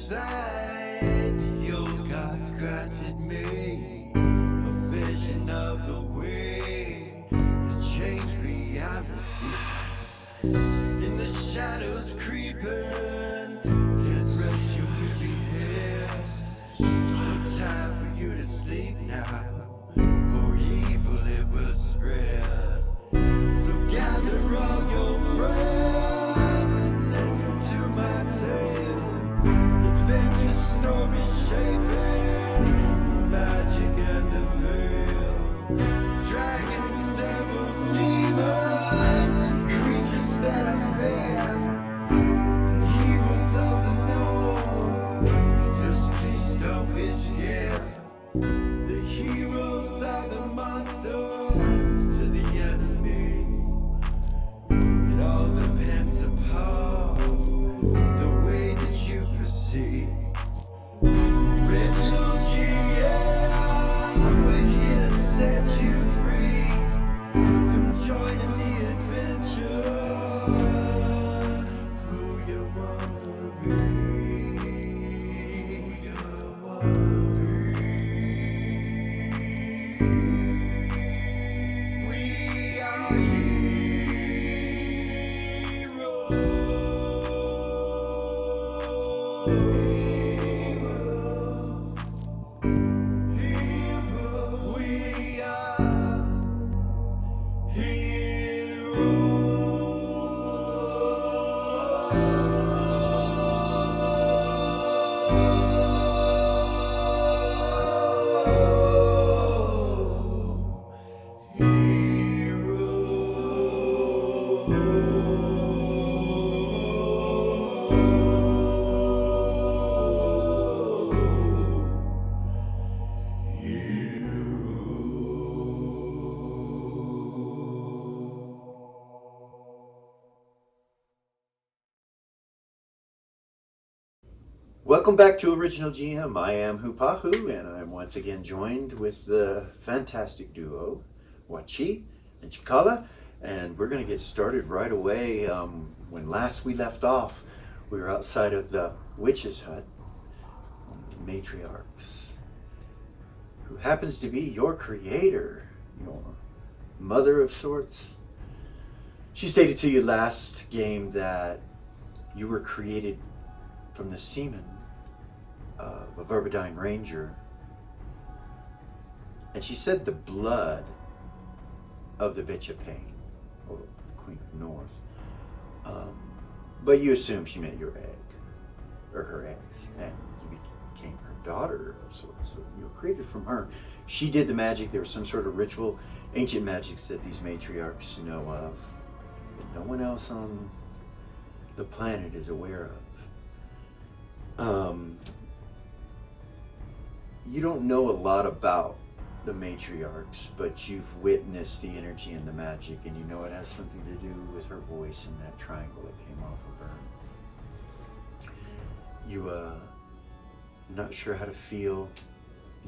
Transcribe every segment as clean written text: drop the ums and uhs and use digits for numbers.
inside. The old gods granted me a vision of the way to change reality. In the shadows creeping, can't rest your weary head. No time for you to sleep now, or evil it will spread. So gather all your friends and listen to my tale. Adventure story shaping the magic and the veil. Dragons, devils, demons, and creatures that I fear, and heroes of the known. Just please don't be scared. The heroes are the monsters to the enemy. It all depends upon the way that you perceive. Original GM, we're here to set you free. Come join in the adventure. Who you wanna be? Who you wanna be? We are we are Welcome back to Original GM. I am Hupahu, and I'm once again joined with the fantastic duo, Wachi and Chikala, and we're going to get started right away. When last we left off, we were outside of the witch's hut, the matriarchs, who happens to be your creator, your mother of sorts. She stated to you last game that you were created from the semen of a Verbadine Ranger. And she said the blood of the Bitch of Pain, or the Queen of North. But you assume she meant your egg, or her eggs, and you became her daughter of sorts. So you were created from her. She did the magic. There was some sort of ritual, ancient magics that these matriarchs know of, that no one else on the planet is aware of. You don't know a lot about the matriarchs, but you've witnessed the energy and the magic, and you know it has something to do with her voice and that triangle that came off of her. You, not sure how to feel.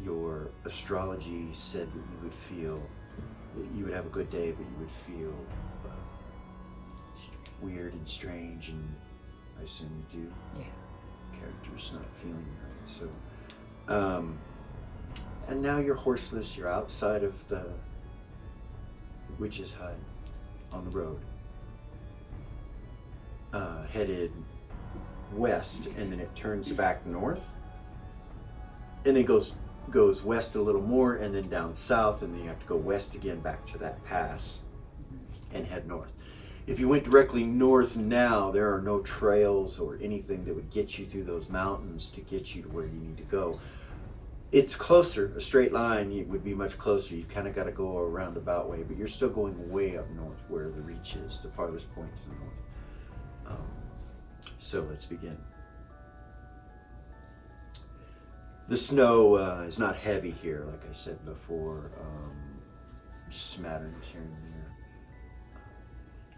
Your astrology said that you would feel, that you would have a good day, but you would feel weird and strange, and I assume you do. Yeah. Character's not feeling right, so and now you're horseless. You're outside of the witch's hut on the road, headed west, and then it turns back north, and it goes west a little more, and then down south, and then you have to go west again back to that pass and head north. If you went directly north now, there are no trails or anything that would get you through those mountains to get you to where you need to go. It's closer, a straight line would be much closer. You kind of got to go a roundabout way, but you're still going way up north where the reach is, the farthest point to the north. So let's begin. The snow is not heavy here, like I said before, just smatterings here and there.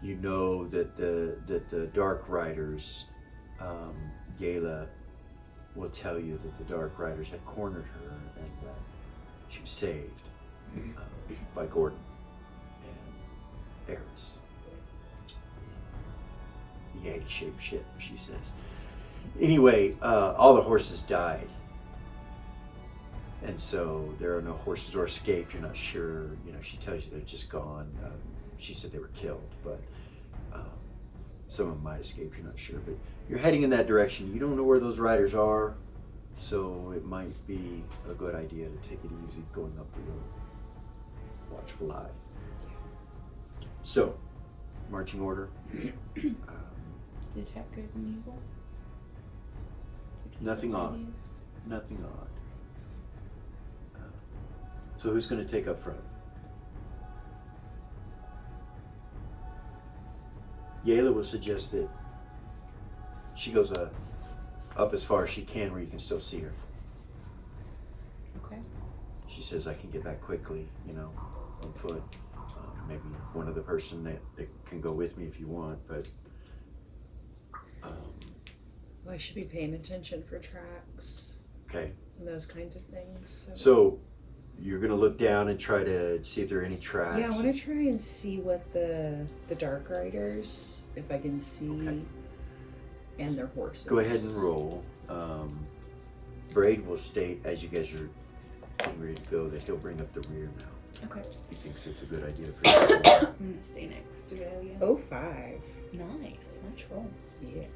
You know that the Dark Riders, Gala will tell you that the Dark Riders had cornered her and that she was saved by Gordon and Eris. The egg-shaped ship, she says. Anyway, all the horses died. And so there are no horses or escaped. You're not sure. You know, she tells you they're just gone. She said they were killed, but some of them might escape. You're not sure. But you're heading in that direction. You don't know where those riders are, so it might be a good idea to take it easy going up the road. Watch for lie. So, marching order. Detect good and evil. Nothing odd. Nothing odd. So who's going to take up front? Yayla will suggest that she goes up as far as she can where you can still see her. Okay. She says, I can get back quickly, you know, on foot. Maybe one other person that can go with me if you want, but... Well, I should be paying attention for tracks okay. and those kinds of things. So you're going to look down and try to see if there are any tracks. Yeah, I want to try and see what the Dark Riders, if I can see, Okay. and their horses. Go ahead and roll. Braid will state, as you guys are getting ready to go, that he'll bring up the rear now. Okay. He thinks it's a good idea for you. I'm gonna stay next to Adelia. Oh, 5. Nice. Nice roll. Yeah.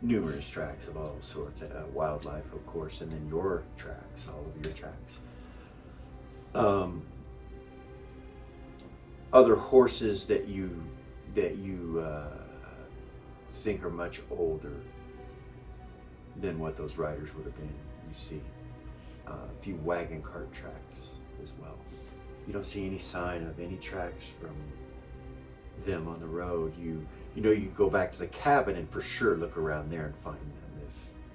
Numerous tracks of all sorts, wildlife, of course, and then your tracks, all of your tracks. Other horses that you think are much older than what those riders would have been. You see a few wagon cart tracks as well. You don't see any sign of any tracks from them on the road. You know, you go back to the cabin and for sure look around there and find them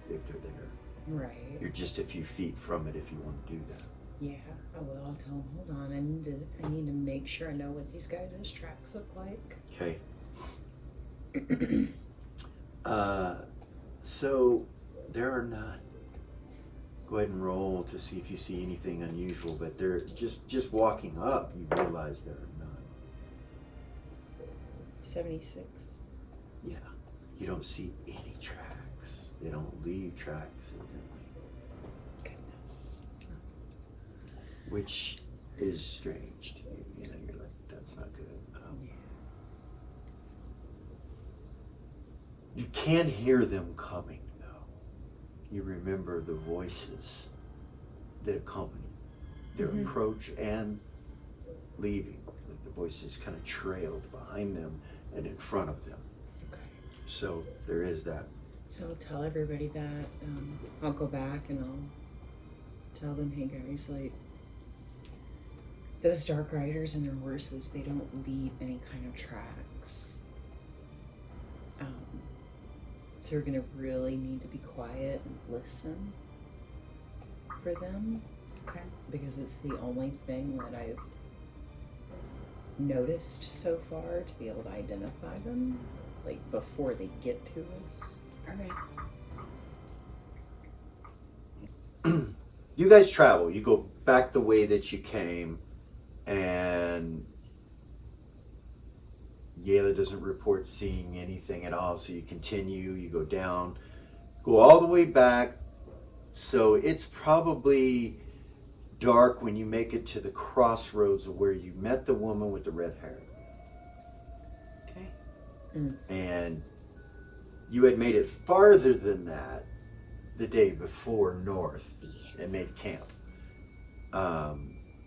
if they're there. Right. You're just a few feet from it if you want to do that. Yeah, I will. I'll tell them, hold on, I need to make sure I know what these guys' tracks look like. Okay. So there are none. Go ahead and roll to see if you see anything unusual, but they're just walking up, you realize there are none. 76. Yeah. You don't see any tracks. They don't leave tracks evidently. Goodness. Which is strange to you. You know, you're like, that's not good. You can hear them coming, though. You remember the voices that accompany their approach and leaving. Like the voices kind of trailed behind them and in front of them. Okay. So there is that. So I'll tell everybody that. I'll go back and I'll tell them, hey guys, like, those Dark Riders and their horses, they don't leave any kind of tracks. So you're gonna really need to be quiet and listen for them. Okay. Because it's the only thing that I've noticed so far to be able to identify them, like before they get to us. Okay. You guys travel. You go back the way that you came, and Yayla doesn't report seeing anything at all, so you continue, you go down, go all the way back, so it's probably dark when you make it to the crossroads of where you met the woman with the red hair. Okay. And you had made it farther than that the day before north and made camp.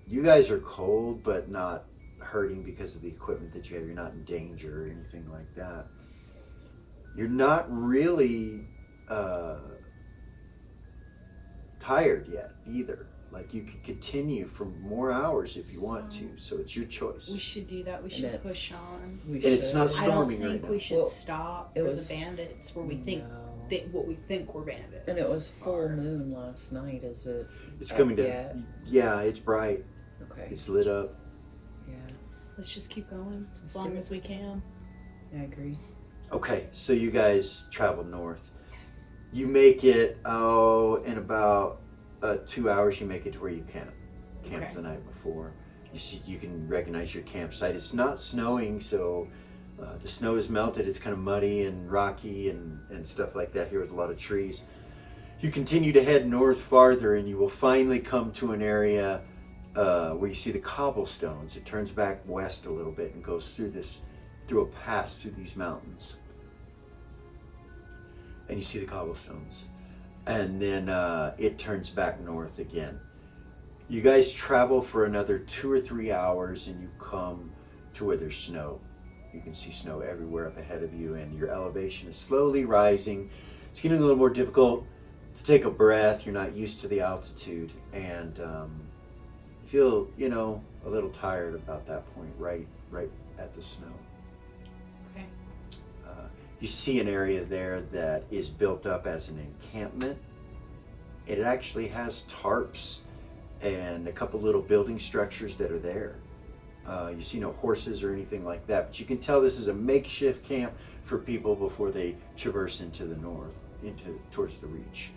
You guys are cold, but not hurting because of the equipment that you have. You're not in danger or anything like that. You're not really tired yet either. Like, you could continue for more hours if you want to, so it's your choice. We should do that. We should push on. And it's not I don't storming right think now. we should Well, stop it for was- the bandits where we think what we think were bandits. And it was full moon last night, is it? It's coming to, yet? yeah, it's bright. Okay. It's lit up. Yeah. Let's just keep going as Let's long do as we can. I agree. Okay, so you guys travel north. You make it, in about 2 hours, you make it to where you camped Okay. the night before. You see, you can recognize your campsite. It's not snowing, so The snow is melted. It's kind of muddy and rocky and stuff like that here with a lot of trees. You continue to head north farther, and you will finally come to an area where you see the cobblestones. It turns back west a little bit and goes through a pass through these mountains. And you see the cobblestones. And then it turns back north again. You guys travel for another 2 or 3 hours, and you come to where there's snow. You can see snow everywhere up ahead of you, and your elevation is slowly rising. It's getting a little more difficult to take a breath. You're not used to the altitude, and you feel, a little tired about that point, right at the snow. Okay. You see an area there that is built up as an encampment. It actually has tarps and a couple little building structures that are there. You see no horses or anything like that, but you can tell this is a makeshift camp for people before they traverse into the north, towards the Reach.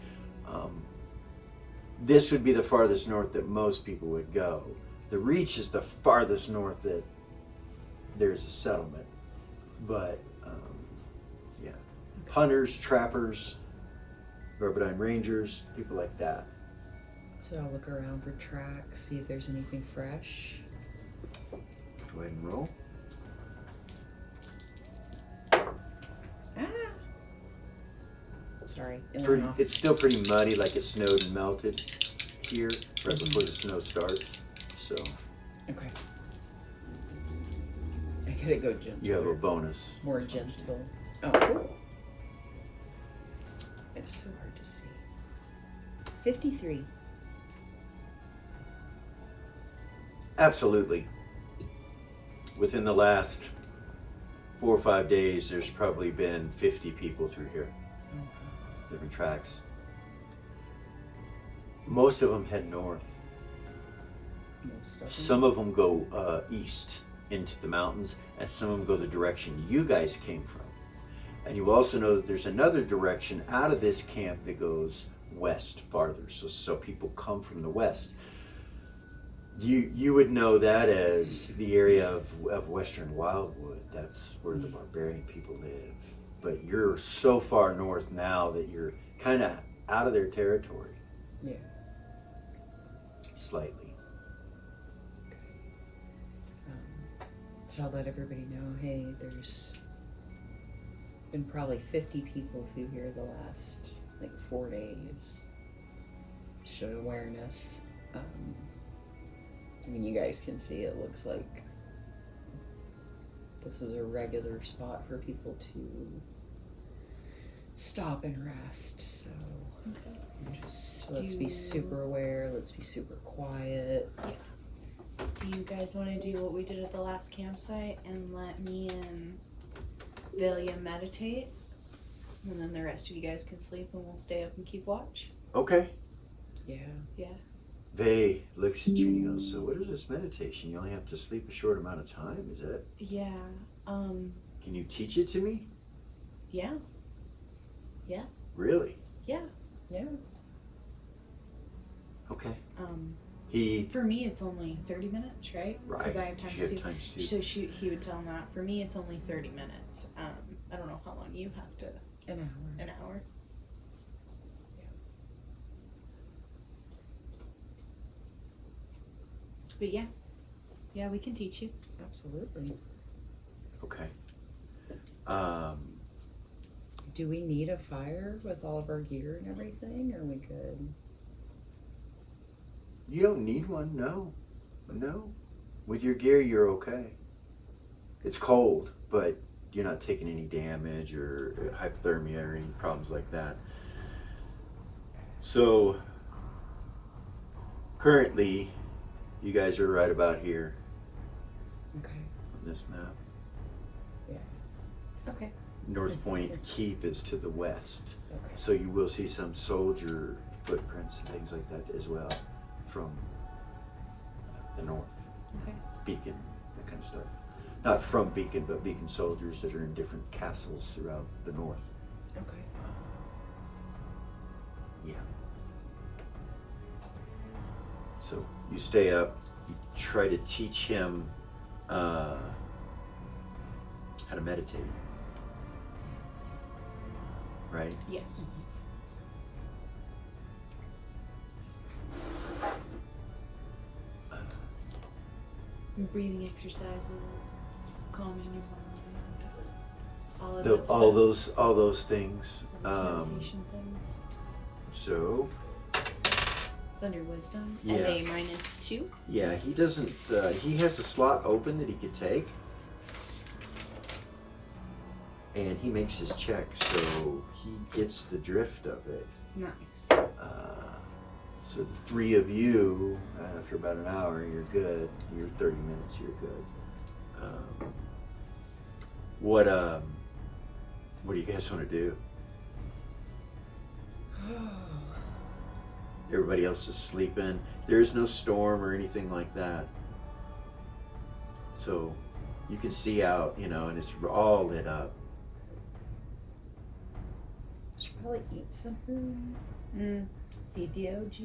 This would be the farthest north that most people would go. The Reach is the farthest north that there's a settlement. But yeah, hunters, trappers, Barbadine Rangers, people like that. So I'll look around for tracks, see if there's anything fresh. Go ahead and roll. Sorry, it went off. It's still pretty muddy, like it snowed and melted here right before the snow starts. So Okay. I gotta go gentle. you have a bonus. More gentle. Oh, cool. It's so hard to see. 53. Absolutely. Within the last 4 or 5 days, there's probably been 50 people through here. Different tracks. Most of them head north. Most of them. Some of them go east into the mountains, and some of them go the direction you guys came from. And you also know that there's another direction out of this camp that goes west farther. So people come from the west. You would know that as the area of western Wildwood. That's where the barbarian people live. But you're so far north now that you're kind of out of their territory. Yeah. Slightly. So I'll let everybody know, hey, there's been probably 50 people through here the last 4 days. Just an awareness. You guys can see it looks like this is a regular spot for people to stop and rest. So let's be super aware. Let's be super quiet. Yeah. Do you guys want to do what we did at the last campsite and let me and Velia meditate? And then the rest of you guys can sleep and we'll stay up and keep watch? Okay. Yeah. Yeah. Vay looks at you and he goes, so what is this meditation? You only have to sleep a short amount of time, is it? Yeah. Can you teach it to me? Yeah. Yeah. Really? Yeah. Yeah. Okay. For me, it's only 30 minutes, right? Right. Because I have She had times too. So he would tell him that. For me, it's only 30 minutes. I don't know how long you have to. An hour. An hour. But yeah, we can teach you. Absolutely. Okay. Do we need a fire with all of our gear and everything, or we could? You don't need one, no. No. With your gear, you're okay. It's cold, but you're not taking any damage or hypothermia or any problems like that. So, currently, you guys are right about here Okay. on this map. Yeah. Okay. North Point Keep is to the west. Okay. So you will see some soldier footprints and things like that as well from the north. Okay. Beacon, that kind of stuff. Not from Beacon, but Beacon soldiers that are in different castles throughout the north. Okay. Yeah. So you stay up, you try to teach him how how to meditate. Right? Yes. Breathing exercises, calming your mind, all of that stuff. All those things. Meditation things. So It's under wisdom. Yeah. LA -2. yeah, he doesn't. He has a slot open that he could take, and he makes his check, so he gets the drift of it. Nice. So the three of you, after about an hour, you're good. You're 30 minutes, you're good. What do you guys want to do? Everybody else is sleeping. There's no storm or anything like that. So you can see out, and it's all lit up. Should probably eat something. Feed the OG.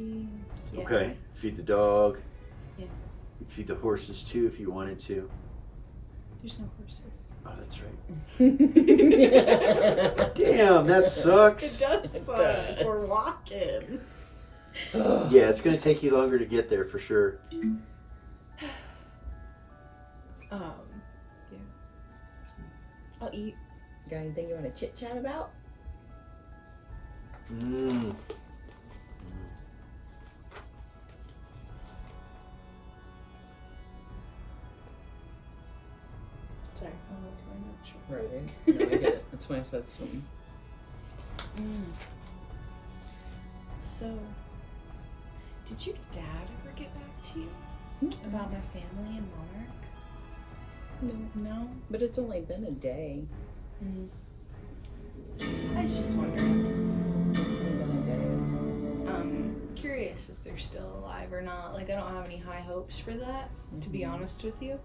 Yeah. Okay, feed the dog. Yeah. You can feed the horses too if you wanted to. There's no horses. Oh, that's right. Damn, that sucks. does suck. does. We're walking. Yeah, it's gonna take you longer to get there for sure. Yeah. I'll eat. Got anything you want to chit chat about? Sorry, I'm not too much. Right. No, I get it. That's why I said something. So, did your dad ever get back to you about my family and Monarch? No? But it's only been a day. I was just wondering. It's only been a day. Curious if they're still alive or not. Like, I don't have any high hopes for that, to be honest with you.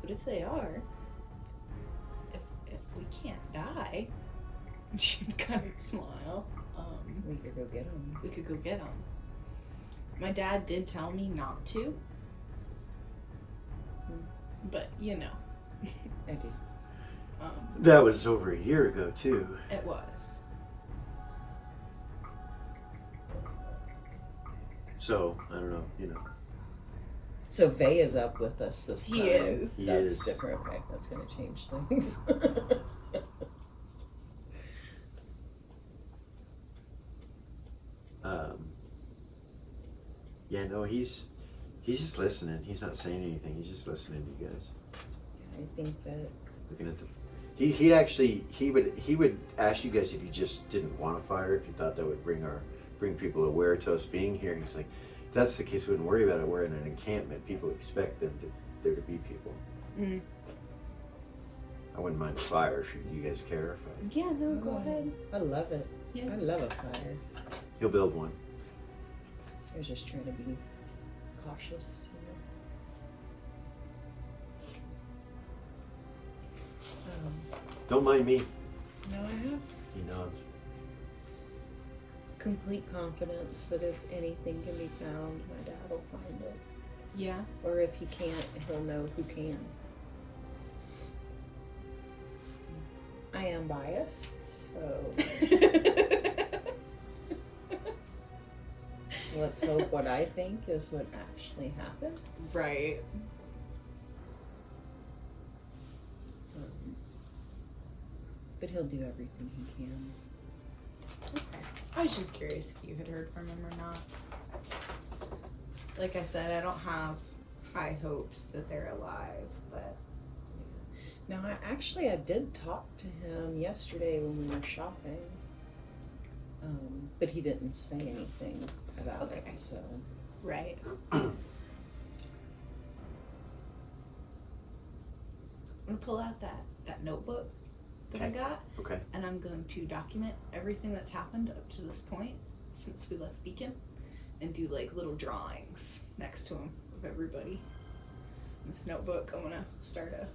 But if they are, if we can't die, she'd kind of smile. We could go get them. We could go get them. My dad did tell me not to. But, I do. That was over a year ago too. It was. So I don't know. So Vay is up with us this time. He is. He That's is. different. Okay, that's going to change things. Yeah, no, he's just listening. He's not saying anything. He's just listening to you guys. I think that Looking at the. He would ask you guys if you just didn't want to fire, if you thought that would bring people aware to us being here. He's like, if that's the case, we wouldn't worry about it. We're in an encampment. People expect there to be people. I wouldn't mind a fire. Should you guys care if Yeah, no, go ahead. I love it. Yeah. I love a fire. he'll build one. I was just trying to be cautious. Don't mind me. No, I have. He nods. Complete confidence that if anything can be found, my dad will find it. Yeah. Or if he can't, he'll know who can. I am biased, so let's hope what I think is what actually happened. Right. But he'll do everything he can. Okay. I was just curious if you had heard from him or not. Like I said, I don't have high hopes that they're alive, but Now, I did talk to him yesterday when we were shopping, but he didn't say anything about Okay. it. So right. I'm gonna pull out that notebook that I Okay. got, Okay. and I'm going to document everything that's happened up to this point since we left Beacon, and do like little drawings next to them of everybody. In this notebook, I'm gonna start a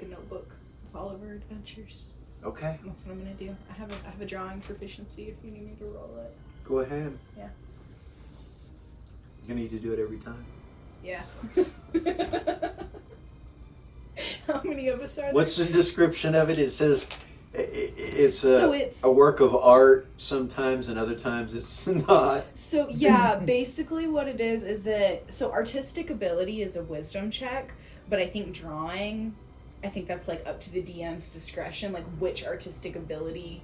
notebook of all of our adventures. Okay. That's what I'm gonna do. I have a drawing proficiency if you need me to roll it. Go ahead. Yeah. You're gonna need to do it every time. Yeah. How many of us are there? What's the description of it? It says it's So it's a work of art sometimes, and other times it's not. so yeah. Basically, what it is that so artistic ability is a wisdom check, but I think drawing, I think that's like up to the DM's discretion, like which artistic ability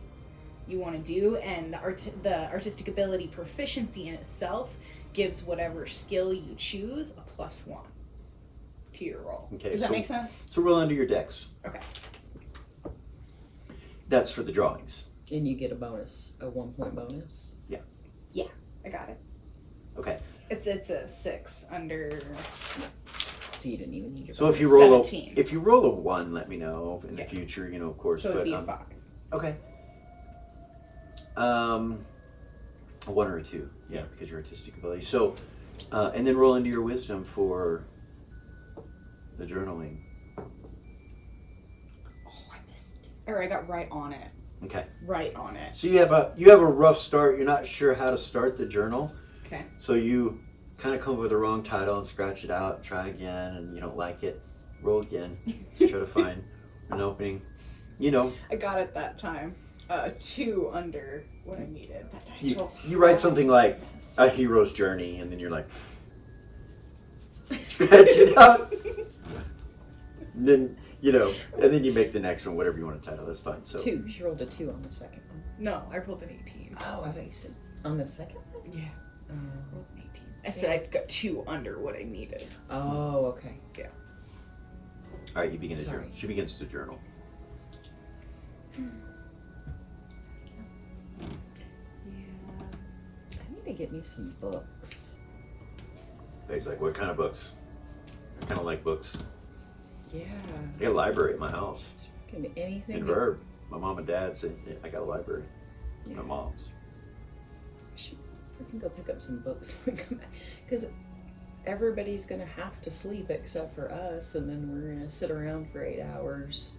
you want to do, and the artistic ability proficiency in itself gives whatever skill you choose a +1 to your roll. Okay, Does that so- make sense? So roll under your dex. Okay. That's for the drawings. And you get a bonus, a 1-point bonus. I got it. Okay. It's a 6 under. So you didn't even need your So if you bonus. roll 17. if you roll a 1, let me know in the Yeah. future. You know, of course. So it'd but be a 5. okay. A 1 or a 2. Yeah, Yeah. because your artistic ability. So, and then roll into your wisdom for the journaling. Oh, I missed it. Or I got right on it. Okay. Right on it. So you have a rough start. You're not sure how to start the journal. Okay. So you kind of come up with the wrong title and scratch it out, try again, and you don't like it, roll again to try to find an opening. You know, I got it that time. 2 under what I needed. That dice rolls you write something like Yes. A Hero's Journey, and then you're like, scratch it out. And then, you know, and then you make the next one, whatever you want to title. That's fine. So 2. She rolled a 2 on the second one. No, I rolled an 18. Oh, I thought you said on the second one? Yeah, I rolled an 18. I said I got 2 under what I needed. Oh, okay. all right, you begin to Sorry. journal. She begins to journal. Yeah. I need to get me some books. He's like, what kind of books? I kind of like books. Yeah. I got a library at my house Can be anything. in Verb. My mom and dad said I got a library. Yeah. My mom's. I should freaking go pick up some books when we come back. Because everybody's going to have to sleep except for us, and then we're going to sit around for 8 hours.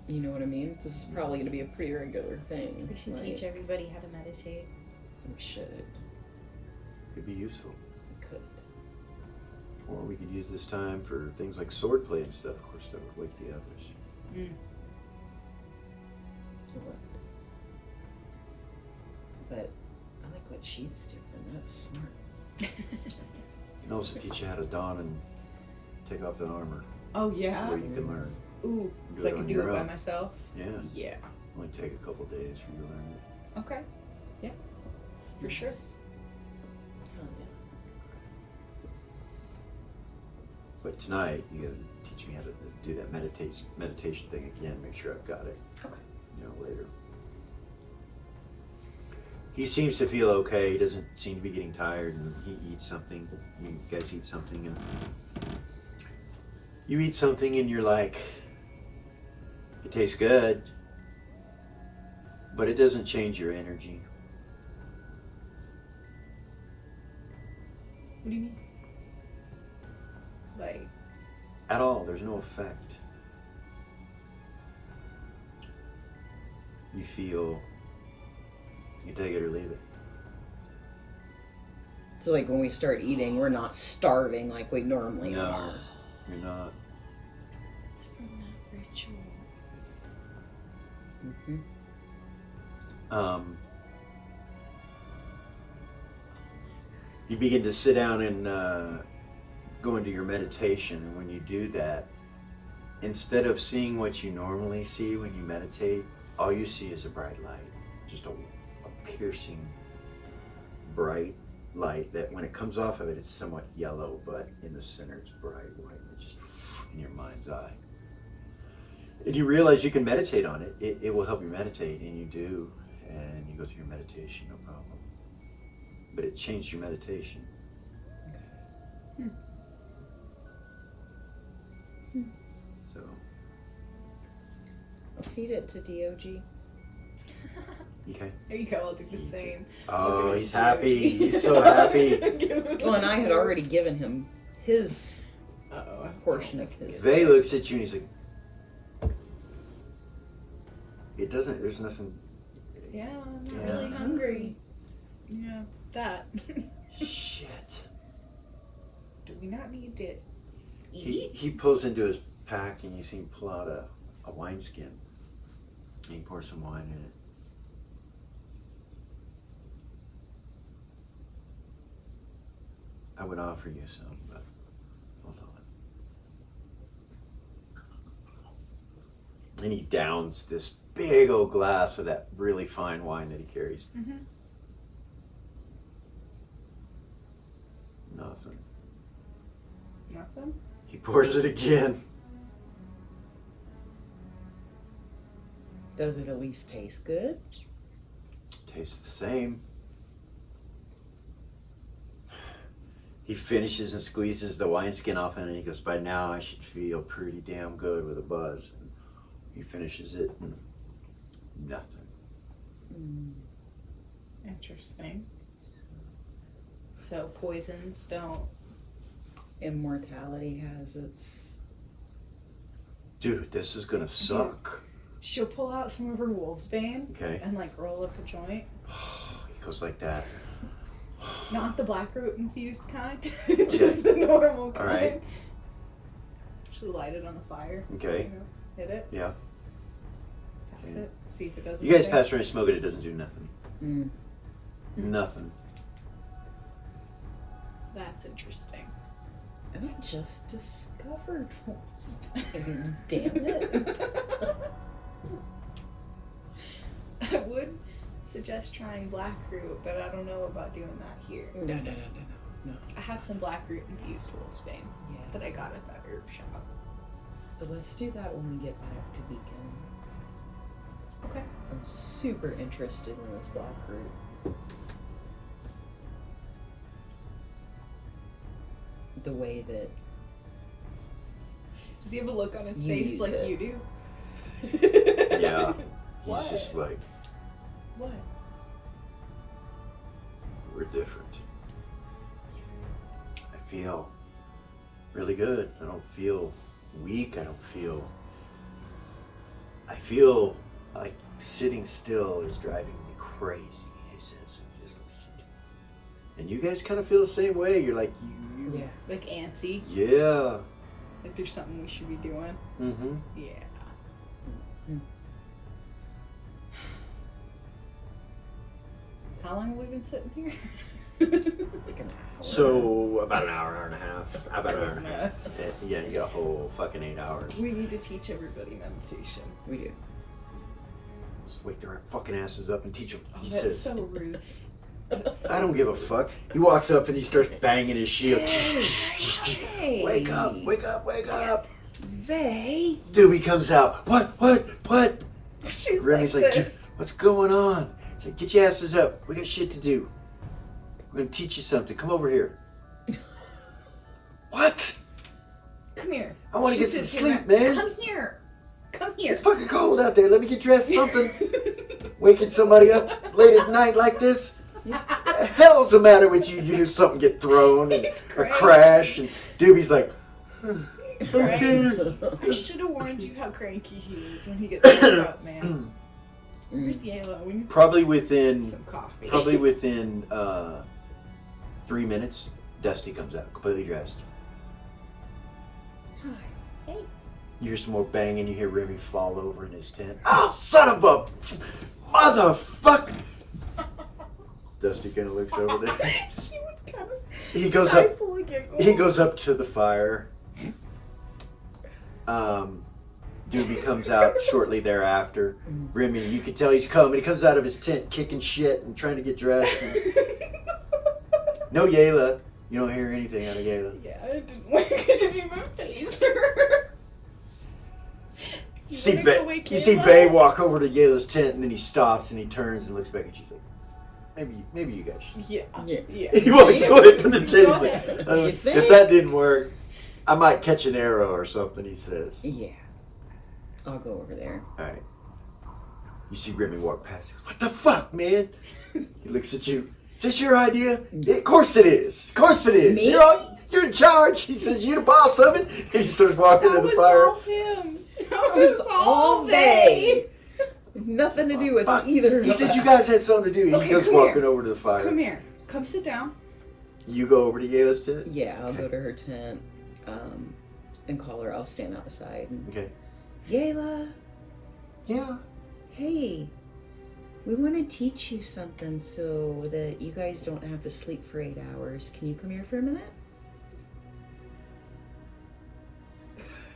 You know what I mean? This is probably going to be a pretty regular thing. We should Like, teach everybody how to meditate. We should. Could be useful. We could. Or we could use this time for things like swordplay and stuff. Of course, that would wake the others. What? But I like what she's doing. That's smart. And also teach you how to don and take off that armor. Oh So yeah. where you can learn. Ooh, Do so I it can on do your it by own. myself. Yeah. Yeah. Only take a couple days for you to learn it. Okay. Yeah. For sure. Nice. Oh, yeah. But tonight, you gotta teach me how to do that meditation thing again. Make sure I've got it. Okay. You know, later. He seems to feel okay. He doesn't seem to be getting tired, and he eats something. You guys eat something, and you eat something, and you're like, it tastes good, but it doesn't change your energy. What do you mean? Like, At all. There's no effect. You feel you take it or leave it. So, like, when we start eating, we're not starving like we normally No. are. You're not. it's from that ritual. Mm-hmm. You begin to sit down and go into your meditation. And when you do that, instead of seeing what you normally see when you meditate, all you see is a bright light. Just a piercing, bright light that when it comes off of it, it's somewhat yellow, but in the center it's bright white, and it's just in your mind's eye. And you realize you can meditate on it. It will help you meditate, and you do, and you go through your meditation, no problem. But it changed your meditation. So, I'll feed it to DOG. okay. There you go. I'll do the same. Oh, Look at he's this happy. emoji. He's so happy. Well, and I had already given him his Uh-oh. portion of his. Vay looks at you and he's like, it doesn't, there's nothing. Yeah, I'm not Yeah. really hungry. Yeah, that. Shit. Do we not need it? He pulls into his pack and you see him pull out a wineskin. And he pours some wine in it. I would offer you some, but hold on. And he downs this big old glass of that really fine wine that he carries. Mm-hmm. Nothing. Nothing? He pours it again. Does it at least taste good? Tastes the same. He finishes and squeezes the wineskin off and he goes, by now I should feel pretty damn good with a buzz. And he finishes it and nothing. Interesting. So poisons don't... Immortality has its... Dude, this is gonna suck. She'll pull out some of her wolfsbane Okay. and like roll up a joint. He goes like that. Not the blackroot infused kind, just the normal kind. All right. She'll light it on the fire. Okay. You know, hit it. Yeah. Pass Okay. it. See if it doesn't. You guys stay. pass around and smoke it, it doesn't do nothing. Mm. Nothing. That's interesting. And I just discovered wolfsbane. Damn it. I would suggest trying blackroot, but I don't know about doing that here. No. I have some blackroot infused wolfsbane Yeah. that I got at that herb shop. But let's do that when we get back to Beacon. Okay. I'm super interested in this blackroot. The way that Does he have a look on his You face use like it. you do? Yeah. He's What? just like, What? we're different. I feel really good. I don't feel weak. I feel like sitting still is driving me crazy, he says. And you guys kind of feel the same way. You're like, you. yeah. Like antsy? Yeah. Like there's something we should be doing? Mm-hmm. Yeah. Mm. How long have we been sitting here? Like an hour. So about an hour and a half. About an hour and a half. Yeah, you got a whole fucking 8 hours. We need to teach everybody meditation. We do. Let's wake their fucking asses up and teach them. Oh, He that's says, so rude. That's so I don't give a fuck. He walks up and he starts banging his shield. Hey. Wake up, wake up, wake up. They. Dewey comes out. What? She's Remy's like, "Dude, this. what's going on? He's like, get your asses up. We got shit to do. We're gonna teach you something. Come over here. What? Come here. I wanna She get some sits here, sleep, man. Come here. Come here. It's fucking cold out there. Let me get dressed. Something. Waking somebody up late at night like this? The hell's the matter with you? You hear something get thrown and He's a crazy. crash, and Doobie's like, Right? I should have warned you how cranky he is when he gets woke up, man. Where's Yellow? We need probably within some coffee. 3 minutes, Dusty comes out completely dressed. Hey. You hear some more banging. You hear Remy fall over in his tent. Oh, son of a motherfucker! Dusty kind of looks over there. She would kind of He goes up. stifle a giggle. He goes up to the fire. Doobie comes out shortly thereafter. Remy, you can tell he's coming. He comes out of his tent kicking shit and trying to get dressed. And no Yayla. You don't hear anything out of Yayla. Yeah, it didn't work. It didn't even phase her. You see, wanna go wake you see Yayla? Vay walk over to Yayla's tent and then he stops and he turns and looks back and she's like, maybe you guys should. Yeah. Yeah. Yeah. He walks away from the tent. He's Go like, ahead. You if think? that didn't work, I might catch an arrow or something, he says. Yeah. I'll go over there. Alright. You see Remy walk past. He goes, what the fuck, man? He looks at you. Is this your idea? Yeah, of course it is. Of course it is. Me? You're in charge. He says, you're the boss of it. And he starts walking to That the was fire. all him. That It was all they. Nothing to do with Fuck. either of He said us. you guys had something to do. Okay, He goes come walking here. over to the fire. Come here. Come sit down. You go over to Yayla's tent? Yeah, I'll go to her tent. and call her. I'll stand outside. And, Okay. Yayla, Yeah. hey, we want to teach you something so that you guys don't have to sleep for 8 hours. Can you come here for a minute?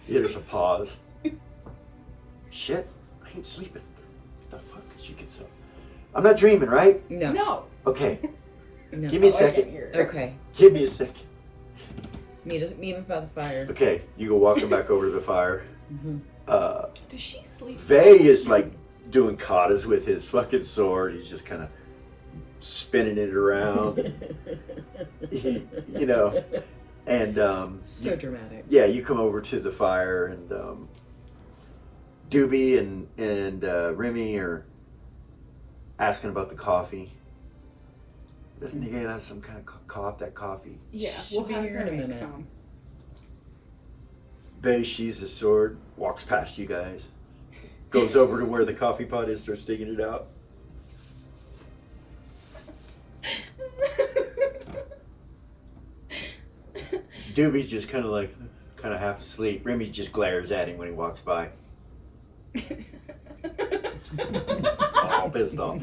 There's a pause. Shit, I ain't sleeping. What the fuck? She gets up. I'm not dreaming, right? No. No. Okay. No. Give me a Oh, I can't second. hear. Okay. Give me a second. Meet him by the fire. Okay, you go walking back over to the fire. Mm-hmm. Does she sleep? Vay is like doing katas with his fucking sword. He's just kind of spinning it around. You know, and So dramatic. yeah, you come over to the fire, and Doobie and Remy are asking about the coffee. Doesn't he have some kind of that coffee? Yeah, She'll we'll be have here her in a make minute. some. Vay sheathes his sword, walks past you guys, goes over to where the coffee pot is, starts digging it out. Doobie's just kind of half asleep. Remy just glares at him when he walks by. All pissed off.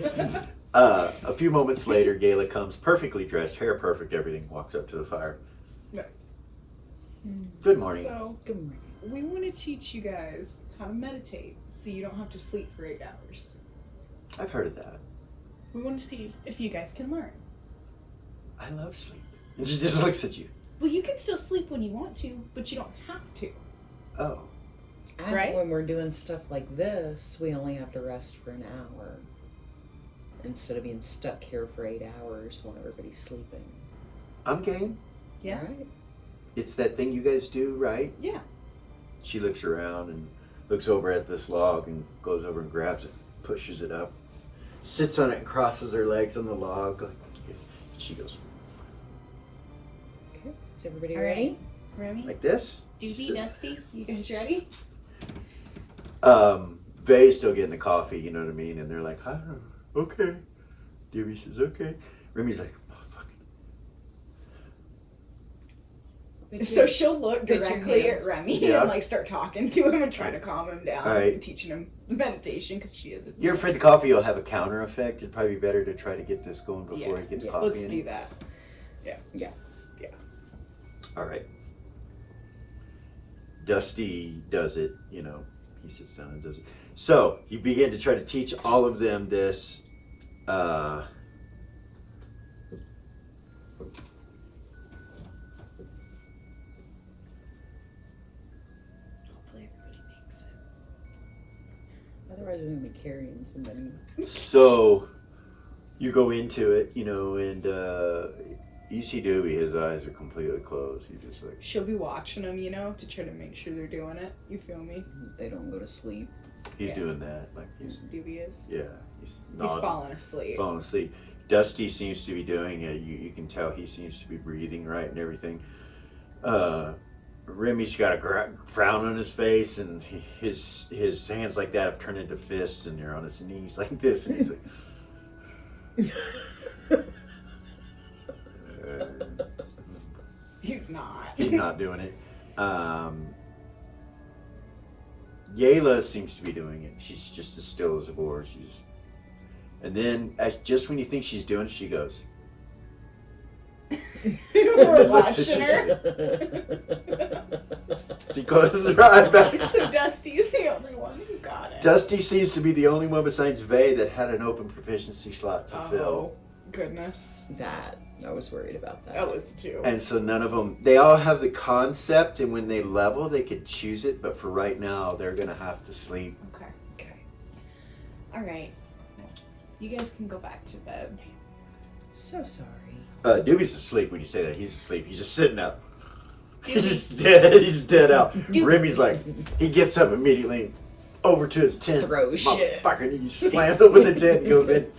A few moments later, Gayla comes perfectly dressed, hair perfect, everything, walks up to the fire. Nice. Good morning. So, Good morning. we want to teach you guys how to meditate so you don't have to sleep for 8 hours. I've heard of that. We want to see if you guys can learn. I love sleep. And she just looks at you. Well, you can still sleep when you want to, but you don't have to. Oh. And Right? when we're doing stuff like this, we only have to rest for an hour. Instead of being stuck here for 8 hours while everybody's sleeping. I'm game. Yeah. All right. It's that thing you guys do, right? Yeah. She looks around and looks over at this log and goes over and grabs it, pushes it up, sits on it and crosses her legs on the log. She goes Okay. Is everybody All ready? right. Remy, like this. Doobie, She says- Dusty, you guys ready? Vay's still getting the coffee, you know what I mean? And they're like, huh, okay. Doobie says, okay. Remy's like, oh, fuck. So she'll look Good directly you. at Remy Yeah. and like start talking to him and trying to calm him down, All right. and teaching him meditation because she is. You're afraid the coffee will have a counter effect. It'd probably be better to try to get this going before Yeah, he gets yeah. coffee Let's in. do that. All right. Dusty does it, you know, he sits down and does it. So you begin to try to teach all of them this. Hopefully everybody makes it. Otherwise, we're going to be carrying somebody. So you go into it, you know, and you see Doobie, his eyes are completely closed. He's just like, She'll be watching them, you know, to try to make sure they're doing it. You feel me? They don't go to sleep. he's Yeah. doing that. Like Doobie is. yeah, he's He's falling asleep. falling asleep. Dusty seems to be doing it. You can tell he seems to be breathing right and everything. Remy's got a frown on his face, and his hands like that have turned into fists, and they're on his knees like this, and he's like, He's not. he's not doing it. Yayla seems to be doing it. She's just as still as a board. And then, just when you think she's doing it, she goes. We're Looks at watching you. her. She goes right back. So Dusty's the only one who got it. Dusty seems to be the only one besides Vay that had an open proficiency slot to fill. Oh, goodness. That, I was worried about that. I was too. And so none of them, they all have the concept, and when they level, they could choose it, but for right now, they're going to have to sleep. Okay. All right. You guys can go back to bed. So sorry. Doobie's asleep when you say that. He's asleep. He's just sitting up. He's Doobie. just dead. He's dead out. Doobie. Remy's like, he gets up immediately over to his tent. Throw shit. Motherfucker, he slams open the tent and goes in.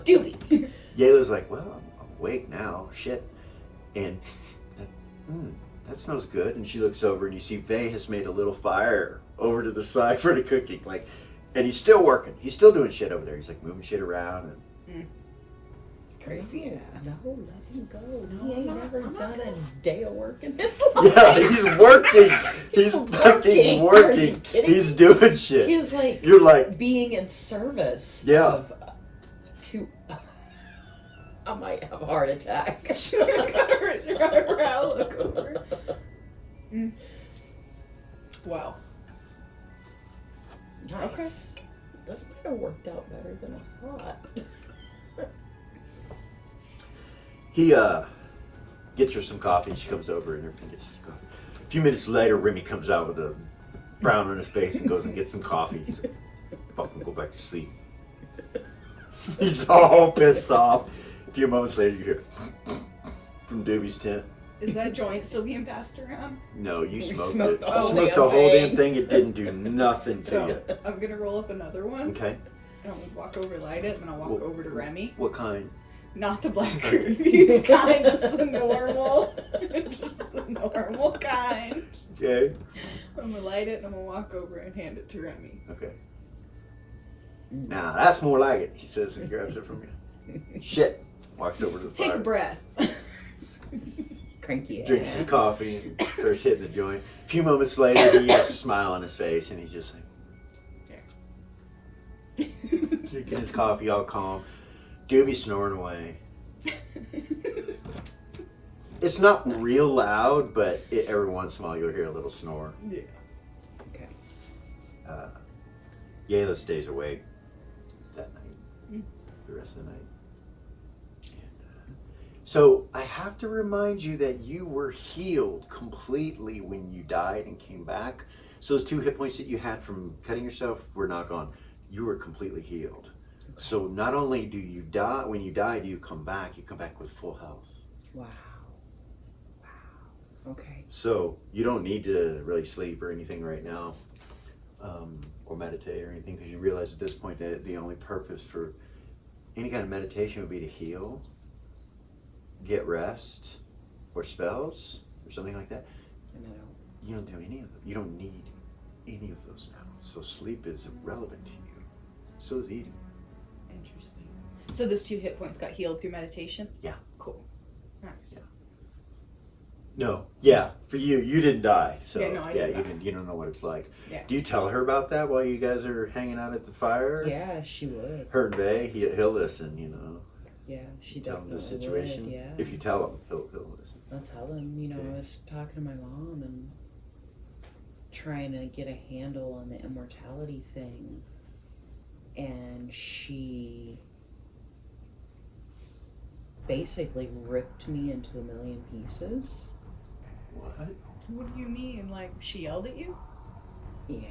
Doobie. Yayla's like, well, I'm awake now. Shit. And that smells good. And she looks over and you see Vay has made a little fire over to the side for the cooking. And he's still working. He's still doing shit over there. He's like moving shit around. And crazy ass. No, let him go. No, He ain't I'm not- never I'm not done gonna a day of work in his life. Yeah, he's working. He's fucking working. Are working. you kidding He's me? doing shit. He's like You're like, being in service. Yeah. Of, to. I might have a heart attack. She got her brow look over. Wow. Nice. This might have worked out better than I thought. he gets her some coffee. She comes over and everything gets his coffee. A few minutes later, Remy comes out with a frown on his face and goes and gets some coffee. He's like, fucking go back to sleep. He's all pissed off. A few moments later, you hear from Doobie's tent. Is that joint still being passed around? No, you We smoked smoked it. the whole Smoked damn the whole damn thing. thing. It didn't do nothing to So you. I'm gonna roll up another one. Okay. And I'll walk over, light it, and then I'll walk Well- over to Remy. What kind? Not the black rubies kind, just the normal. Just the normal kind. Okay. I'm gonna light it and I'm gonna walk over and hand it to Remy. Okay. Now that's more like it, he says and grabs it from you. Shit. Walks over to the Take fire. a breath. Cranky Drinks ass. his coffee and starts hitting the joint. A few moments later, he has a smile on his face and he's just like, drinking his coffee all calm. Doobie snoring away. It's not Nice. real loud, but every once in a while you'll hear a little snore. Yeah. Okay. Yayla stays awake that night, Mm. the rest of the night. And, so I have to remind you that you were healed completely when you died and came back. So those 2 hit points that you had from cutting yourself were not gone. You were completely healed. So not only do you die, when you die, do you come back with full health. Wow. Wow. Okay. So you don't need to really sleep or anything right now, or meditate or anything, because you realize at this point that the only purpose for any kind of meditation would be to heal, get rest, or spells, or something like that. And I don't. You don't do any of them. You don't need any of those now. So sleep is irrelevant to you. So is eating. Interesting. So those 2 hit points got healed through meditation? Yeah. Cool. Nice. Yeah. No, yeah, for you, you didn't die, so Yeah, no, I didn't you die. didn't. You don't know what it's like. Yeah. Do you tell her about that while you guys are hanging out at the fire? Yeah, she would. Her and Bay, he'll listen. You know, Yeah, she tell him definitely the situation. would. Yeah. If you tell him, he'll listen. I'll tell him, you know, Okay. I was talking to my mom and trying to get a handle on the immortality thing. And she basically ripped me into a million pieces. What? What do you mean? Like, she yelled at you? Yeah.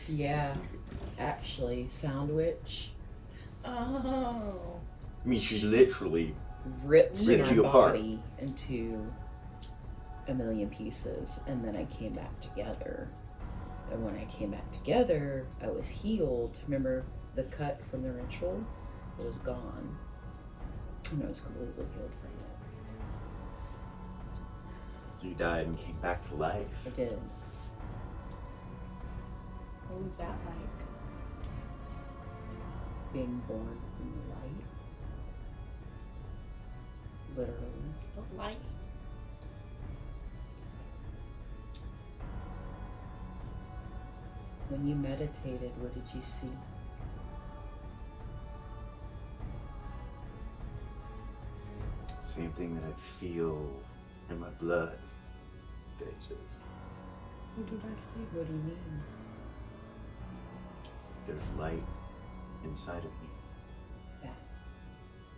Yeah. Actually, Sound Witch Oh. I mean, she literally. ripped Ripped my you apart. body into a million pieces, and then I came back together. And when I came back together, I was healed. Remember the cut from the ritual? It was gone. And I was completely healed from it. So you died and came back to life. I did. What was that like? Being born from the light. Literally. The light. When you meditated, what did you see? Same thing that I feel in my blood. Faye says. What did I see? What do you mean? There's light inside of me.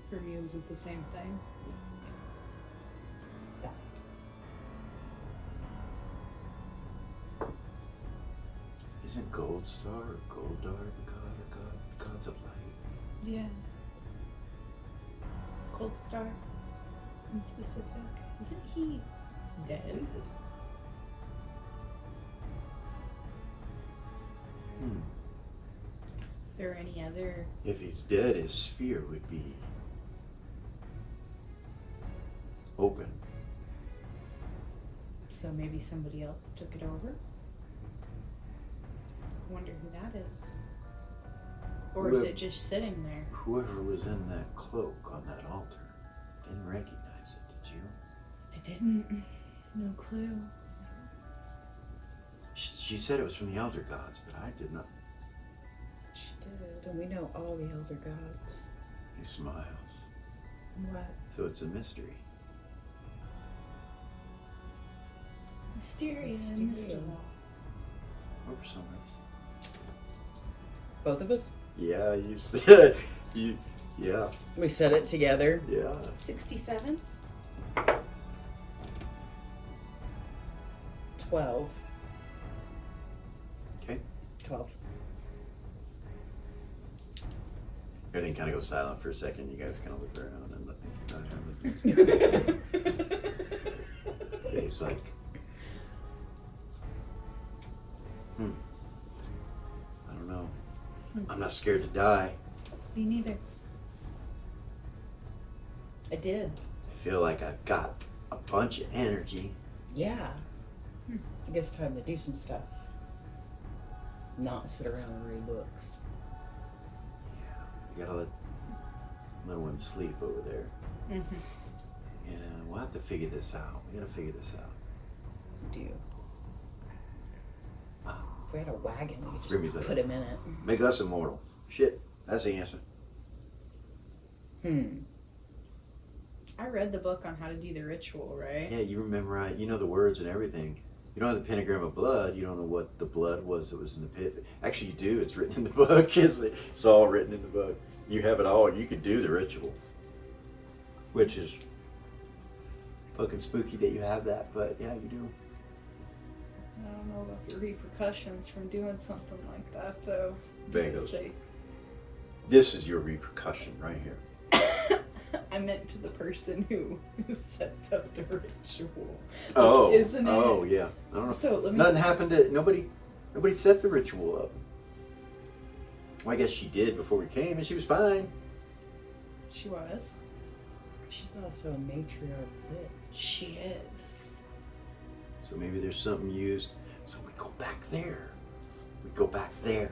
For me, was it the same thing? Isn't Gold Star or Goldar the gods of light? Yeah. Cold Star. In specific. Isn't he dead? Dead. There any other? If he's dead, his sphere would be open. So maybe somebody else took it over? Wonder who that is. Or is it just sitting there? Whoever was in that cloak on that altar didn't recognize it, did you? I didn't. No clue. She said it was from the Elder Gods, but I did not. She did, and we know all the elder gods. He smiles. What? So it's a mystery. Mysterious. Mysterious. Or some reason. Both of us? Yeah, you said. Yeah. We said it together. Yeah. 67? 12. Okay. 12. Everything kind of goes silent for a second. You guys kind of look around and nothing. Yeah, he's like, I don't know. I'm not scared to die. Me neither. I did. I feel like I've got a bunch of energy. Yeah. I guess it's time to do some stuff. Not sit around and read books. You gotta let little one sleep over there. Mm-hmm. And we'll have to figure this out. We gotta figure this out. Do. Wow. If we had a wagon, we could Ruby's just like, put him in it. Make us immortal. Shit, that's the answer. I read the book on how to do the ritual, right? Yeah, you remember, you know the words and everything. You don't have the pentagram of blood. You don't know what the blood was that was in the pit. Actually, you do. It's written in the book. It's all written in the book. You have it all. You could do the ritual, which is fucking spooky that you have that. But yeah, you do. I don't know about the repercussions from doing something like that, though. Bagels. Say. This is your repercussion right here. I meant to the person who sets up the ritual. Oh, isn't it? Oh, yeah. I don't know. So let me. Nothing happened to nobody set the ritual up. Well, I guess she did before we came, and she was fine. She was. She's also a matriarch witch. She is. So maybe there's something used. So we go back there. We go back there.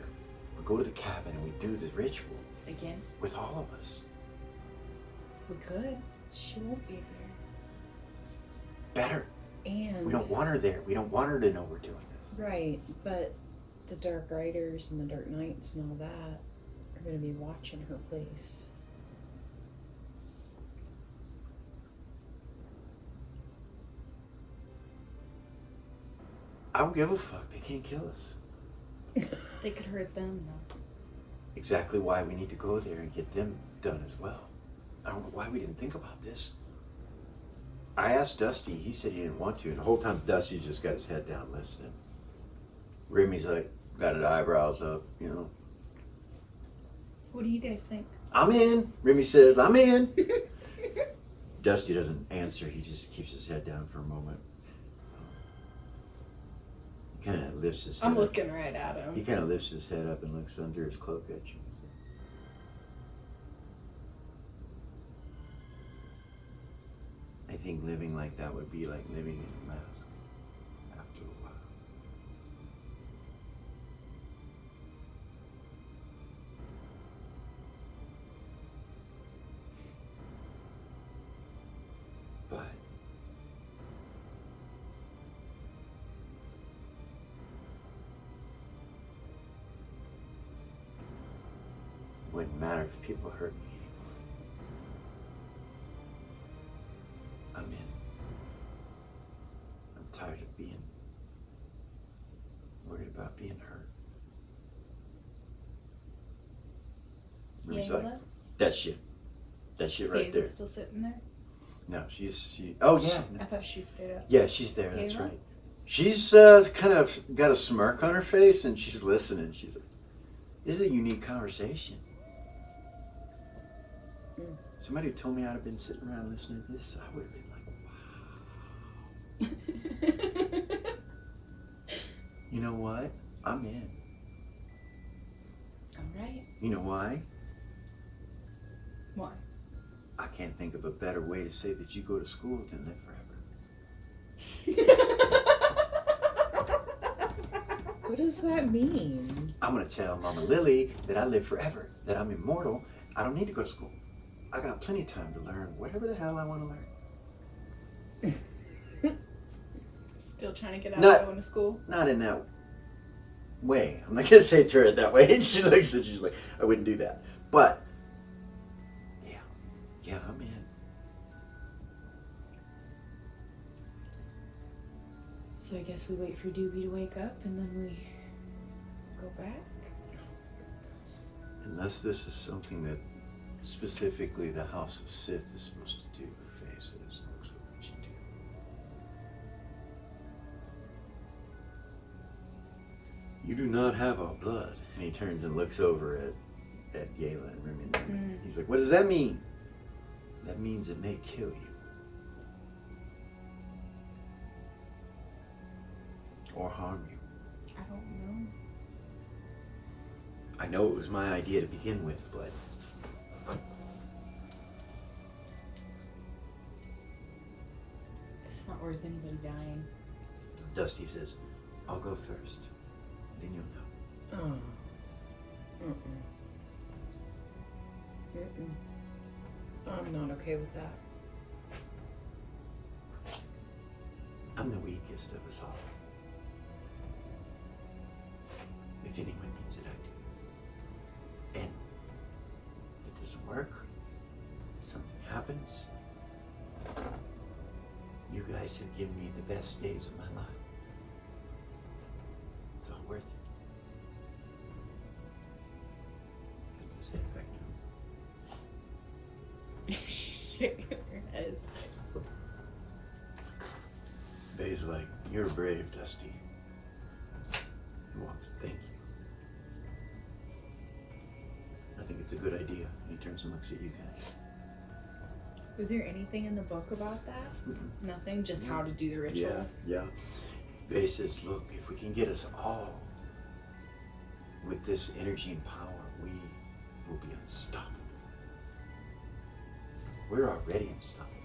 We go to the cabin and we do the ritual Again, with all of us. we could. She won't be there. Better. And We don't want her there. We don't want her to know we're doing this. right, but the Dark Riders and the Dark Knights and all that are going to be watching her place. I don't give a fuck. They can't kill us. They could hurt them, though. Exactly why we need to go there and get them done as well. I don't know why we didn't think about this. I asked Dusty. He said he didn't want to. And the whole time Dusty's just got his head down listening. Remy's like, got his eyebrows up, you know. What do you guys think? I'm in. Remy says, I'm in. Dusty doesn't answer. He just keeps his head down for a moment. He kind of lifts his head I'm up. looking right at him. He kind of lifts his head up and looks under his cloak at you. I think living like that would be like living in a mask after a while. But it wouldn't matter if people hurt me anymore. I'm in. I'm tired of being worried about being hurt. Remy's like, Angela? that shit. That shit right there. Satan's still sitting there? No, she. Oh yeah. I thought she stayed up. Yeah, she's there. That's Kayla? right. She's kind of got a smirk on her face, and she's listening. She's like, "This is a unique conversation." Somebody who told me I'd have been sitting around listening to this, I would have been like, "Wow." You know what? I'm in. All right. You know why? Why? I can't think of a better way to say that you go to school than live forever. What does that mean? I'm gonna tell Mama Lily that I live forever, that I'm immortal. I don't need to go to school. I got plenty of time to learn whatever the hell I want to learn. Still trying to get out Not- of going to school? Not in that way. I'm not gonna say it to her that way. And she looks and she's like, I wouldn't do that. But yeah, I'm in. So I guess we wait for Doobie to wake up and then we go back? Unless this is something that specifically the House of Sith is supposed to do. Her face is. Looks like what you do. You do not have our blood. And he turns and looks over at Yayla and Remy. He's like, what does that mean? That means it may kill you. Or harm you. I don't know. I know it was my idea to begin with, but It's not worth anybody dying. Dusty says, I'll go first. Then you'll know. Oh. I'm not okay with that. I'm the weakest of us all. If anyone needs it, I do. And if it doesn't work, something happens, you guys have given me the best days of my life. It's all worth it. Puts his head back down. Shake your head. Bay's like, you're brave, Dusty. He walks, thank you. I think it's a good idea. And he turns and looks at you guys. Was there anything in the book about that? Nothing? Just how to do the ritual? Yeah. Bay says, look, if we can get us all with this energy and power, we will be unstoppable. We're already unstoppable.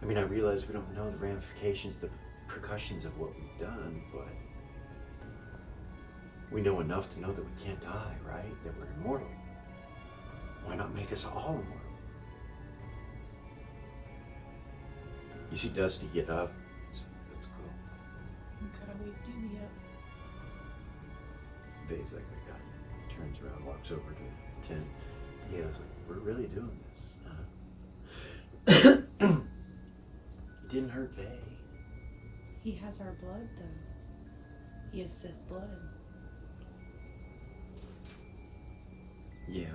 I mean, I realize we don't know the ramifications, the repercussions of what we've done, but we know enough to know that we can't die, right? That we're immortal. Why not make us all immortal? You see Dusty get up. So let's go. You gotta wake Doobie up. Bay's like, I got it. Turns around, walks over to Tin. Yeah, I was like, we're really doing this. It didn't hurt Bay. He has our blood, though. He has Sith blood. Yeah.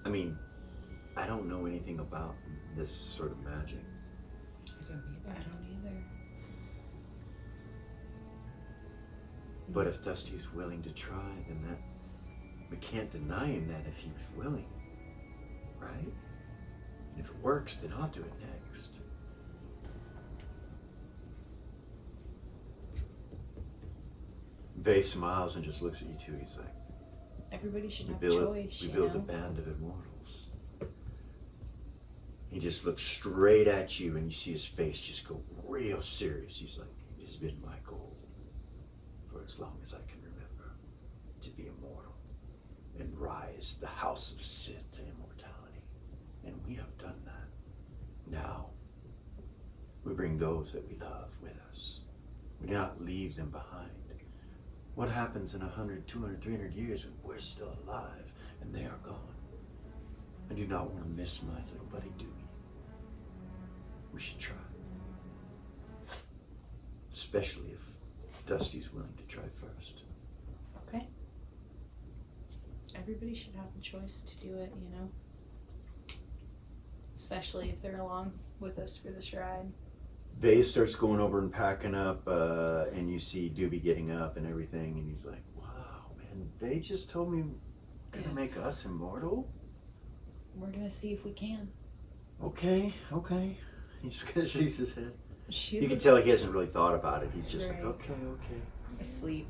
I mean, I don't know anything about this sort of magic. I don't I either. don't either. But if Dusty's willing to try, then that we can't deny him that if he was willing, right? And if it works, then I'll do it next. Vay smiles and just looks at you two. He's like, Everybody should we have build, a choice, we you build a know? band of immortals. He just looks straight at you and you see his face just go real serious. He's like, it has been my goal for as long as I can remember to be immortal and rise the House of Sith to immortality. And we have done that. Now, we bring those that we love with us. We do not leave them behind. What happens in 100, 200, 300 years when we're still alive and they are gone? I do not want to miss my little buddy Doobie. We should try. Especially if Dusty's willing to try first. Okay. Everybody should have the choice to do it, you know? Especially if they're along with us for this ride. Vay starts going over and packing up, and you see Doobie getting up and everything, and he's like, wow, man, Vay just told me gonna Yeah. make us immortal? We're gonna see if we can. Okay. He's gonna shake his head. Shoot. You can tell he hasn't really thought about it. He's just Right. like, okay. Asleep.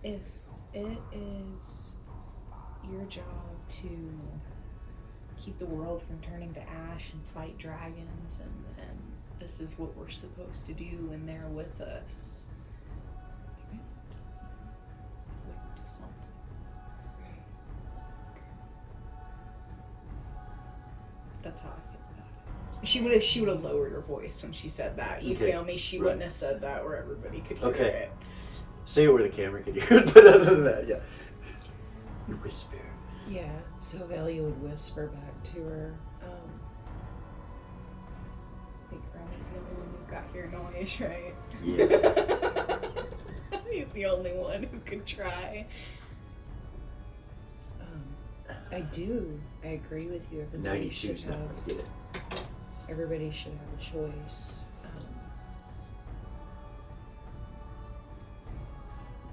If it is your job to keep the world from turning to ash and fight dragons, and this is what we're supposed to do, and they're with us. We can do something. That's how I feel about it. She would have lowered her voice when she said that. You Okay. feel me? She Right. wouldn't have said that where everybody could hear Okay. it. Say it where the camera can hear it, but other than that, yeah. You whisper. Yeah, so Velia would whisper back to her. I think Ronnie's the only one who's got hear noise, right? Yeah. He's the only one who could try. I do. I agree with you. Everybody should 92's not have. gonna get it. Everybody should have a choice.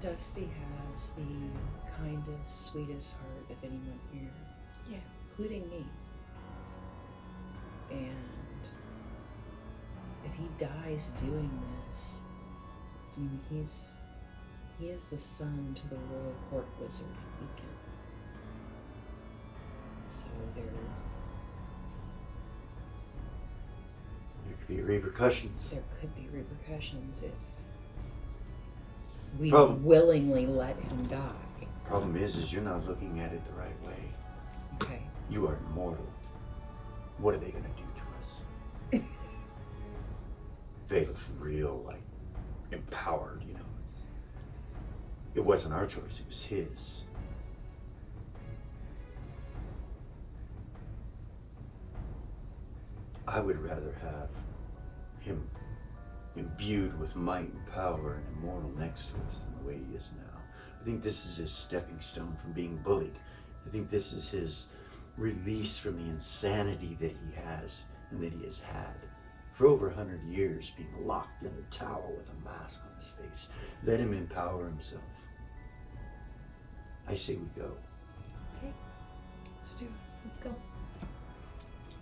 Dusty has the kindest, sweetest heart of anyone here. Yeah. Including me. And if he dies doing this, I mean, he is the son to the royal court wizard of Beacon. So There could be repercussions. there could be repercussions if we Problem. willingly let him die. Problem is you're not looking at it the right way. Okay. You are immortal. What are they gonna do to us? Faye looks real, like, empowered, you know. It wasn't our choice, it was his. I would rather have him imbued with might and power and immortal next to us than the way he is now. I think this is his stepping stone from being bullied. I think this is his release from the insanity that he has and that he has had for over 100 years, being locked in a tower with a mask on his face. Let him empower himself. I say we go. Okay. Let's do it. Let's go.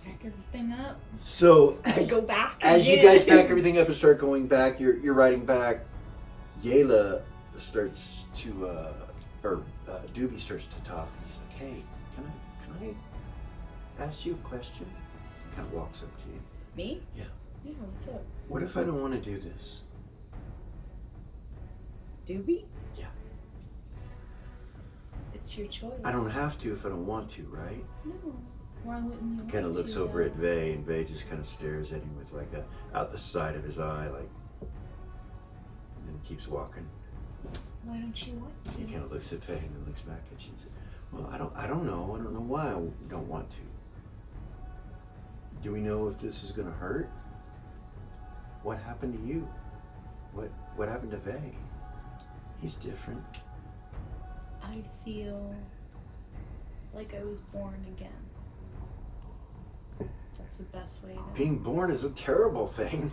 Pack everything up. So Go back. as you again. guys pack everything up and start going back, you're riding back. Yayla starts to, Doobie starts to talk. He's like, "Hey, can I ask you a question?" Kind of walks up to you. Me? Yeah. Yeah, what's up? What if I don't want to do this? Doobie? Yeah. It's your choice. I don't have to if I don't want to, right? No. Why wouldn't you? Kind of want looks to, over though? at Vay, and Vay just kind of stares at him with like out the side of his eye, like, and then keeps walking. Why don't you want to? He kind of looks at Vay and then looks back at you and says, "Well, I don't know. I don't know why I don't want to. Do we know if this is going to hurt? What happened to you? What happened to Vay? He's different." I feel like I was born again. That's the best way to. Being born is a terrible thing.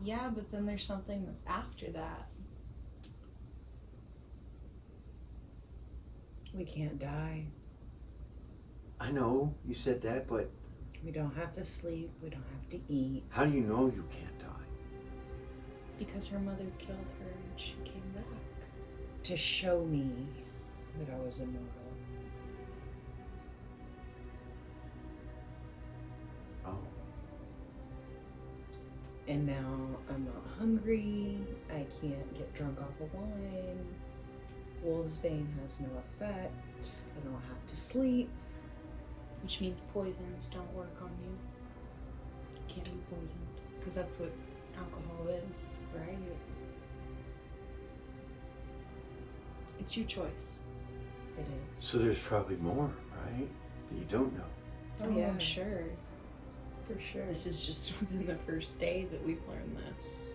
Yeah, but then there's something that's after that. We can't die. I know you said that, but We don't have to sleep. We don't have to eat. how do you know you can't die? Because her mother killed her and she came back. To show me that I was immortal. Oh. And now I'm not hungry. I can't get drunk off of wine. Wolfsbane has no effect. I don't have to sleep. Which means poisons don't work on you. You can't be poisoned. Because that's what alcohol is, right? It's your choice. It is. So there's probably more, right? That you don't know. Oh, yeah. I'm sure. For sure. This is just within the first day that we've learned this.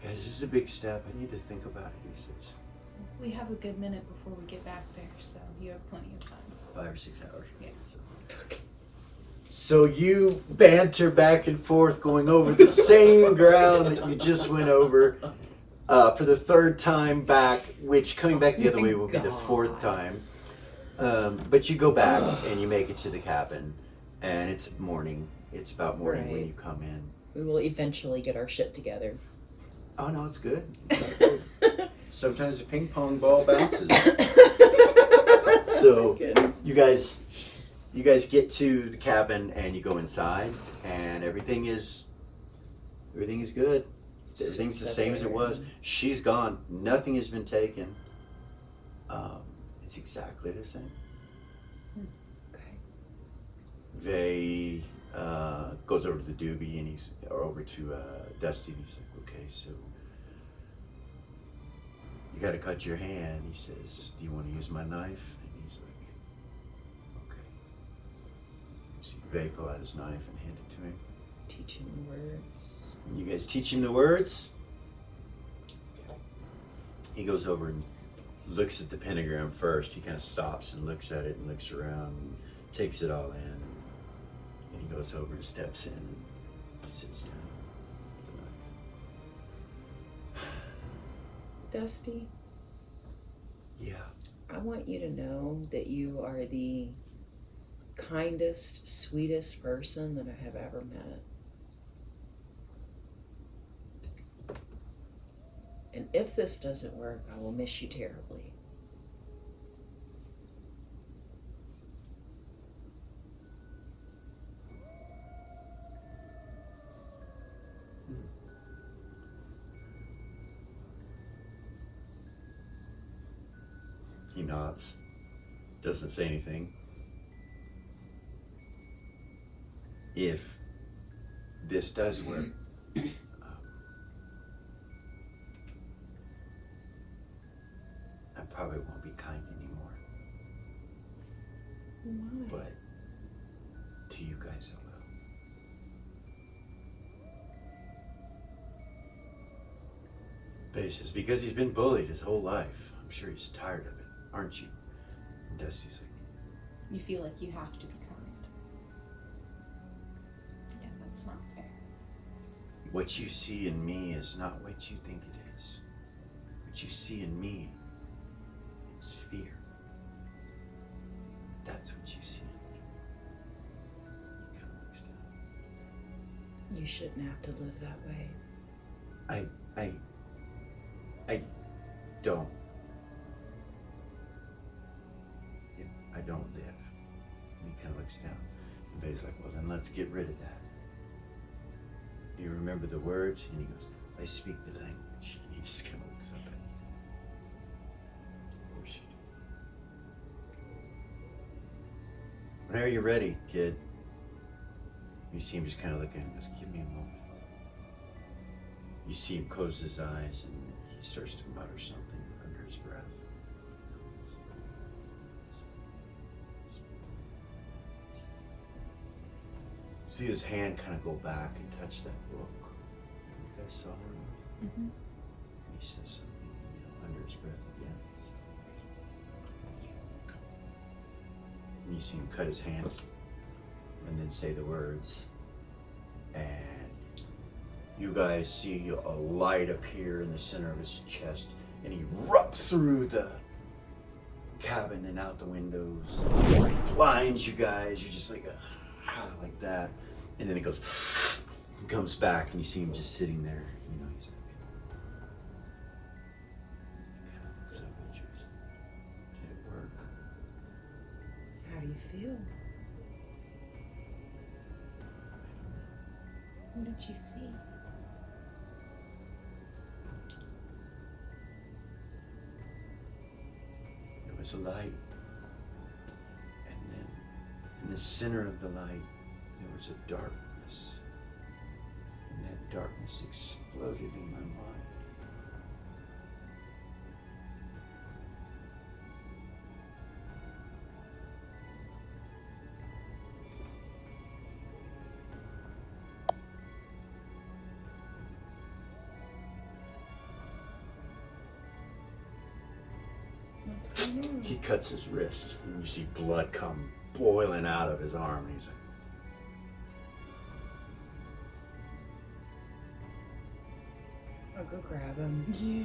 Guys, this is a big step. I need to think about it, he says. We have a good minute before we get back there, so you have plenty of time. 5 or 6 hours. Yeah. So you banter back and forth going over the same ground that you just went over for the third time back, which coming back the other way will be the fourth time. But you go back and you make it to the cabin, and it's morning. It's about morning when Right. you come in. We will eventually get our shit together. Oh no, it's good. It's all good. sometimes a ping pong ball bounces. So you guys get to the cabin and you go inside, and everything is good. Everything's the same as it was. She's gone. Nothing has been taken. It's exactly the same. Okay. Vay goes over to the doobie and over to Dusty, and he's like, okay, so you got to cut your hand. He says, do you want to use my knife? And he's like, okay. So Vay pull out his knife and hand it to him. Teach him the words. And you guys teach him the words. He goes over and looks at the pentagram first. He kind of stops and looks at it and looks around and takes it all in. And he goes over and steps in and sits down. Dusty, Yeah. I want you to know that you are the kindest, sweetest person that I have ever met. And if this doesn't work, I will miss you terribly. He nods. Doesn't say anything. If this does work, I probably won't be kind anymore. Why? But to you guys I will. Basis, because he's been bullied his whole life. I'm sure he's tired of it, aren't you? And Dusty's like, You feel like you have to be kind. Yeah, that's not fair. what you see in me is not what you think it is. What you see in me is fear. That's what you see in me. He kind of looks down. You shouldn't have to live that way. I don't. Yeah, I don't live. And he kind of looks down. And Vay's like, well, then let's get rid of that. Do you remember the words? And he goes, I speak the language. And he just kind of looks up at me. Of course you do. Whenever you're ready, kid. You see him just kind of looking at him and goes, give me a moment. You see him close his eyes and he starts to mutter something under his breath. See his hand kind of go back and touch that book. You guys saw him? Mm-hmm. He says something, under his breath again. And you see him cut his hand and then say the words. And you guys see a light appear in the center of his chest, and he erupts through the cabin and out the windows. Blinds you guys. You're just like, like that. And then it goes, comes back, and you see him just sitting there. You know, he's like, kind of looks up at you. Did it work? How do you feel? What did you see? There was a light. And then in the center of the light, there was a darkness. And that darkness exploded in my mind. What's going on? He cuts his wrist, and you see blood come boiling out of his arm, and he's like, I'll go grab him. Yeah.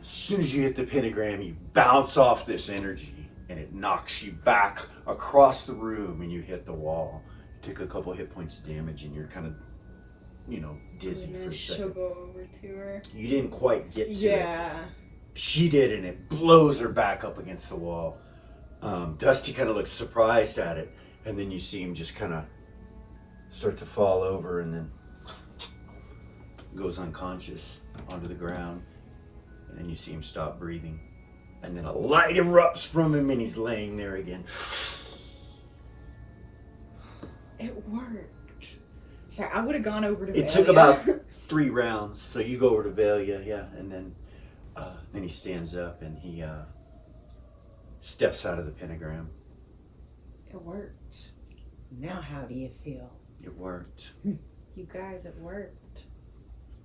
as soon as you hit the pentagram, you bounce off this energy, and it knocks you back across the room, and you hit the wall. You take a couple hit points of damage, and you're kind of, dizzy for a She'll second. go over to her. You didn't quite get to it. Yeah. she did, and it blows her back up against the wall. Dusty kind of looks surprised at it, and then you see him just kind of start to fall over, and then goes unconscious onto the ground, and then you see him stop breathing, and then a light erupts from him, and he's laying there again. It worked. Sorry, I would have gone over to It Velia. took about 3 rounds, so you go over to Velia, yeah, and then he stands up and he steps out of the pentagram. It worked. Now how do you feel? It worked. You guys, it worked.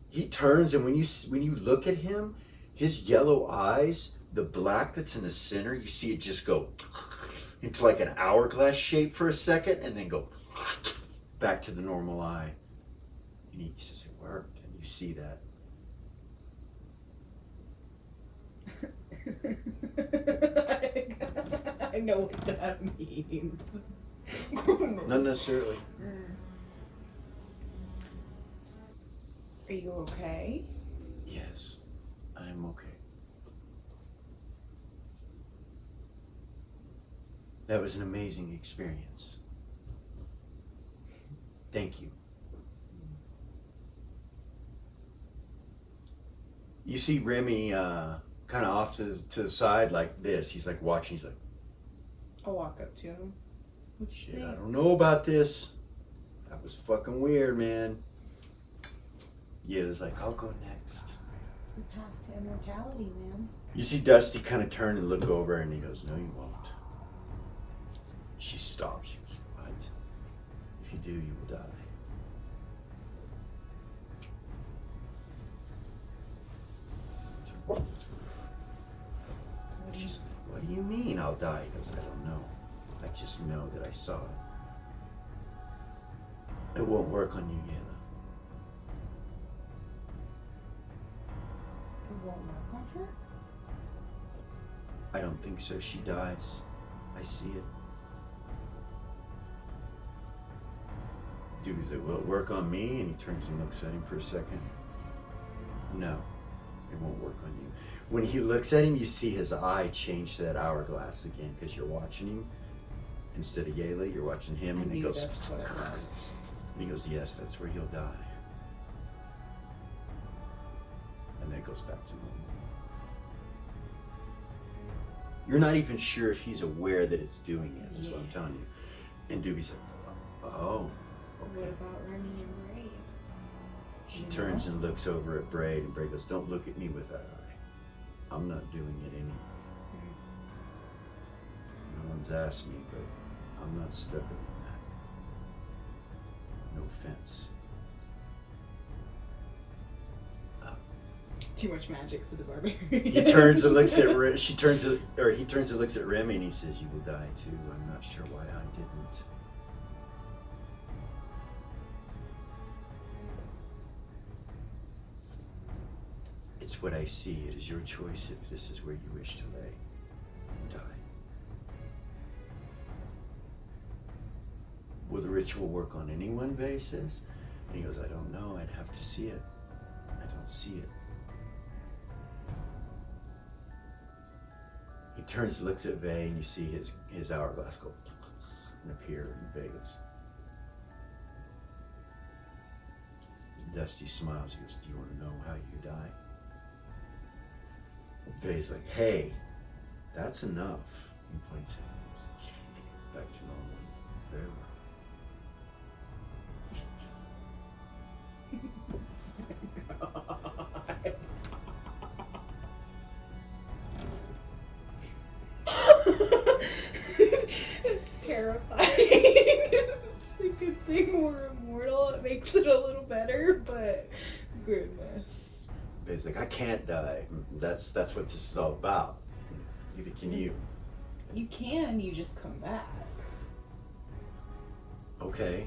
He turns, and when you look at him, his yellow eyes, the black that's in the center, you see it just go into like an hourglass shape for a second, and then go back to the normal eye. And he says, it worked, and you see that. I know what that means. Not necessarily. Are you okay? Yes, I am okay. That was an amazing experience. Thank you. You see Remy kind of off to the side like this. He's like watching. He's like, I'll walk up to him. What you shit, think? I don't know about this. That was fucking weird, man. Yeah, it's like, I'll go next. The path to immortality, man. You see Dusty kind of turn and look over, and he goes, no, you won't. She stops. She goes, what? If you do, you will die. She's like, what do you mean I'll die? He goes, I don't know. I just know that I saw it. It won't work on you, Gayla. It won't work on her? I don't think so. She dies. I see it. Dude, he's like, will it work on me? And he turns and looks at him for a second. No, it won't work on you. When he looks at him, you see his eye change to that hourglass again, because you're watching him. Instead of Yayla, you're watching him, I and he knew goes, that's what it was. and he goes, yes, that's where you'll die. And then it goes back to normal. You're not even sure if he's aware that it's doing it, is what I'm Yeah. telling you. And Doobie's like, oh, What okay. about Remy and Ray? She You turns know? and looks over at Braid, and Braid goes, don't look at me with that eye. I'm not doing it anyway. No one's asked me, but I'm not stepping in that. No offense. Too much magic for the barbarian. He turns and looks at he turns and looks at Remy, and he says, you will die too. I'm not sure why I didn't. It's what I see. It is your choice if this is where you wish to lay and die. Will the ritual work on anyone, Vay says? And he goes, I don't know. I'd have to see it. I don't see it. He turns and looks at Vay, and you see his hourglass go and appear, and Vay goes. Dusty smiles. He goes, do you want to know how you die? Vay's like, hey, that's enough. He points it back to normal. Very well. It's terrifying. It's a good thing we're immortal. It makes it a little better, but goodness. Vay's like, I can't die. That's what this is all about. Neither can you. You can, you just come back. Okay,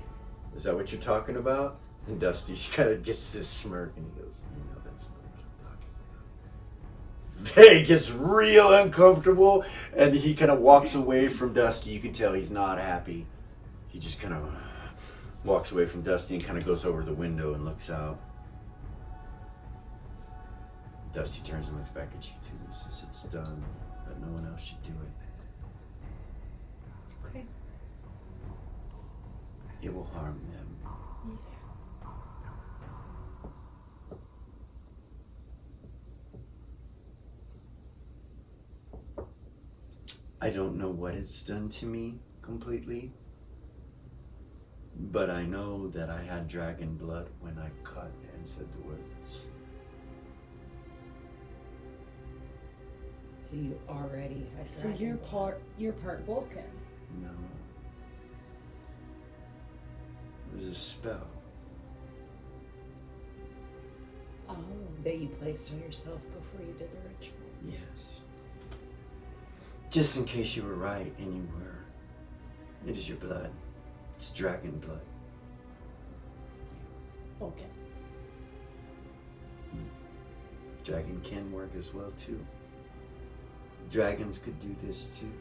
is that what you're talking about? And Dusty kind of gets this smirk, and he goes, that's not what I'm talking about. Vay gets real uncomfortable, and he kind of walks away from Dusty. You can tell he's not happy. He just kind of walks away from Dusty and kind of goes over the window and looks out. Dusty turns and looks back at you too and says it's done, but no one else should do it. Okay. It will harm them. I don't know what it's done to me completely, but I know that I had dragon blood when I cut and said the words. So you already had So dragon you're blood. No. part Vulcan. It was a spell. Oh. That you placed on yourself before you did the ritual. Yes. Just in case you were right, and you were. It is your blood. It's dragon blood. Vulcan. Dragon can work as well too. Dragons could do this too.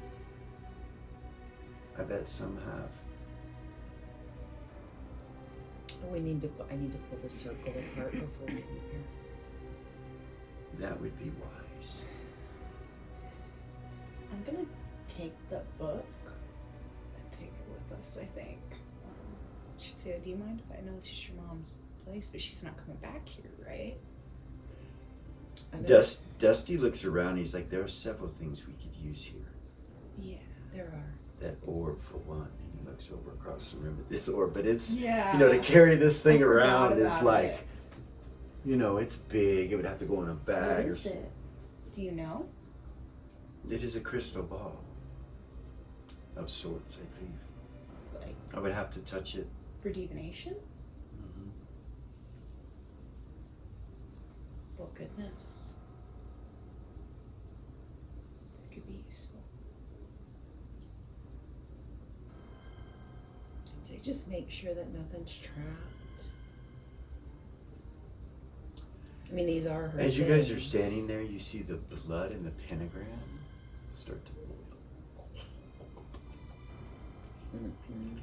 I bet some have. I need to pull the circle apart before we leave here. That would be wise. I'm gonna take the book and take it with us, I think. She'd say, do you mind if I know this is your mom's place? But she's not coming back here, right? I know Dusty looks around. He's like, there are several things we could use here. Yeah. there are. That orb, for one. And he looks over across the room at this orb. But it's, Yeah. you know, to carry this thing I forgot around is about like, it. you know, it's big. It would have to go in a What bag. is it? Do you know? It is a crystal ball of sorts, I believe. Like, I would have to touch it. for divination? Mhm. Well, goodness. That could be useful. I'd say just make sure that nothing's trapped. I mean, these are her As you guys are things. standing there, you see the blood in the pentagram start to boil. Mm-mm.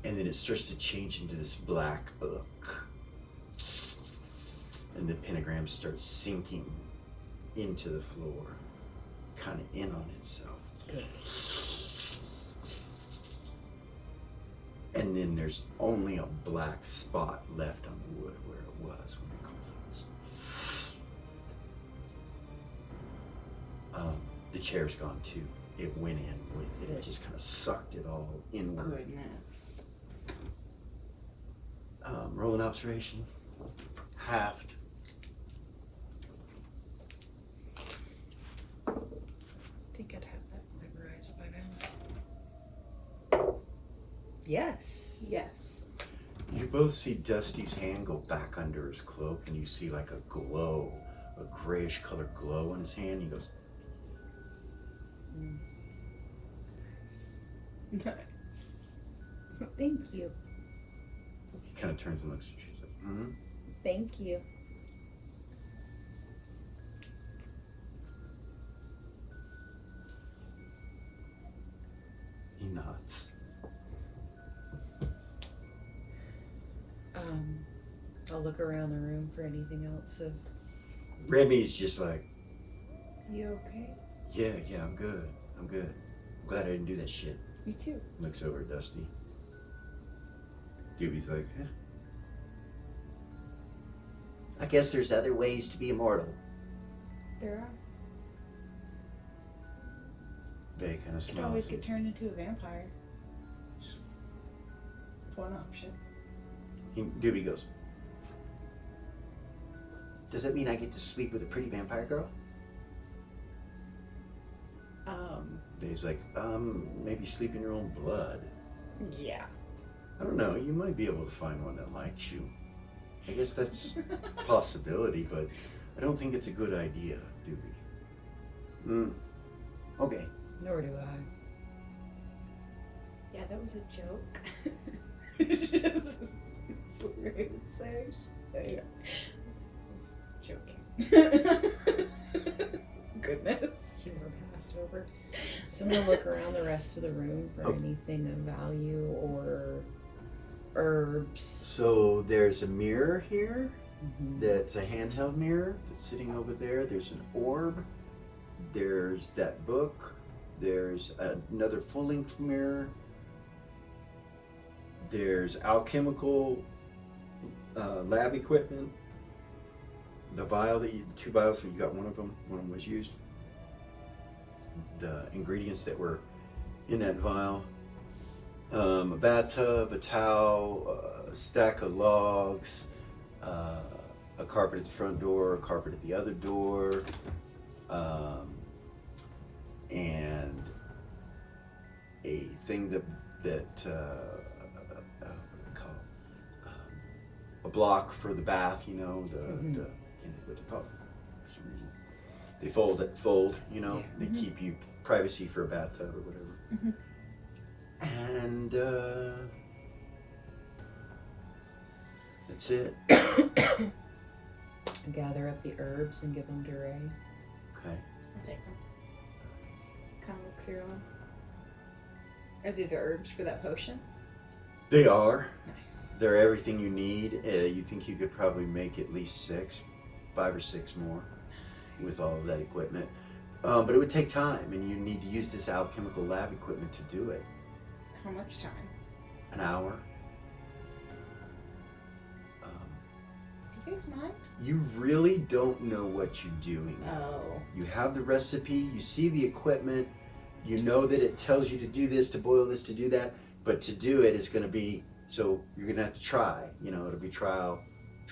And then it starts to change into this black oak. And the pentagram starts sinking into the floor, kind of in on itself. Good. And then there's only a black spot left on the wood where it was when it completes. The chair's gone too. It went in with it. It just kind of sucked it all inward. Goodness. Roll an observation. Halved. I think I'd have that memorized by now. Yes. Yes. You both see Dusty's hand go back under his cloak, and you see like a glow, a grayish colored glow in his hand. He goes, Mm. Nice. Thank you. he kind of turns and looks at you. She's like, mm-hmm. Thank you. He nods. I'll look around the room for anything else of Remy's just like, You okay? yeah, I'm good. I'm glad I didn't do that shit. Me too. Looks over at Dusty. Doobie's like, eh. I guess there's other ways to be immortal. There are. They kind of Could always smiles. get turned into a vampire. It's one option. Doobie goes, does that mean I get to sleep with a pretty vampire girl? Dave's like, maybe sleep in your own blood. Yeah. I don't know, you might be able to find one that likes you. I guess that's a possibility, but I don't think it's a good idea, Doobie. Okay. nor do I. Yeah, that was a joke. It's what we would say. She's like, it's joking. Goodness. Humor passed over. So I'm gonna look around the rest of the room for Okay. anything of value or herbs. So there's a mirror here, That's a handheld mirror that's sitting over there. There's an orb. There's that book. There's another full-length mirror. There's alchemical lab equipment. The vial the 2 vials, so you got one of them was used. The ingredients that were in that vial. A bathtub, a towel, a stack of logs, a carpet at the front door, a carpet at the other door, and a thing that what do they call it? A block for the bath, the what do you call it? For some reason they fold, they keep you privacy for a bathtub or whatever. And that's it. Gather up the herbs and give them to Ray. Okay. I'll take them. Kind of look through them. Are they the herbs for that potion? They are. Nice. They're everything you need. You think you could probably make at least 5 or 6 more with all of that equipment. But it would take time, and you need to use this alchemical lab equipment to do it. How much time? An hour. Do you guys mind? You really don't know what you're doing. Oh. You have the recipe, you see the equipment, you know that it tells you to do this, to boil this, to do that, but to do it is going to be, so you're going to have to try. It'll be trial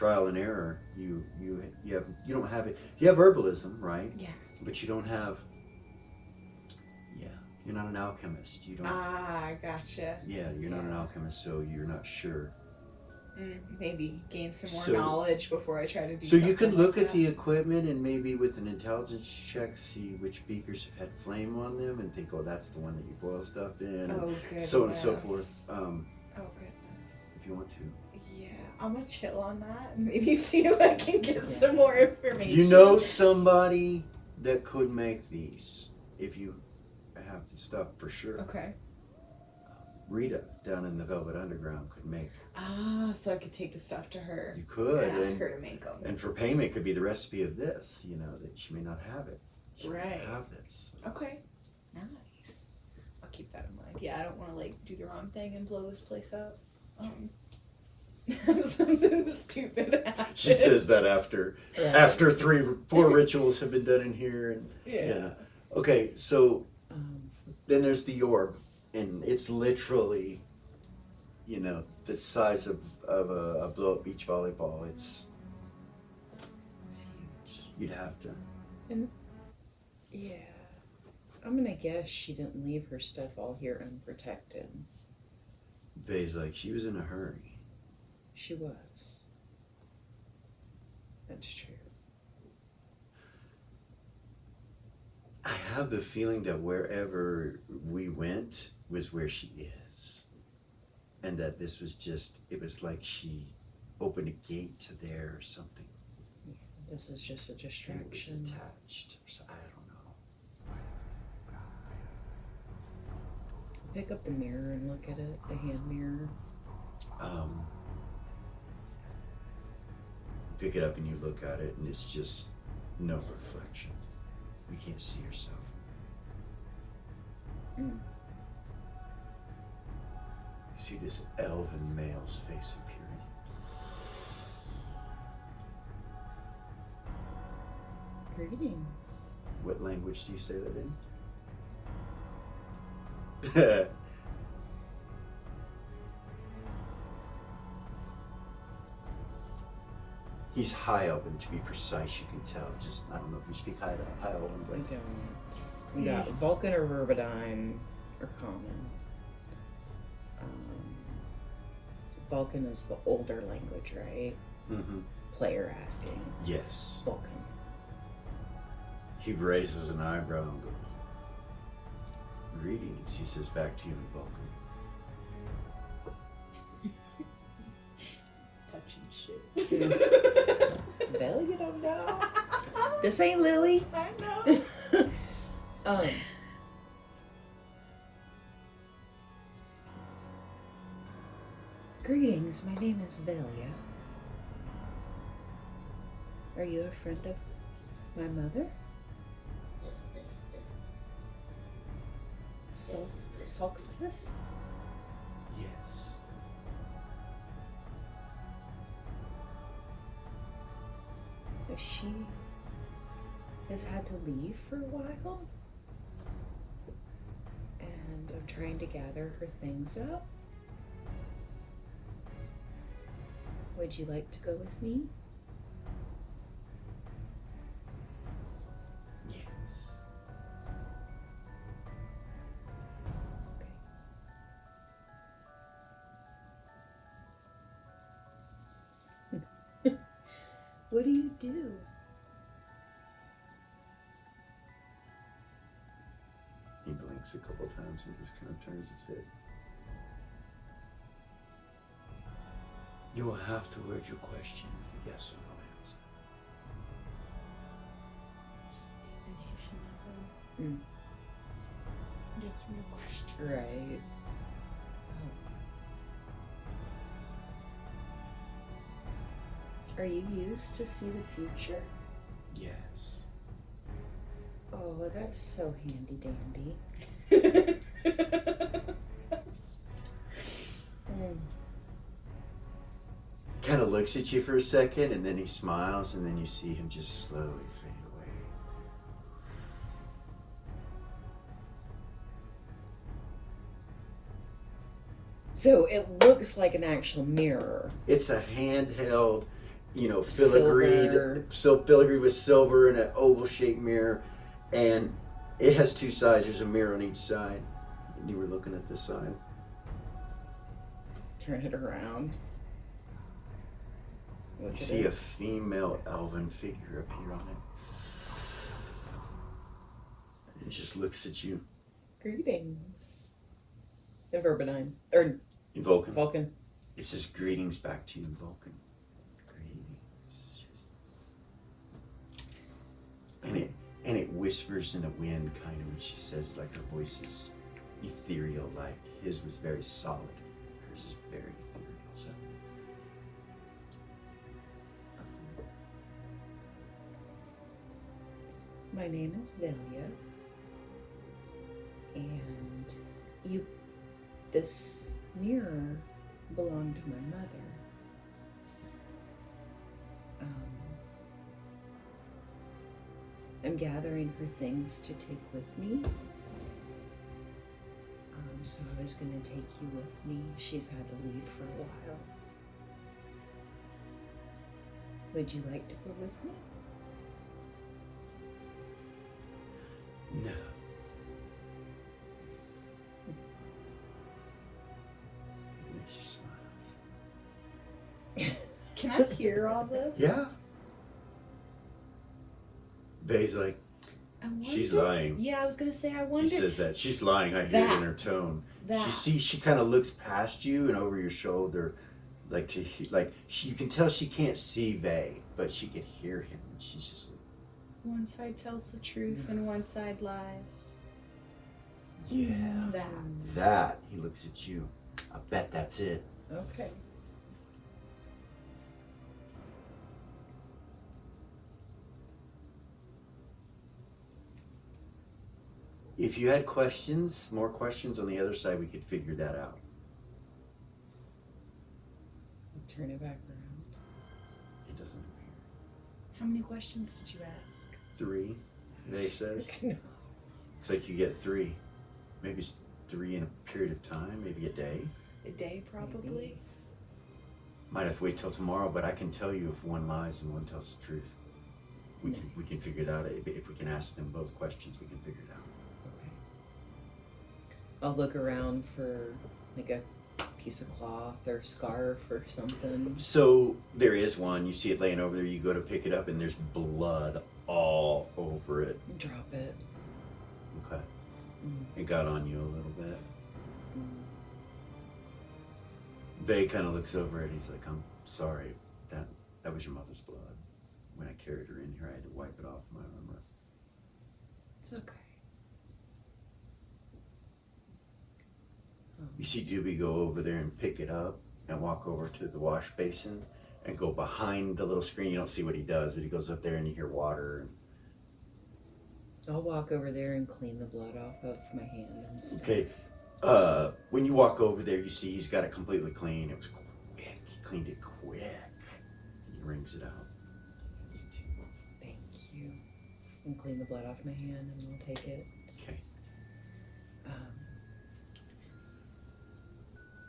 and error. You don't have it. You have herbalism, right? Yeah. But you don't have. Yeah, you're not an alchemist. You don't. Ah, gotcha. Yeah, you're not an alchemist, so you're not sure. Maybe gain some more So- knowledge before I try to do So something you could like look at that. the equipment and maybe with an intelligence check see which beakers have had flame on them and think, oh, that's the one that you boil stuff in, Oh, and goodness. so on and so forth. Oh, goodness. If you want to. Yeah, I'm gonna chill on that and maybe see if I can get some more information. You know somebody that could make these if you have the stuff for sure. Okay. Rita down in the Velvet Underground could make. Ah, so I could take the stuff to her. You could, And ask her to make them. and for payment could be the recipe of this. That she may not have it. She may Right. not have this. Okay. Nice. I'll keep that in mind. Yeah, I don't want to do the wrong thing and blow this place up. Have something stupid happen. She says that after 4 rituals have been done in here, and Yeah. Okay, so then there's the orb, and it's literally, the size of a blow-up beach volleyball. It's huge. you'd have to. Yeah. I'm gonna guess she didn't leave her stuff all here unprotected. Vay's like, she was in a hurry. She was. That's true. I have the feeling that wherever we went was where she is. And that this was it was like she opened a gate to there or something. Yeah, this is just a And it was distraction. attached. So I don't know. Pick up the mirror and look at it, the hand mirror. Pick it up and you look at it and it's just no reflection. You can't see yourself. You see this elven male's face appearing. Greetings. What language do you say that in? He's high elven, to be precise, you can tell. Just, I don't know if you speak high elven, We but don't. We got Vulcan or Verbadyne or Common. Vulcan is the older language, right? Player asking. Yes. Vulcan. He raises an eyebrow and goes, greetings, he says back to you in Vulcan. Touching shit. Belle, you don't know? This ain't Lily. I know. Greetings, my name is Velia. Are you a friend of my mother? Solstice? Yes. She has had to leave for a while. And I'm trying to gather her things up. Would you like to go with me? Yes. Okay. What do you do? He blinks a couple times and just kind of turns his head. You will have to word your question with a yes or no answer. Divination level. Mm. Yes, real questions. Right. Are you used to see the future? Yes. Oh, that's so handy dandy. Kind of looks at you for a second and then he smiles and then you see him just slowly fade away. So it looks like an actual mirror. It's a handheld, Silver. filigreed with silver and an oval shaped mirror, and it has two sides. There's a mirror on each side. And you were looking at this side. Turn it around. You Look at see it. a female elven figure appear on it. It just looks at you. Greetings. In Verbenine. Or In Vulcan. Vulcan. It says greetings back to you in Vulcan. Greetings. And it whispers in the wind kind of when she says, like her voice is ethereal, like his was very solid. Hers is very ethereal. So My name is Velia. And this mirror belonged to my mother. I'm gathering her things to take with me. So I was going to take you with me. She's had to leave for a while. Would you like to go with me? no. And she smiles. Can I hear all this? Yeah. Vay's like, I wonder, she's lying. Yeah, I was gonna say, I He wonder. says that. She's lying. I hear it in her tone. She kind of looks past you and over your shoulder, you can tell she can't see Vay, but she can hear him. She's just One side tells the truth and one side lies. yeah. That he looks at you. I bet that's it. Okay. If you had questions, more questions on the other side, we could figure that out. Turn it back around. It doesn't appear. How many questions did you ask? 3, Vay says. No. Looks like you get 3. Maybe it's 3 in a period of time, maybe a day. A day, probably. Maybe. Might have to wait till tomorrow, but I can tell you if one lies and one tells the truth. We can figure it out. If we can ask them both questions, we can figure it out. Okay. I'll look around for like a piece of cloth or scarf or something. So there is one. You see it laying over there. You go to pick it up, and there's blood all over it. Drop it. Okay. Mm. It got on you a little bit. Mm. Vay kind of looks over it. He's like, "I'm sorry. That was your mother's blood. When I carried her in here, I had to wipe it off my armor." It's okay. You see Doobie go over there and pick it up and walk over to the wash basin and go behind the little screen. You don't see what he does, but he goes up there and you hear water. I'll walk over there and clean the blood off of my hand and stuff. Okay. When you walk over there, you see he's got it completely clean. It was quick. He cleaned it quick. He wrings it out. Thank you. And clean the blood off my hand and I'll take it. Okay.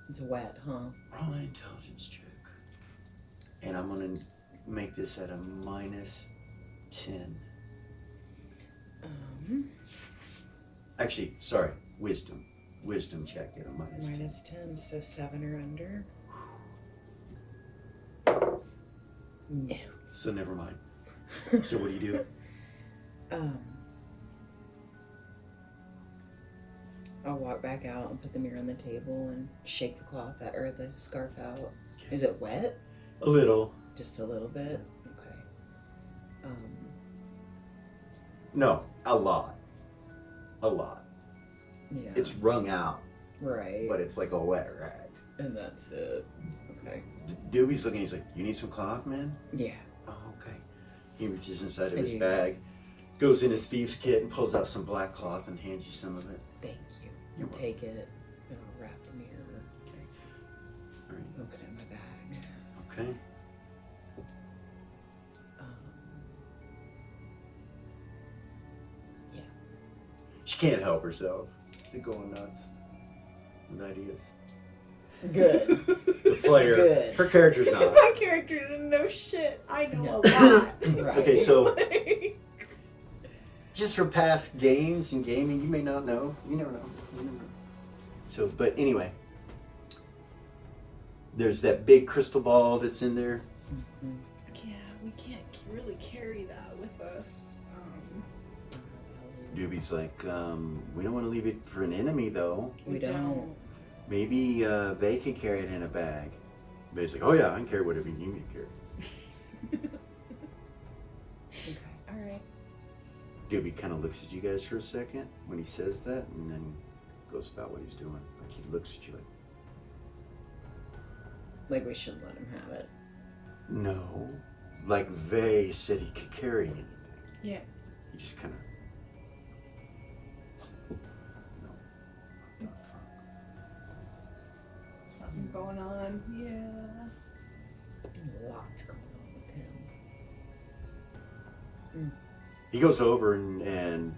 It's wet, huh? Roll an intelligence check. And I'm going to make this at a -10. Actually, sorry, wisdom. Wisdom check at a -10. -10, so 7 or under. No. So never mind. So what do you do? I'll walk back out and put the mirror on the table and shake the cloth out, or the scarf out. Is it wet? A little. Just a little bit? Okay. No, a lot. A lot. Yeah. It's wrung out, right. but it's like a wet rag. And that's it. Okay. Doobie's looking, he's like, you need some cloth, man? Yeah. Oh, okay. He reaches inside of I his do. bag, goes in his thieves kit and pulls out some black cloth and hands you some of it. Thank you. You're I'll take it and I'll wrap the mirror. Okay. All right. I'll put it in my bag. Okay. Yeah. She can't help herself. She's going nuts with ideas. Good. The player, Good. her character's not. My character didn't know shit. I know No. a lot. Right. Okay, so just from past games and gaming, you may not know. You never know. You never know. So, but anyway, there's that big crystal ball that's in there. Mhm. Yeah, we can't really carry that with us. Doobie's like, we don't want to leave it for an enemy though. We don't. Maybe they can carry it in a bag. But he's like, oh yeah, I can carry whatever you need me to carry. Okay. Alright. Doobie kind of looks at you guys for a second when he says that, and then goes about what he's doing. Like he looks at you like, Like we should let him have it. no. Like Vay said he could carry anything. Yeah. He just kind of. Something going on. Yeah. Lots going on with him. He goes over and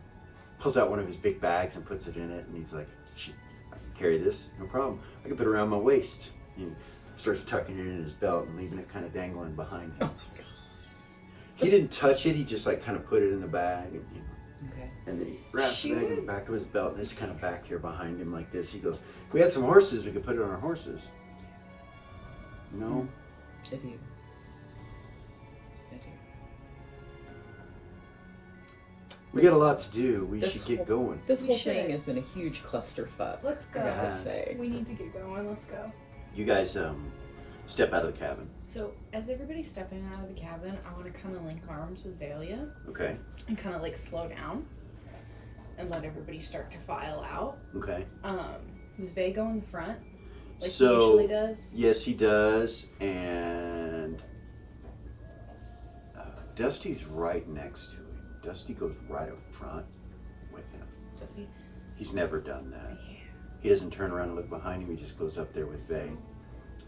pulls out one of his big bags and puts it in it, and he's like, I can carry this, no problem. I can put it around my waist. And he starts tucking it in his belt and leaving it kind of dangling behind him. Oh my god. He didn't touch it, he just like kind of put it in the bag, and, Okay. and then he wraps the bag in the back of his belt, and it's kind of back here behind him like this. He goes, if we had some horses, we could put it on our horses. No? I do. We got a lot to do. We This should get whole- going. This We whole should. thing has been a huge clusterfuck. Let's go. I gotta Yes. say. We need to get going. Let's go. You guys step out of the cabin. So, as everybody's stepping out of the cabin, I want to kind of link arms with Valia Okay. and kind of like slow down and let everybody start to file out. Okay. Does Vay go in the front like So, he usually does? Yes, he does, and Dusty's right next to him. Dusty goes right up front with him. Does he? He's never done that. Yeah. He doesn't turn around and look behind him. He just goes up there with Vay.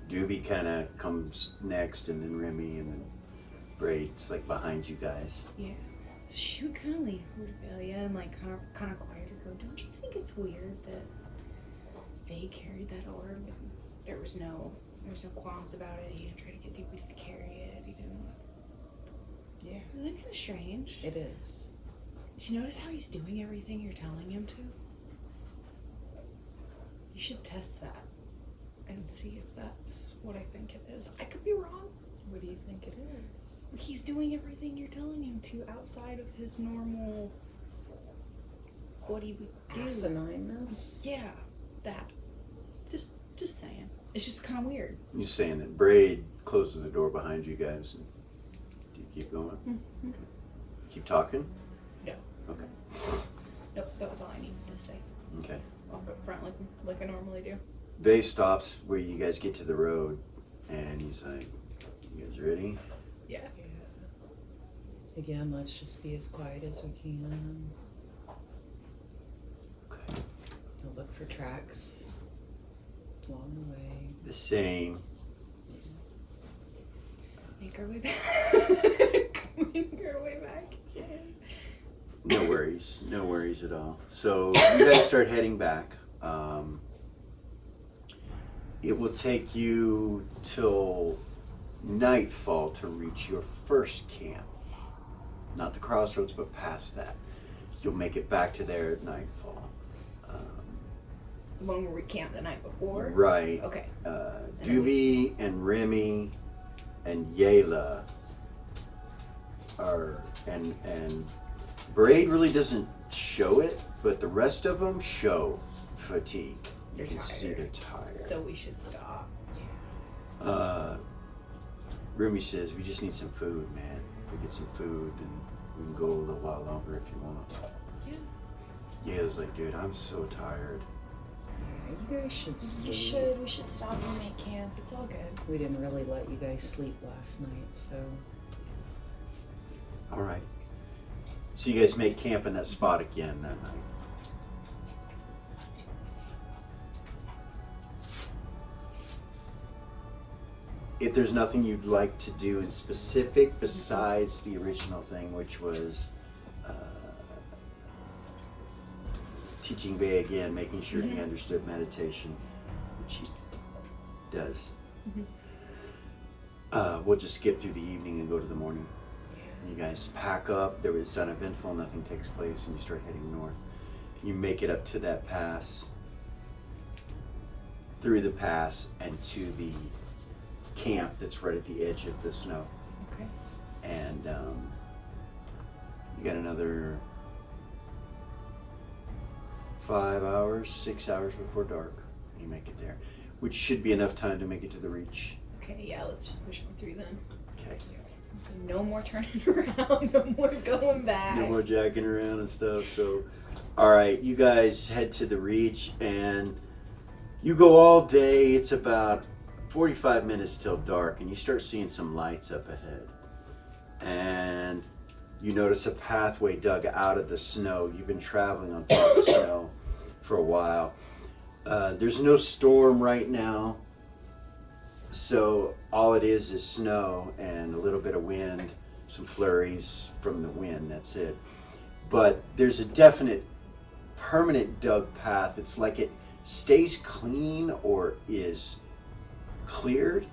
Doobie kind of comes next, and then Remy, and then Braid's like behind you guys. Yeah. So she would kind of lean over to Valia and like kind of quietly go, "Don't you think it's weird that Vay carried that orb and there was no qualms about it? He didn't try to get Doobie to carry it. He didn't." Yeah. Isn't that kind of strange? It is. Did you notice how he's doing everything you're telling him to? You should test that and see if that's what I think it is. I could be wrong. What do you think it is? He's doing everything you're telling him to outside of his normal what he would do. Asinineness? Yeah, that. Just saying. It's just kind of weird. You're saying that Braid closes the door behind you guys. And do you keep going? Mm-hmm. Keep talking? No. Okay. Nope, that was all I needed to say. Okay. Walk up front like I normally do. Vay stops where you guys get to the road, and he's like, You guys ready? Yeah. Again, let's just be as quiet as we can. Okay. I'll look for tracks along the way. The same. Make our way back. Make our way back again. No worries. No worries at all. So you guys start heading back. It will take you till nightfall to reach your first camp. Not the crossroads, but past that. You'll make it back to there at nightfall. The one where we camped the night before? Right. Okay. Doobie and Remy and Yayla are, and Braid really doesn't show it, but the rest of them show fatigue. You They're can see tired. they're tired. So we should stop. Remy says, we just need some food, man. We get some food and we can go a little while longer if you want. Yeah. Yayla's like, dude, I'm so tired. Yeah, you guys should sleep. We should stop and make camp. It's all good. We didn't really let you guys sleep last night, so. All right. So you guys make camp in that spot again that night. If there's nothing you'd like to do in specific besides the original thing, which was teaching Bay again, making sure he understood meditation, which he does. We'll just skip through the evening and go to the morning. You guys pack up. There was uneventful, nothing takes place, and you start heading north. You make it up to that pass, through the pass, and to the camp that's right at the edge of the snow. Okay. And you got another 5 hours, 6 hours before dark, and you make it there, which should be enough time to make it to the reach. Okay, yeah, let's just push on through then. Okay. No more turning around, no more going back. No more jacking around and stuff. So, all right, you guys head to the reach, and you go all day. It's about 45 minutes till dark, and you start seeing some lights up ahead. And you notice a pathway dug out of the snow. You've been traveling on top of snow for a while. There's no storm right now, so all it is snow and a little bit of wind, some flurries from the wind, that's it. But there's a definite permanent dug path. It's like it stays clean or is cleared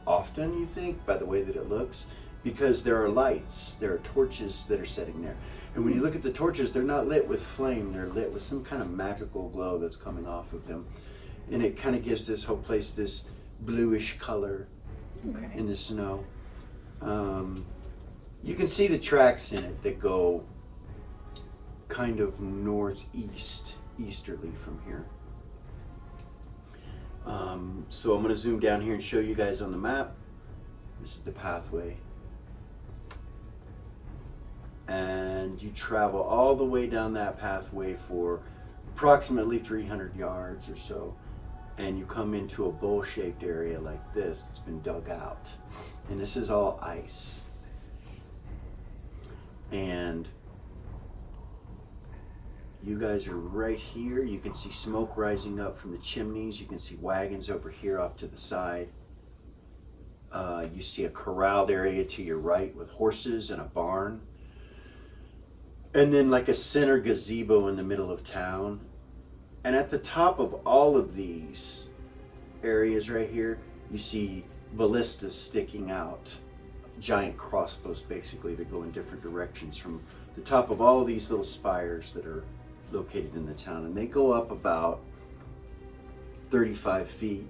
often, you think, by the way that it looks, because there are lights, there are torches that are sitting there. And when you look at the torches, they're not lit with flame, they're lit with some kind of magical glow that's coming off of them. And it kind of gives this whole place this bluish color in the snow. You can see the tracks in it that go kind of northeast, easterly from here. So I'm going to zoom down here and show you guys on the map. This is the pathway. And you travel all the way down that pathway for approximately 300 yards or so. And you come into a bowl-shaped area like this that's been dug out. And this is all ice. And you guys are right here. You can see smoke rising up from the chimneys. You can see wagons over here off to the side. You see a corralled area to your right with horses and a barn. And then like a center gazebo in the middle of town. And at the top of all of these areas right here, you see ballistas sticking out. Giant crossbows basically that go in different directions from the top of all of these little spires that are located in the town. And they go up about 35 feet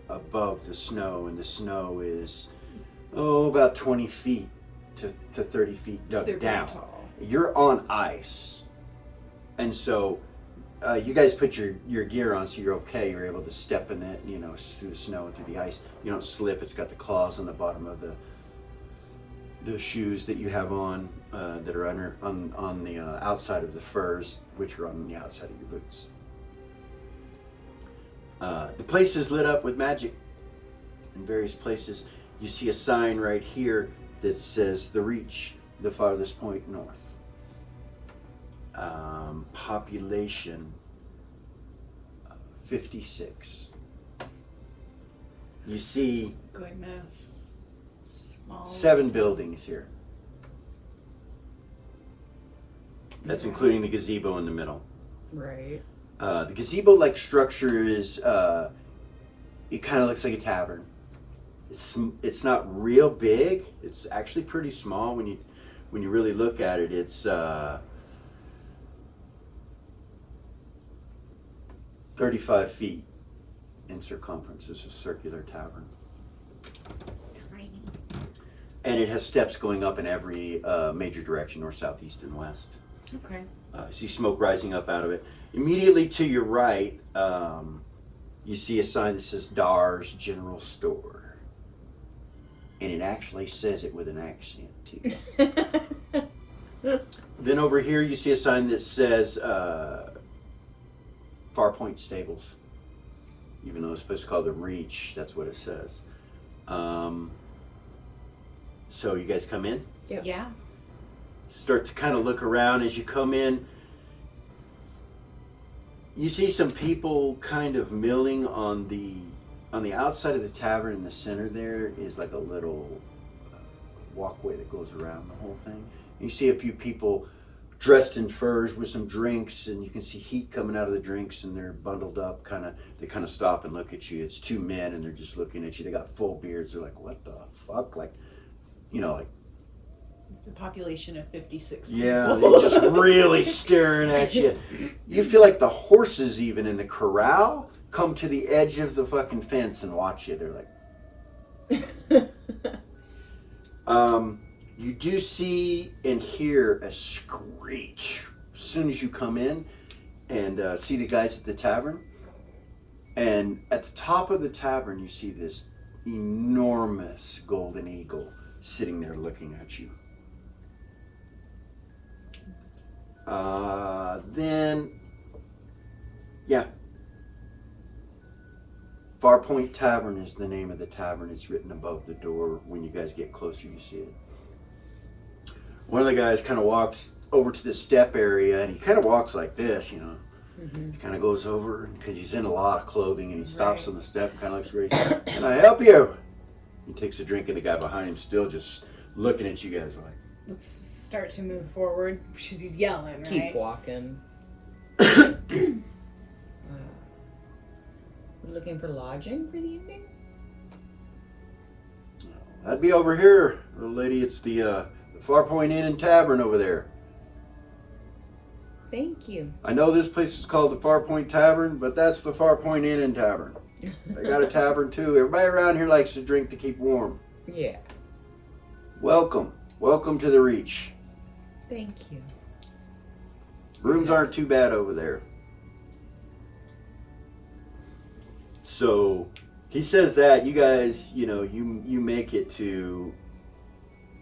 above the snow, and the snow is about 20 feet to 30 feet dug down. You're on ice, and so you guys put your gear on, so you're okay. You're able to step in it, you know, through the snow and through the ice. You don't slip. It's got the claws on the bottom of the shoes that you have on that are on the outside of the furs, which are on the outside of your boots. The place is lit up with magic in various places. you see a sign right here that says The Reach, the farthest point north. Population 56. You see Goodness. Small. 7 buildings here. That's including the gazebo in the middle. Right. The gazebo-like structure is, it kind of looks like a tavern. It's not real big. It's actually pretty small when you really look at it. It's 35 feet in circumference. It's a circular tavern. It's tiny. And it has steps going up in every major direction, north, south, east, and west. Okay. You see smoke rising up out of it. Immediately to your right, you see a sign that says Dar's General Store. And it actually says it with an accent, too. Then over here, you see a sign that says Farpoint Stables. Even though it's supposed to call The Reach, that's what it says. So you guys come in? Yep. Yeah. Start to kind of look around as you come in. You see some people kind of milling on the outside of the tavern. In the center there is like a little walkway that goes around the whole thing. You see a few people dressed in furs with some drinks, and you can see heat coming out of the drinks, and they're bundled up. They kind of stop and look at you. It's 2 men, and they're just looking at you. They got full beards. They're like, "What the fuck?" Like, like. It's a population of 56 Yeah, people. they're just really staring at you. You feel like the horses, even in the corral, come to the edge of the fucking fence and watch you. They're like, you do see and hear a screech as soon as you come in and see the guys at the tavern. And at the top of the tavern, you see this enormous golden eagle sitting there looking at you. Farpoint Tavern is the name of the tavern. It's written above the door. When you guys get closer, you see it. One of the guys kind of walks over to the step area, and he kind of walks like this, Mm-hmm. He kind of goes over, because he's in a lot of clothing, and he stops Right. on the step, kind of looks racist. "Can I help you?" He takes a drink, and the guy behind him still just looking at you guys like. Let's start to move forward because he's yelling, right? Keep walking. We're looking for lodging for the evening? "That'd be over here, little lady. It's the Farpoint Inn and Tavern over there. Thank you. I know this place is called the Farpoint Tavern, but that's the Farpoint Inn and Tavern. They got a tavern too. Everybody around here likes to drink to keep warm. Yeah. Welcome. Welcome to the Reach. Thank you. Rooms aren't too bad over there." So he says that. You guys, you make it to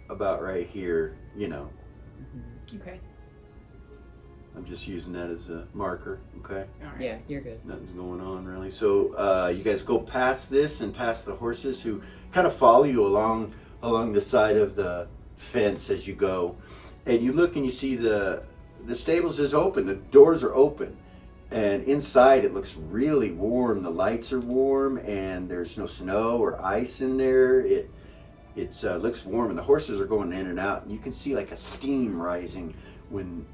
about right here, Mm-hmm. Okay. I'm just using that as a marker, okay? All right. Yeah, you're good. Nothing's going on really. So you guys go past this and past the horses who kind of follow you along the side of the fence as you go. And you look and you see the stables is open. The doors are open. And inside it looks really warm. The lights are warm and there's no snow or ice in there. It looks warm and the horses are going in and out. And you can see like a steam rising when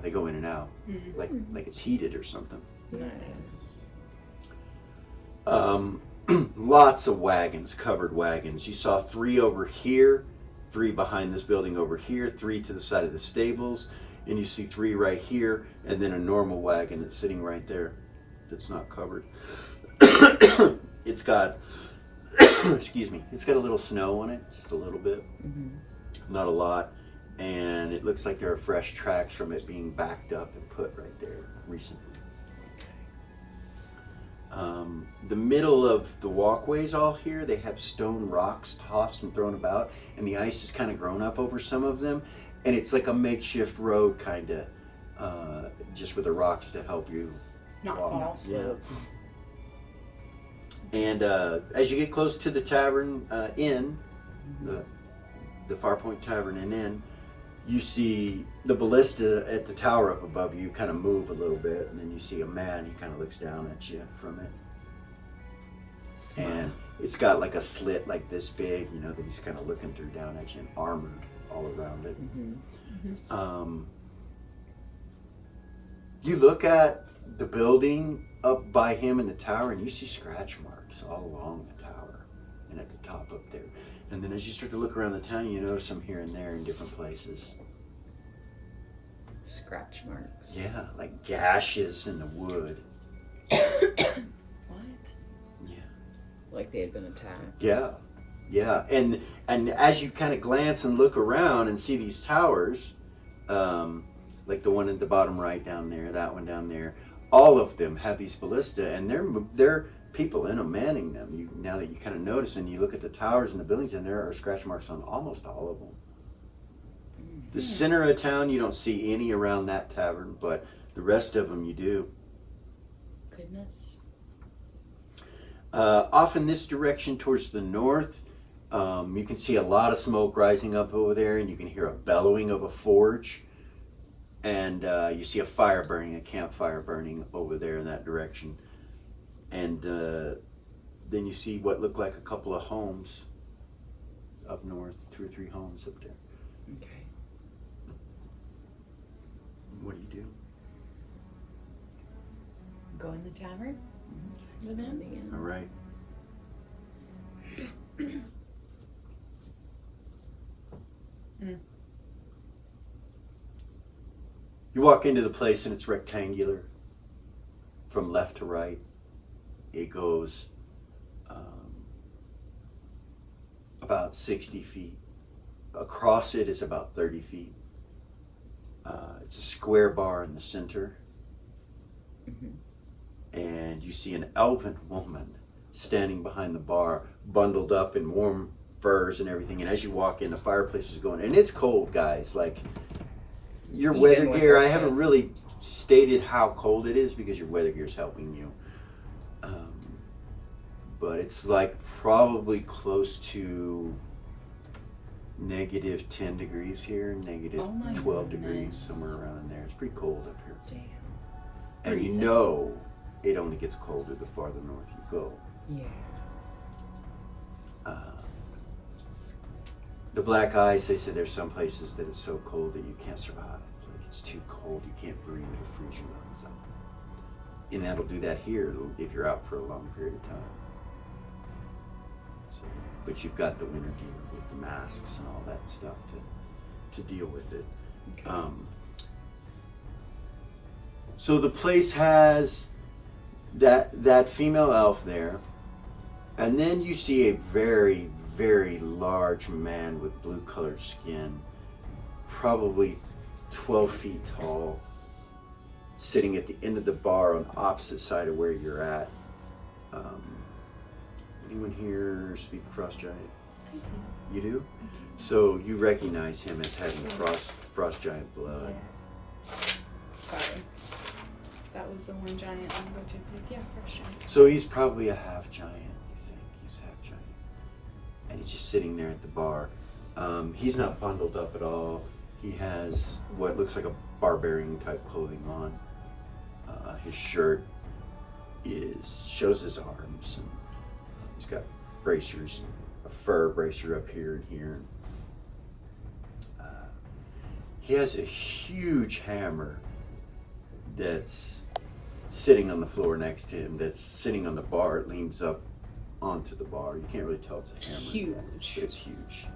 they go in and out, Mm-hmm. like it's heated or something. Nice. Lots of wagons, covered wagons. You saw 3 over here, 3 behind this building over here, 3 to the side of the stables, and you see 3 right here, and then a normal wagon that's sitting right there that's not covered. It's got, excuse me, it's got a little snow on it, just a little bit, not a lot. And it looks like there are fresh tracks from it being backed up and put right there recently. The middle of the walkways all here, they have stone rocks tossed and thrown about, and the ice has kind of grown up over some of them, and it's like a makeshift road kind of, just with the rocks to help you Not walk. fall. Yeah. And as you get close to the tavern inn, the Farpoint Tavern and Inn, you see the ballista at the tower up above you kind of move a little bit, and then you see a man. He kind of looks down at you from it, and it's got like a slit like this big, you know, that he's kind of looking through down at you, and armored all around it. You look at the building up by him in the tower, and you see scratch marks all along the tower and at the top up there. And then as you start to look around the town, you notice them here and there in different places. Scratch marks. Yeah, like gashes in the wood. What? Yeah. Like they had been attacked. Yeah. Yeah. And as you kind of glance and look around and see these towers, like the one at the bottom right down there, that one down there, all of them have these ballista, and they're people in them manning them. Now that you kind of notice and you look at the towers and the buildings, and there are scratch marks on almost all of them. The center of town, you don't see any around that tavern, but the rest of them you do. Goodness. Off in this direction towards the north, you can see a lot of smoke rising up over there, and you can hear a bellowing of a forge. And you see a fire burning, a campfire burning over there in that direction. And then you see what look like a couple of homes up north, 2 or 3 homes up there. Okay. What do you do? Go in the tavern? With In him? the inn. All right. You walk into the place and it's rectangular from left to right. It goes about 60 feet. Across it is about 30 feet. It's a square bar in the center. And you see an elven woman standing behind the bar, bundled up in warm furs and everything. And as you walk in, the fireplace is going, and it's cold, guys. Like, your Even weather with gear, her I haven't stuff. really stated how cold it is because your weather gear is helping you. But it's like probably close to negative 10 degrees here, negative Oh my 12 goodness. degrees, somewhere around in there. It's pretty cold up here. Damn. And you Freezing. know it only gets colder the farther north you go. Yeah. The black ice, they said there's some places that it's so cold that you can't survive. Like, it's too cold, you can't breathe, it'll freeze your lungs up. And that'll do that here if you're out for a long period of time. So, but you've got the winter gear with the masks and all that stuff to deal with it. Okay. So the place has that female elf there, and then you see a very, very large man with blue colored skin, probably 12 feet tall, sitting at the end of the bar on the opposite side of where you're at. Anyone here speak Frost Giant? I do. You do? So you recognize him as having Frost Giant blood. Sorry. That was the one giant language I picked. Yeah, for sure. So he's probably a half giant, you think? He's half giant. And he's just sitting there at the bar. He's not bundled up at all. He has what looks like a barbarian type clothing on. His shirt shows his arms, and he's got bracers, a fur bracer up here and here. He has a huge hammer that's sitting on the floor next to him, that's sitting on the bar. It leans up onto the bar. You can't really tell it's a hammer. Huge. But it's huge.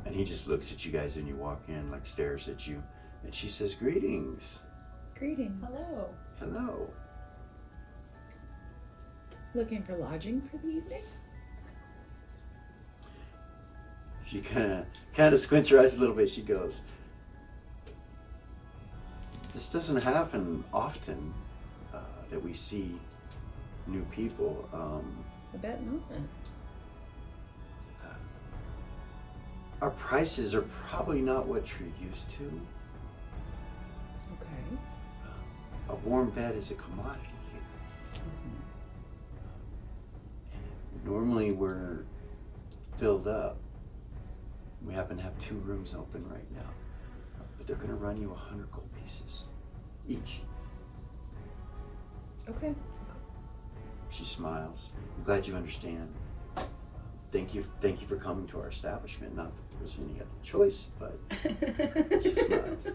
And he just looks at you guys and you walk in, like stares at you. And she says, "Greetings." Greetings. Hello. "Hello." Looking for lodging for the evening? She kind of squints her eyes a little bit. She goes, "This doesn't happen often, that we see new people. I bet not. Our prices are probably not what you're used to. Okay. A warm bed is a commodity here." Normally we're filled up. We happen to have 2 rooms open right now. But they're going to run you 100 gold pieces each. Okay. She smiles. I'm glad you understand. Thank you for coming to our establishment. Not that there was any other choice, but she smiles.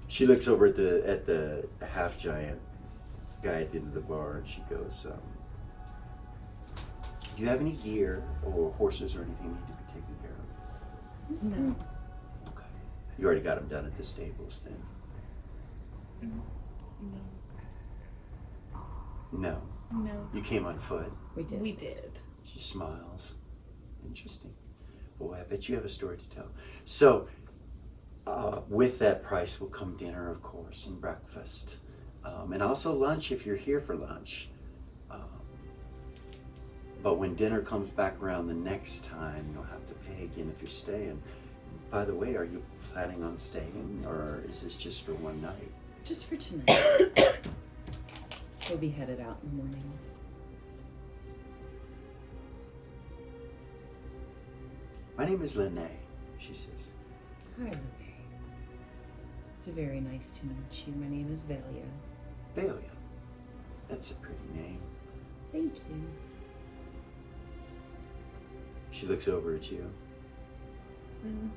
She looks over at the half giant guy at the end of the bar, and she goes, "Do you have any gear or horses or anything need to be taken care of?" No. Okay. You already got them done at the stables, then? No. No. You came on foot. We did. We did. She smiles. Interesting. Boy, I bet you have a story to tell. So, with that price will come dinner, of course, and breakfast. And also lunch if you're here for lunch. But when dinner comes back around the next time, you'll have to pay again if you're staying. By the way, are you planning on staying, or is this just for one night? Just for tonight. We'll be headed out in the morning. My name is Lene, she says. Hi, Renee. It's very nice to meet you. My name is Velia. Velia. That's a pretty name. Thank you. She looks over at you,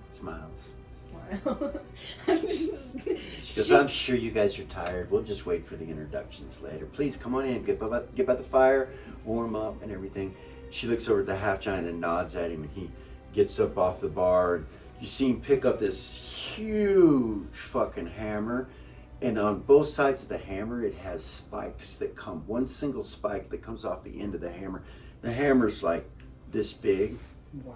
smiles. Smile. I'm just. She goes, "I'm sure you guys are tired. We'll just wait for the introductions later. Please come on in, get by the fire, warm up and everything." She looks over at the half giant and nods at him, and he gets up off the bar. And you see him pick up this huge fucking hammer, and on both sides of the hammer it has spikes that come, one single spike that comes off the end of the hammer. The hammer's like this big, Wow.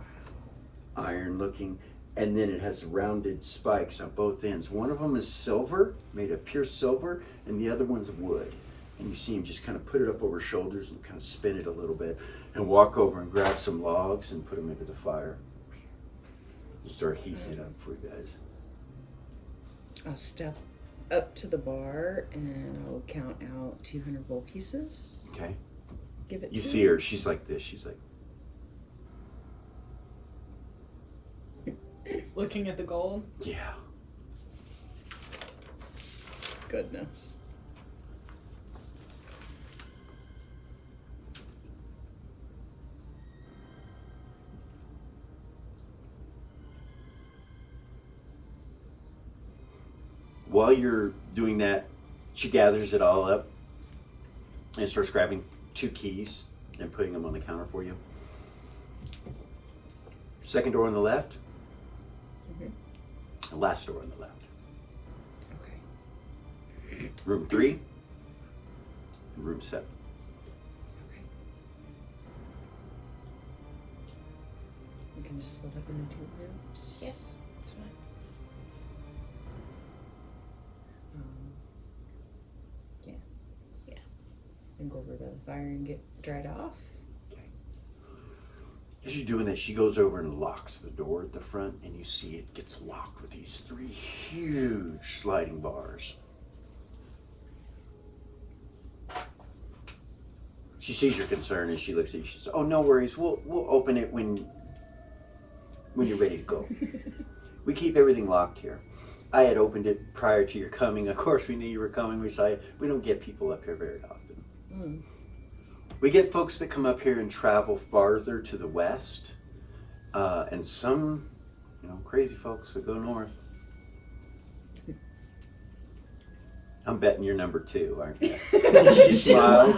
iron looking, and then it has rounded spikes on both ends. One of them is silver, made of pure silver, and the other one's wood. And you see him just kind of put it up over his shoulders and kind of spin it a little bit and walk over and grab some logs and put them into the fire and start heating it up for you guys. I'll step up to the bar and I'll count out 200 gold pieces. Okay. Give it You to see him. her, she's like this, she's like, Looking at the gold. yeah. Goodness. While you're doing that, she gathers it all up and starts grabbing 2 keys and putting them on the counter for you. Second door on the left, the last door on the left. Okay. Room 3 and room 7. Okay. We can just split up into 2 groups. Yeah. That's fine. Yeah. Yeah. And go over by the fire and get dried off. As you're doing that, she goes over and locks the door at the front, and you see it gets locked with these 3 huge sliding bars. She sees your concern and she looks at you. She says, "Oh, no worries. We'll open it when you're ready to go. We keep everything locked here. I had opened it prior to your coming. Of course, we knew you were coming. We saw you. We don't get people up here very often. Mm. We get folks that come up here and travel farther to the west, and some, crazy folks that go north. I'm betting you're number 2, aren't you?" She smiles,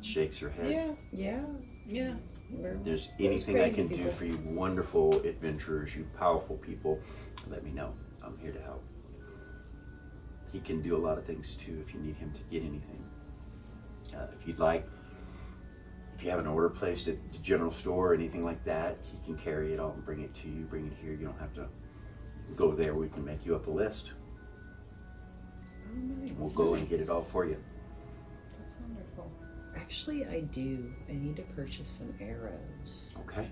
shakes her head. Yeah. Yeah. If there's anything I can do for you wonderful adventurers, you powerful people, let me know. I'm here to help. He can do a lot of things too if you need him to get anything. If you'd like, if you have an order placed at the general store or anything like that, he can carry it all and bring it to you, bring it here. You don't have to go there. We can make you up a list. Oh, nice. We'll go and get it all for you. That's wonderful. Actually, I do. I need to purchase some arrows. Okay.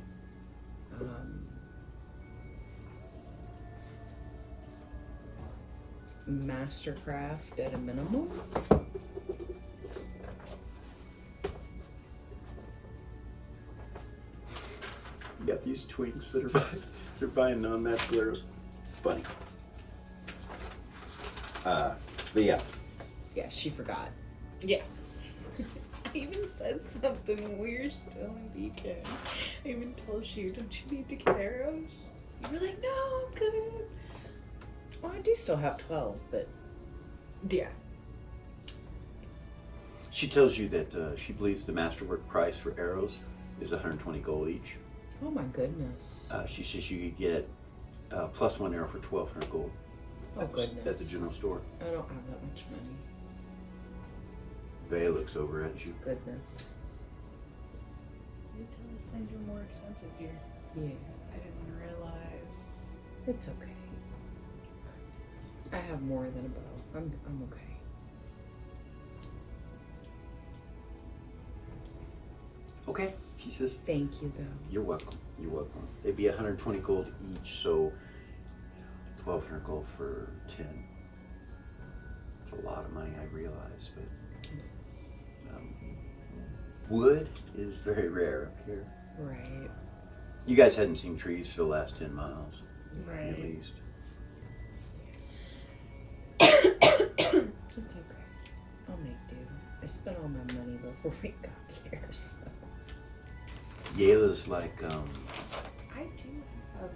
Mastercraft at a minimum. got these twinks that are they're buying non-magical arrows. It's funny. But yeah. Yeah, she forgot. Yeah. I even said something when we were still in Beacon. I even told you, don't you need to get arrows? You were like, no, I'm good. Well, I do still have 12, but Yeah. She tells you that she believes the masterwork price for arrows is 120 gold each. oh my goodness. She says you could get plus one arrow for 1,200 gold Oh at goodness. the general store. I don't have that much money. Vay looks over at you. Goodness. You tell us things are more expensive here. Yeah, I didn't realize. it's okay. I have more than a bow. I'm okay. Okay, she says. Thank you though. You're welcome. You're welcome. They'd be 120 gold each, so 1,200 gold for 10. It's a lot of money, I realize, but Goodness. wood is very rare up here. Right. You guys hadn't seen trees for the last 10 miles, Right. at least. It's okay. I'll make do. I spent all my money before we got here, so. Yayla's like, I do have.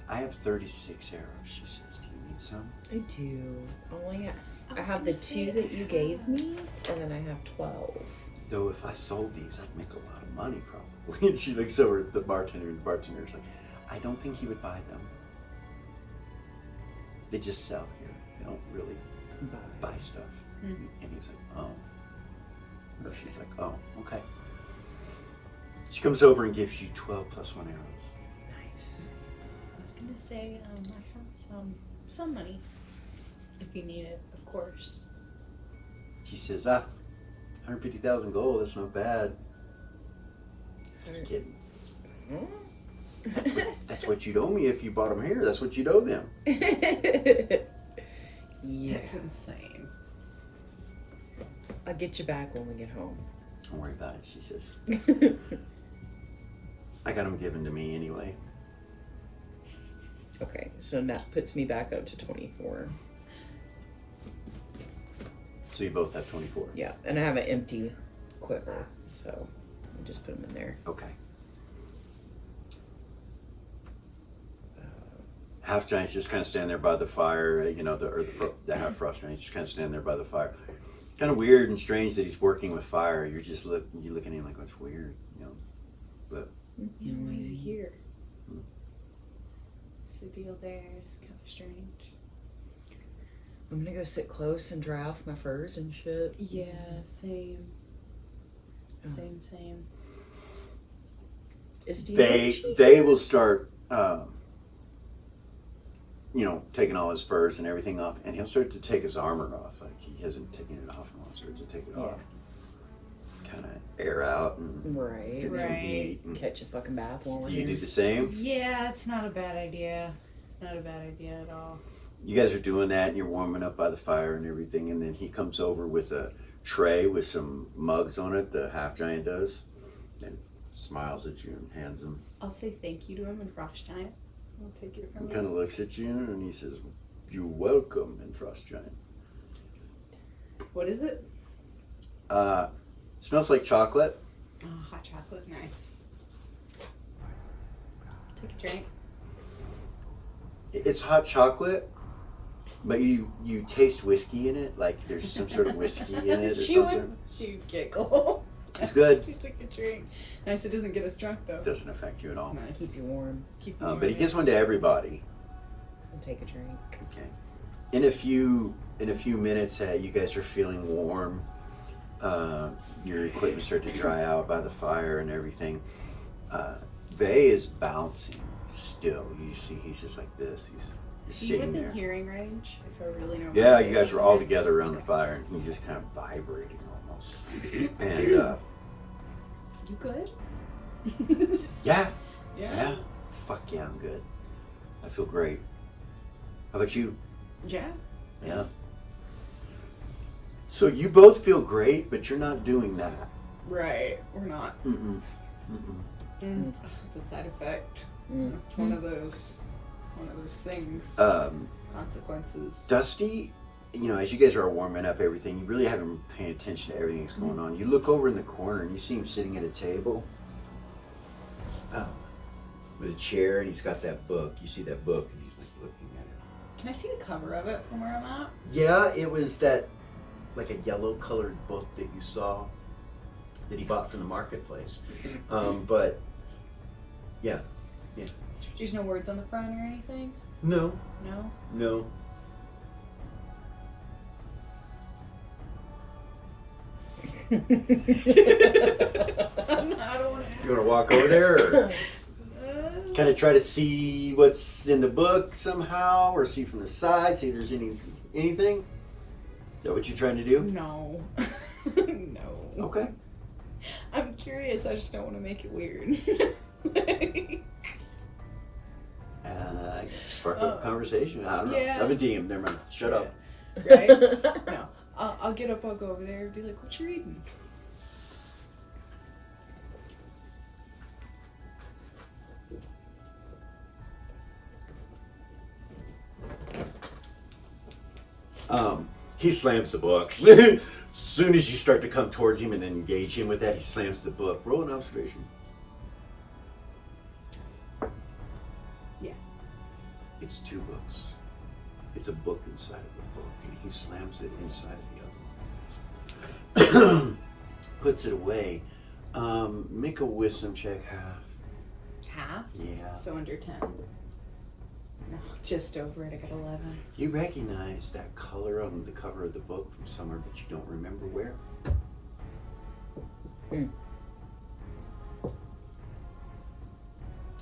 I have 36 arrows, she says. Do you need some? I do. Only I was have the gonna say, 2 that you gave me, and then I have 12. Though if I sold these, I'd make a lot of money, probably. And she looks over at the bartender, and the bartender's like, I don't think he would buy them. They just sell here. They don't really Bye. buy stuff. Mhm. And he's like, oh. So she's like, oh, okay. She comes over and gives you 12 plus 1 arrows. Nice. I was gonna say, I have some money. If you need it, of course. She says, 150,000 gold, that's not bad. Just kidding. That's what you'd owe me if you bought them here. That's what you'd owe them. Yeah. That's insane. I'll get you back when we get home. Don't worry about it, she says. I got them given to me anyway. Okay, so that puts me back up to 24. So you both have 24. Yeah, and I have an empty quiver, so I'll just put them in there. Okay. Half giants just kind of stand there by the fire, you know, the half frost giants just kind of stand there by the fire. Kind of weird and strange that he's working with fire. You're just looking at him like, what's weird, you know? But Yeah, why is he here? Hmm. What's the deal there? It's kind of strange. I'm gonna go sit close and dry off my furs and shit. Yeah, same. Oh. Same. Is Diego they will start, you know, taking all his furs and everything off, and he'll start to take his armor off. Like he hasn't taken it off, and he'll start to take it off. Kind of air out and Right. get some Right. heat. And Catch a fucking bath while we're you here. do the same. Yeah, it's not a bad idea. Not a bad idea at all. You guys are doing that, and you're warming up by the fire and everything, and then he comes over with a tray with some mugs on it. The half giant does, and smiles at you and hands them. I'll say thank you to him in Frost Giant. I'll take it from He him. kind of looks at you and he says, "You're welcome," in Frost Giant. What is it? Smells like chocolate. Oh, hot chocolate, nice. Take a drink. It's hot chocolate, but you taste whiskey in it. Like there's some sort of whiskey in it or something. She giggled. It's good. She took a drink. Nice, it doesn't get us drunk though. Doesn't affect you at all. Nice. Keep you warm. Keep But he gives one to everybody. I'll take a drink. Okay. In a few minutes, you guys are feeling warm. Your equipment start to dry out by the fire and everything. Vay is bouncing still. You see, he's just like this. He's Is he sitting within there. hearing range? If I really know. Yeah, you guys are all together around the fire, and he's just kind of vibrating almost. And You good? yeah, Yeah. yeah. Fuck yeah, I'm good. I feel great. How about you? Yeah. Yeah. So you both feel great, but you're not doing that. Right. We're not. Mm-mm. Mm-mm. It's a side effect. Mm. It's one of those things. Consequences. Dusty, you know, as you guys are warming up everything, you really haven't been paying attention to everything that's going on. You look over in the corner and you see him sitting at a table with a chair, and he's got that book. You see that book, and he's like looking at it. Can I see the cover of it from where I'm at? Yeah, it was that, like a yellow colored book that you saw that he bought from the marketplace. But yeah. There's no words on the front or anything? No. No? I don't want You want to walk over there, or kind of try to see what's in the book somehow, or see from the side, see if there's anything? Is that what you're trying to do? No. No. Okay. I'm curious, I just don't want to make it weird. Spark up conversation. I don't know. Yeah. I'm a DM. Never mind. Shut up. Right? No. I'll get up, I'll go over there and be like, what you reading? He slams the books. As soon as you start to come towards him and engage him with that, he slams the book. Roll an observation. Yeah. It's two books. It's a book inside of a book, and he slams it inside of the other one. Puts it away. Make a wisdom check, half. Half? Yeah. So under 10. No, just over it, I got 11. You recognize that color on the cover of the book from somewhere, but you don't remember where.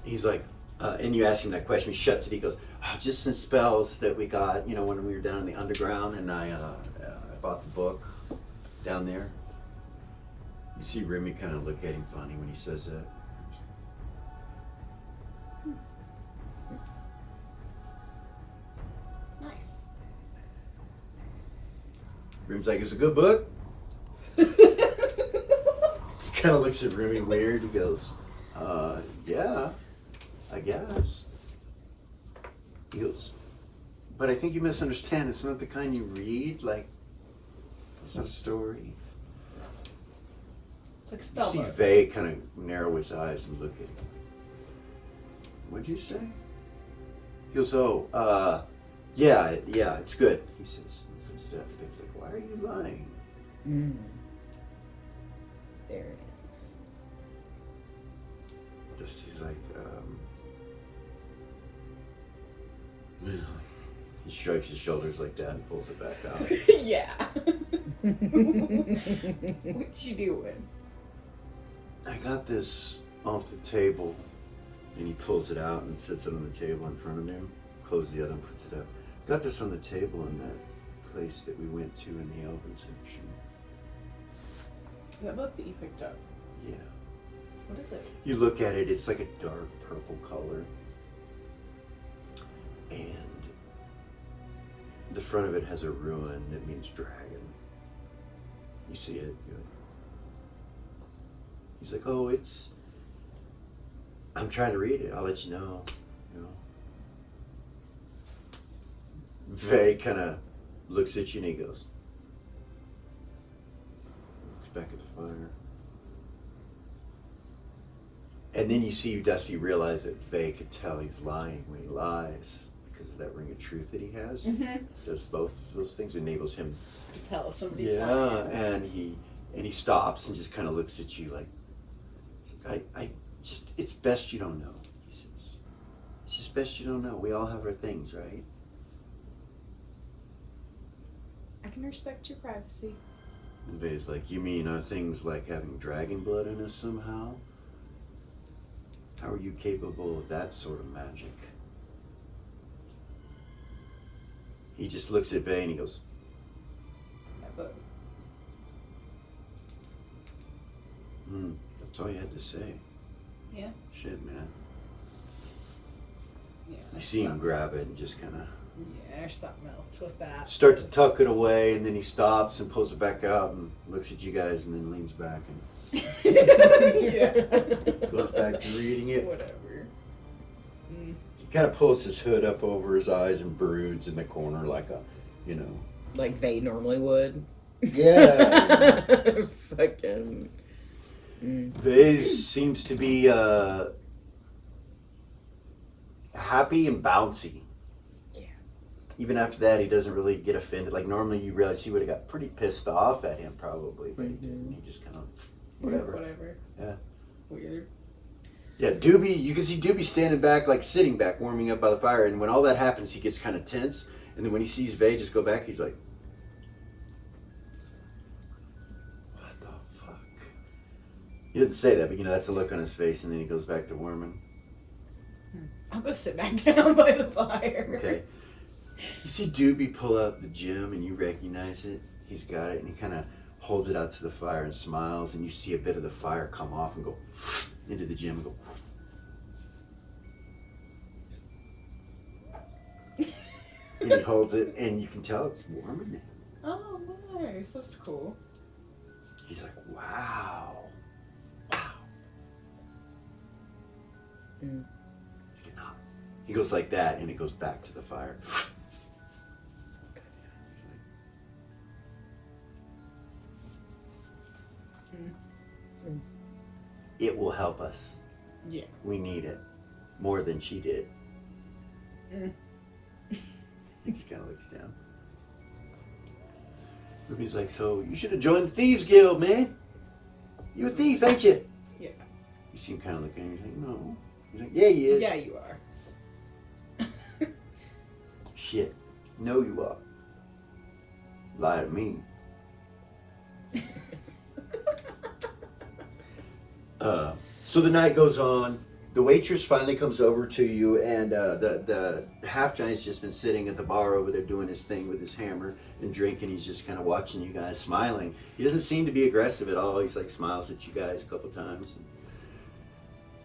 He's like, and you ask him that question, he shuts it, he goes, just some spells that we got, you know, when we were down in the underground, and I bought the book down there. You see Remy kind of look at him funny when he says that. Nice. Remy's like, it's a good book. Kind of looks at Remy weird. He goes, yeah, I guess. He goes, but I think you misunderstand. It's not the kind you read. Like, it's not a story. It's like a You spell see book. Vay kind of narrow his eyes and look at him. What'd you say? He goes, yeah, it's good. He says, he's like, why are you lying? There it is. Dusty's like, he shrugs his shoulders like that and pulls it back out. Yeah. What you doing? I got this off the table, and he pulls it out and sits it on the table in front of him. Closes the other and puts it up. Got this on the table in that place that we went to in the Elven section. That book that you picked up. Yeah. What is it? You look at it, it's like a dark purple color. And the front of it has a rune that means dragon. You see it? He's like, oh, I'm trying to read it. I'll let you know. Vay kind of looks at you and he goes, looks back at the fire. And then you see Dusty realize that Vay could tell he's lying when he lies because of that ring of truth that he has. Mm-hmm. Does both those things, enables him. To tell if somebody's Yeah, lying. and he stops and just kind of looks at you like, I just, it's best you don't know, he says. It's just best you don't know. We all have our things, right? I can respect your privacy. And Vay's like, you mean things like having dragon blood in us somehow? How are you capable of that sort of magic? He just looks at Vay and he goes, That book. that's all you had to say. Yeah. Shit, man. Yeah. You see him grab it and just kind of Yeah, there's something else with that. Start to tuck it away, and then he stops and pulls it back out and looks at you guys, and then leans back and Yeah. goes back to reading it. Whatever. Mm. He kind of pulls his hood up over his eyes and broods in the corner like a, Like they normally would. Yeah. Fucking. Vase seems to be happy and bouncy. Yeah. Even after that, he doesn't really get offended. Like normally, you realize he would have got pretty pissed off at him probably, but he didn't. He just kind of whatever. Whatever. Yeah. Weird. Yeah, Doobie. You can see Doobie standing back, like sitting back, warming up by the fire. And when all that happens, he gets kind of tense. And then when he sees Vay just go back, he's like, "What the fuck?" He doesn't say that, but that's the look on his face. And then he goes back to warming. I'll go sit back down by the fire. Okay. You see Doobie pull out the gem and you recognize it. He's got it and he kind of holds it out to the fire and smiles, and you see a bit of the fire come off and go into the gem and go. And he holds it and you can tell it's warm in there. Oh, nice. That's cool. He's like, wow. Wow. Mm. It's getting hot. He goes like that and it goes back to the fire. It will help us. Yeah. We need it. More than she did. He just kind of looks down. Ruby's like, so you should have joined the Thieves Guild, man. You a thief, ain't you? Yeah. You see him kind of looking at him. He's like, no. He's like, yeah, he is. Yeah, you are. Shit. No, you are. Lie to me. So the night goes on. The waitress finally comes over to you, and the half giant's just been sitting at the bar over there doing his thing with his hammer and drinking. He's just kind of watching you guys, smiling. He doesn't seem to be aggressive at all. He's like smiles at you guys a couple times. And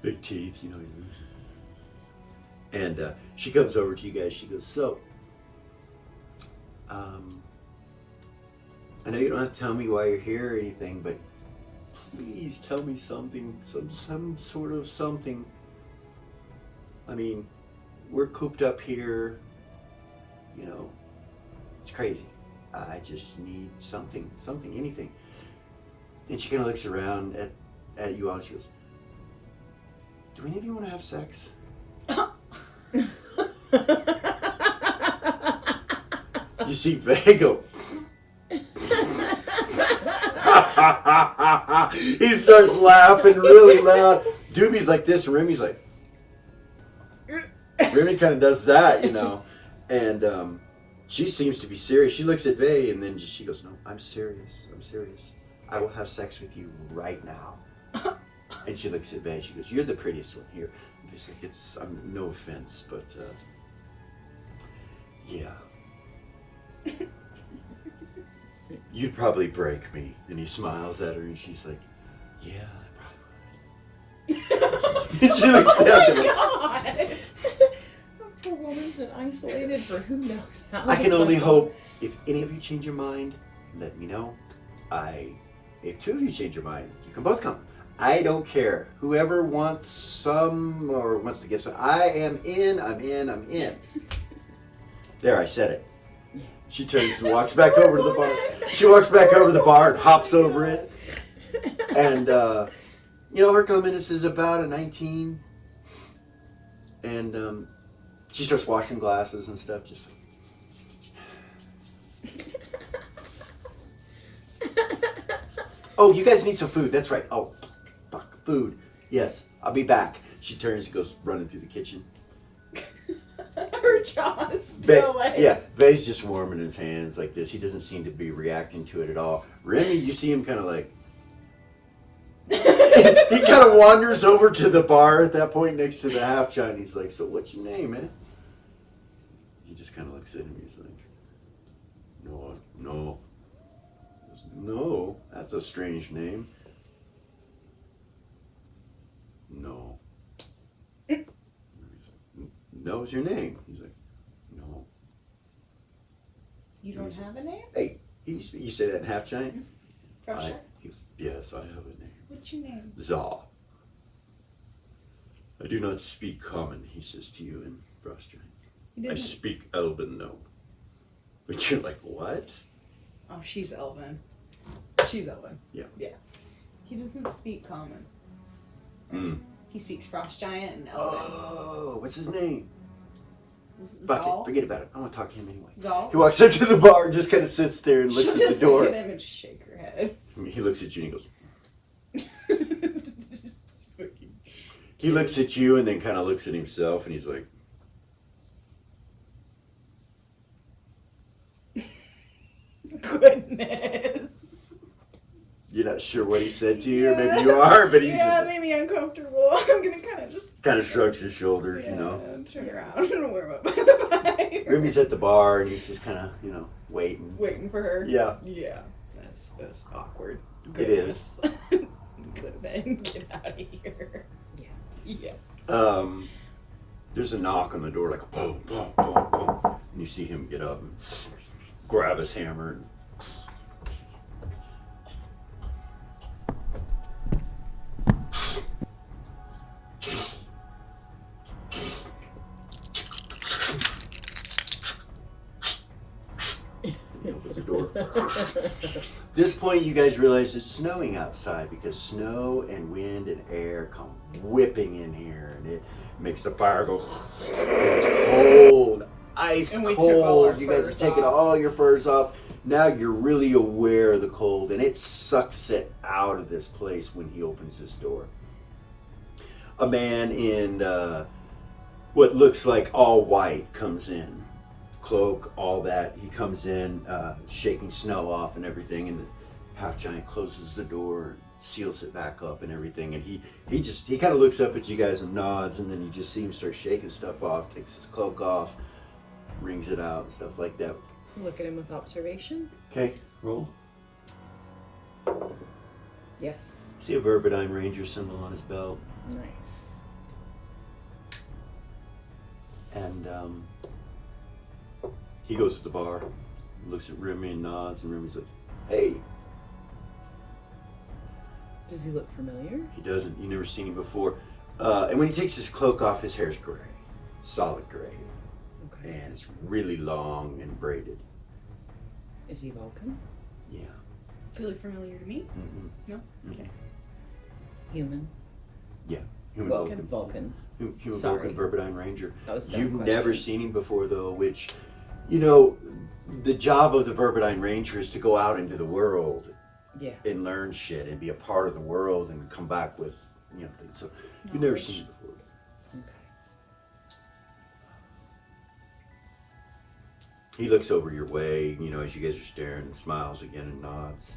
big teeth, he's. And she comes over to you guys. She goes, so, I know you don't have to tell me why you're here or anything, but please tell me something, some sort of something. I mean, we're cooped up here, it's crazy. I just need something, anything. And she kind of looks around at you all and she goes, do any of you want to have sex? You see Vago. He starts laughing really loud. Doobie's like this, and Remy's like. Remy kind of does that, and she seems to be serious. She looks at Vay, and then she goes, "No, I'm serious. I will have sex with you right now." And she looks at Vay. She goes, "You're the prettiest one here." And Vay's like, no offense, but yeah. You'd probably break me. And he smiles at her and she's like, yeah, I probably would. She looks down at him. God! That poor woman's been isolated for who knows how long. I can only hope if any of you change your mind, let me know. If two of you change your mind, you can both come. I don't care. Whoever wants some or wants to get some, I am in, I'm in. There, I said it. She turns and walks back over to the bar. She walks back over to the bar and hops over it. And, her comment is about a 19. And she starts washing glasses and stuff, just oh, you guys need some food. That's right. Oh, fuck, food. Yes, I'll be back. She turns and goes running through the kitchen. Her jaw's still Vay's just warming his hands like this. He doesn't seem to be reacting to it at all. Remy, you see him kind of like... he kind of wanders over to the bar at that point next to the half giant. He's like, so what's your name, man? He just kind of looks at him. He's like, no, that's a strange name. No. That was your name. He's like, no. You don't have a name? Hey, you say that in half giant? Frost giant? He goes, yes, I have a name. What's your name? Zaw. I do not speak common, he says to you in Frost giant. He I doesn't. speak Elven, no. But you're like, what? Oh, she's Elven. She's Elven. Yeah. Yeah. He doesn't speak common. Hmm. He speaks Frost Giant and Elven. Oh, what's his name? Fuck Zal? it, forget about it. I want to talk to him anyway. Zal? He walks up to the bar and just kind of sits there and looks She'll at the just door. look at him and shake her head. He looks at you and he goes, he looks at you and then kind of looks at himself and he's like, Goodness. you're not sure what he said to you, or maybe you are, but he's yeah, just made me uncomfortable. I'm gonna kind of just kind of shrugs his shoulders, you know. turn around and warm up by the fire. Rimmy's at the bar and he's just kind of, you know, waiting. Waiting for her. Yeah. Yeah. That's awkward. It is. Could have been. Get out of here. Yeah. There's a knock on the door, like a boom, boom, boom, boom. And you see him get up and grab his hammer. And he opens the door. At this point, you guys realize it's snowing outside because snow and wind and air come whipping in here, and it makes the fire go. It's cold, ice And we took all our cold. You guys have furs taken off. all your furs off. Now you're really aware of the cold, and it sucks it out of this place when he opens his door. A man in what looks like all white comes in. Cloak, all that. He comes in, shaking snow off and everything, and the half giant closes the door, seals it back up and everything, and he kind of looks up at you guys and nods, and then you just see him start shaking stuff off, takes his cloak off, wrings it out and stuff like that. Look at him with observation. Okay, roll. Yes. See a Verbidine Ranger symbol on his belt, Nice. and he goes to the bar, looks at Remy and nods, and Remy's like, hey. Does he look familiar? He doesn't. You've never seen him before. And when he takes his cloak off, his hair's gray. Solid gray. Okay. And it's really long and braided. Is he Vulcan? Yeah. Feel familiar to me? Mm-hmm. No? Okay. Human? Human Vulcan. Vulcan. Human Sorry. Vulcan Verbidine Ranger. That was a dumb You've question. never seen him before, though, which, you know, the job of the Verbidine Ranger is to go out into the world Yeah. and learn shit and be a part of the world and come back with, you know, things. So you've never seen him before. Okay. He looks over your way, you know, as you guys are staring, and smiles again and nods.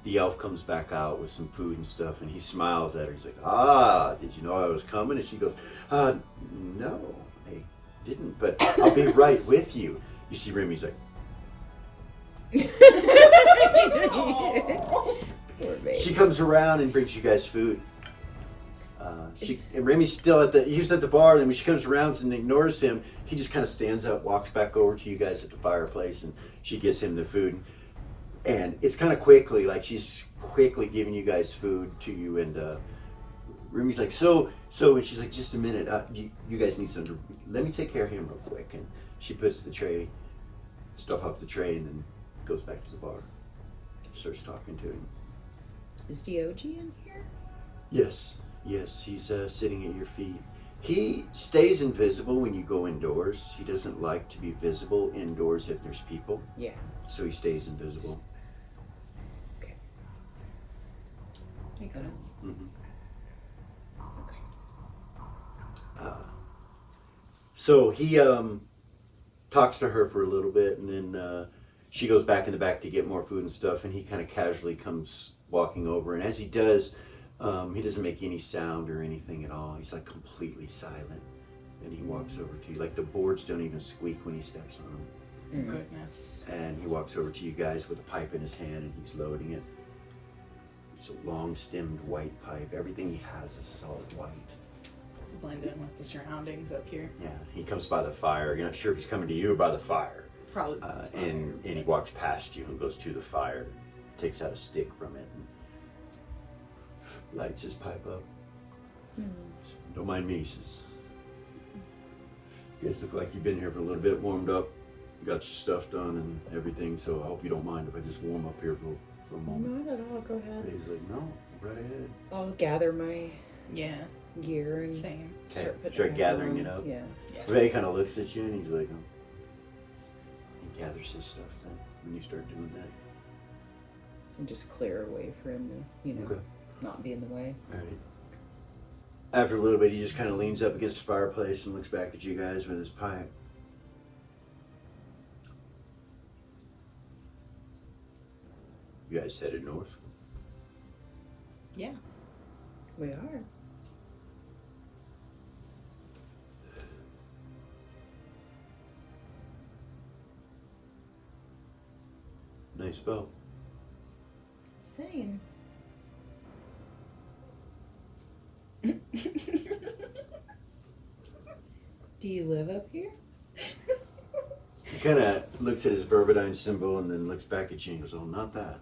The elf comes back out with some food and stuff, and he smiles at her. He's like, ah, did you know I was coming? And she goes, no, I didn't, but I'll be right with you. You see Remy's like, Poor baby. she comes around and brings you guys food. And Remy's still he was at the bar, and when she comes around and ignores him, he just kind of stands up, walks back over to you guys at the fireplace, and she gives him the food. And it's kind of quickly, like she's quickly giving you guys food to you, and Remy's like, so, and she's like, just a minute, you guys need some, let me take care of him real quick. And she puts the tray, stuff off the tray, and then goes back to the bar, starts talking to him. Is DOG in here? Yes, he's sitting at your feet. He stays invisible when you go indoors. He doesn't like to be visible indoors if there's people, Yeah. so he stays invisible. Makes sense. Mm-hmm. Okay. So he talks to her for a little bit, and then she goes back in the back to get more food and stuff, and he kind of casually comes walking over, and as he does, he doesn't make any sound or anything at all. He's like completely silent, and he walks over to you. Like the boards don't even squeak when he steps on them. Goodness. And he walks over to you guys with a pipe in his hand, and he's loading it. It's a long-stemmed white pipe. Everything he has is solid white. blend in with the surroundings up here. Yeah, he comes by the fire. You're not sure if he's coming to you or by the fire. Probably. And he walks past you and goes to the fire, takes out a stick from it, and lights his pipe up. Don't mind me, he says. You guys look like you've been here for a little bit, warmed up, got your stuff done and everything, so I hope you don't mind if I just warm up here for a moment. Not at all. Go ahead. He's like, no, right ahead. I'll gather my Yeah, gear and same. start putting Start it gathering on. it up. Yeah. Ray kind of looks at you and he's like, he gathers his stuff then when you start doing that. And just clear away for him to, Okay. not be in the way. All right. After a little bit, he just kind of leans up against the fireplace and looks back at you guys with his pipe. You guys headed north? Yeah. We are. Nice boat. Same. Do you live up here? He kind of looks at his Verbadyne symbol and then looks back at you and goes, oh, not that.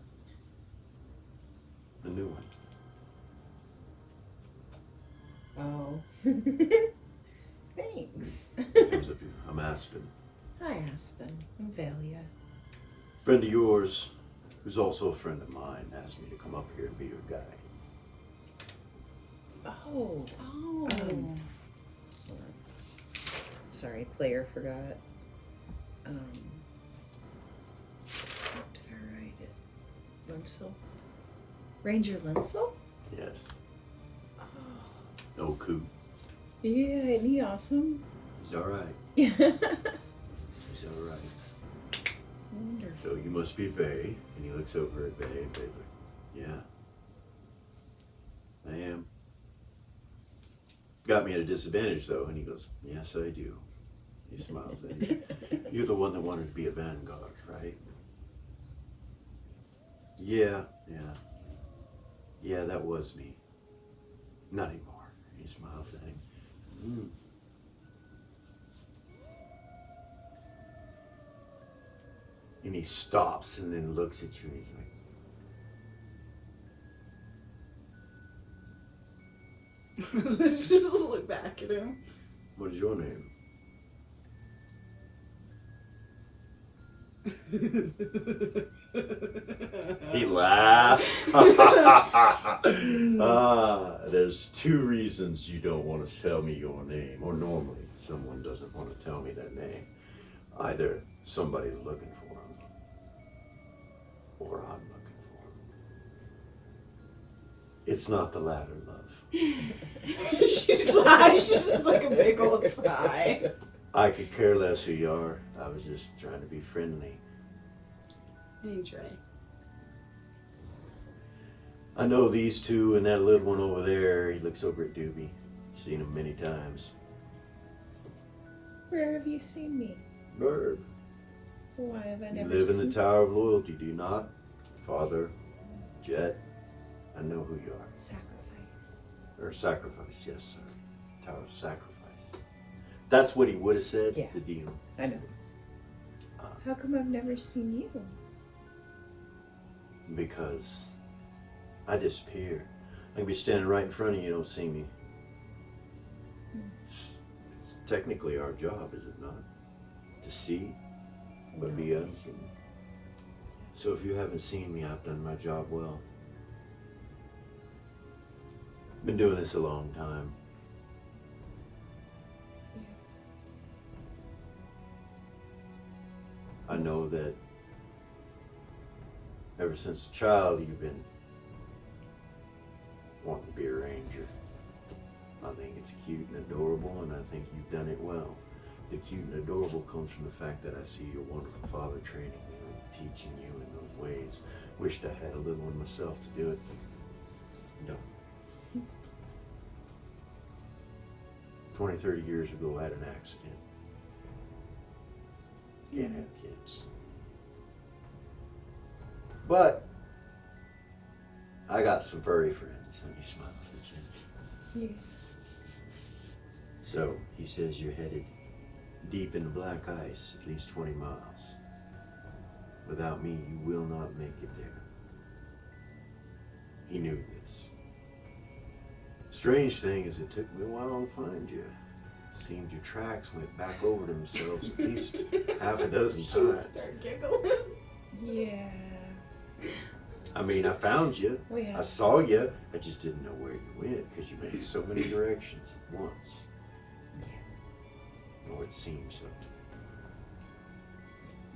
The new one. Oh. Thanks. Comes up here. I'm Aspen. Hi, Aspen. I'm Velia. Friend of yours, who's also a friend of mine, asked me to come up here and be your guide. Oh. Oh. Hold on. Sorry, player forgot. What did I write it? Linsel? Ranger Linsel? Yes. Oh. No coup. Yeah, isn't he awesome? He's all right. Yeah. He's all right. Wonderful. So you must be Vay. And he looks over at Vay and Vay's like, yeah. I am. Got me at a disadvantage though. And he goes, yes, I do. He smiles at you. You're the one that wanted to be a vanguard, right? Yeah. Yeah, that was me. Not anymore. He smiles at him. And he stops and then looks at you and he's like, Let's just look back at him. what is your name? He laughs. There's two reasons you don't want to tell me your name, or normally someone doesn't want to tell me their name. Either somebody's looking for him, or I'm looking for him. It's not the latter, love. She's just like a big old sigh. I could care less who you are. I was just trying to be friendly. Name's Ray. I know these two and that little one over there. He looks over at Doobie. Seen him many times. Where have you seen me? Bird, Why have I you never live in seen the Tower of Loyalty, do you not? Father, Jet, I know who you are. Sacrifice. Or Sacrifice, yes, sir. Tower of Sacrifice. That's what he would have said, Yeah. the DM. I know. How come I've never seen you? Because I disappear. I can be standing right in front of you, don't see me. It's technically our job, is it not? To see, but be unseen. So if you haven't seen me, I've done my job well. Been doing this a long time. I know that ever since a child you've been wanting to be a ranger. I think it's cute and adorable, and I think you've done it well. The cute and adorable comes from the fact that I see your wonderful father training you and teaching you in those ways. Wished I had a little one myself to do it. No. 20, 30 years ago, I had an accident. Can't have kids. But I got some furry friends, and he smiles at you. Yeah. So, he says you're headed deep into black ice, at least 20 miles. Without me, you will not make it there. He knew this. Strange thing is, it took me a while to find you. Seemed your tracks went back over themselves at least half a dozen times. Start giggling. Yeah. I mean, I found you. Oh yeah. I saw you. I just didn't know where you went because you went in so many directions at once. Or it seems so.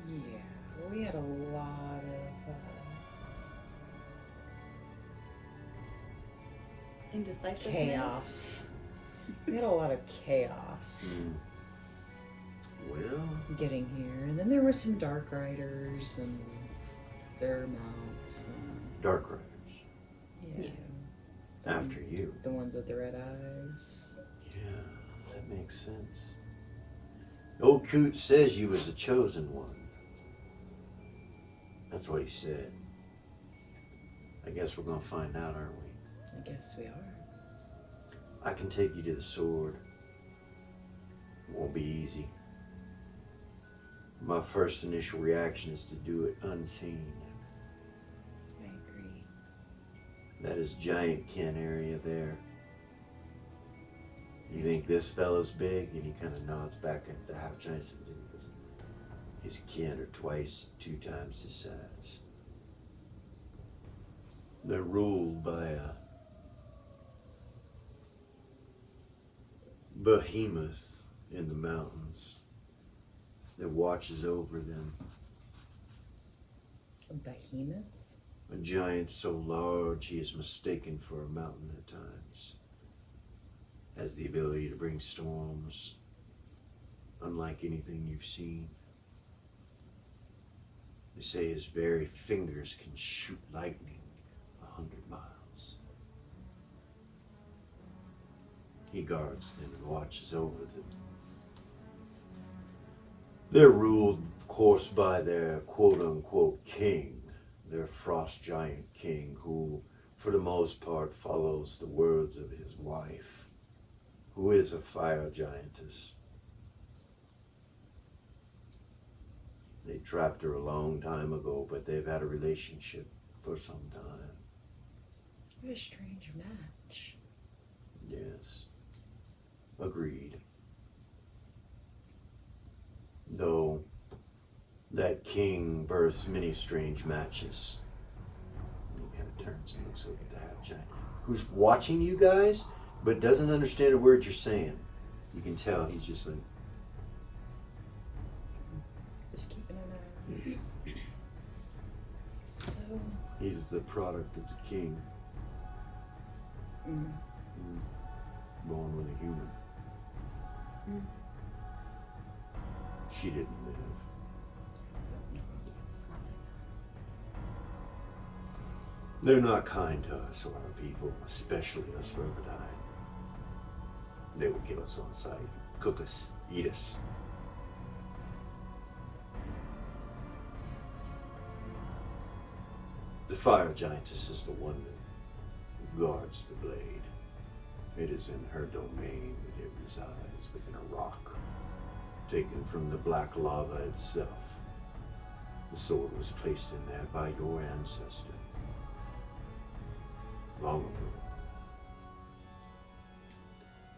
Yeah, we had a lot of Indecisiveness. chaos. We had a lot of chaos Well, getting here, and then there were some dark riders and their mounts. And, Dark Riders. yeah, After you. the ones with the red eyes. Yeah, that makes sense. Old Coot says you was the chosen one. That's what he said. I guess we're gonna find out, aren't we? I guess we are. I can take you to the sword. It won't be easy. My first initial reaction is to do it unseen. I agree. That is giant kin area there. You think this fella's big? And he kind of nods back at the half giant. His kin are twice, 2 times his size. They're ruled by a behemoth in the mountains that watches over them. A behemoth? A giant so large he is mistaken for a mountain at times. Has the ability to bring storms unlike anything you've seen. They say his very fingers can shoot lightning 100 miles. He guards them and watches over them. They're ruled, of course, by their quote-unquote king, their frost giant king, who, for the most part, follows the words of his wife, who is a fire giantess. They trapped her a long time ago, but they've had a relationship for some time. What a strange match. Yes. Agreed. Though that king births many strange matches. And he kind of turns and looks over at the half giant, who's watching you guys, but doesn't understand a word you're saying. You can tell he's just like, Just keeping an eye on this. So he's the product of the king, Mm. born with a human. Mm. She didn't live. They're not kind to us or our people, especially us Riverdine. They will kill us on sight, cook us, eat us. The fire giantess is the one that guards the blade. It is in her domain that it resides, within a rock, taken from the black lava itself. The sword was placed in there by your ancestor long ago.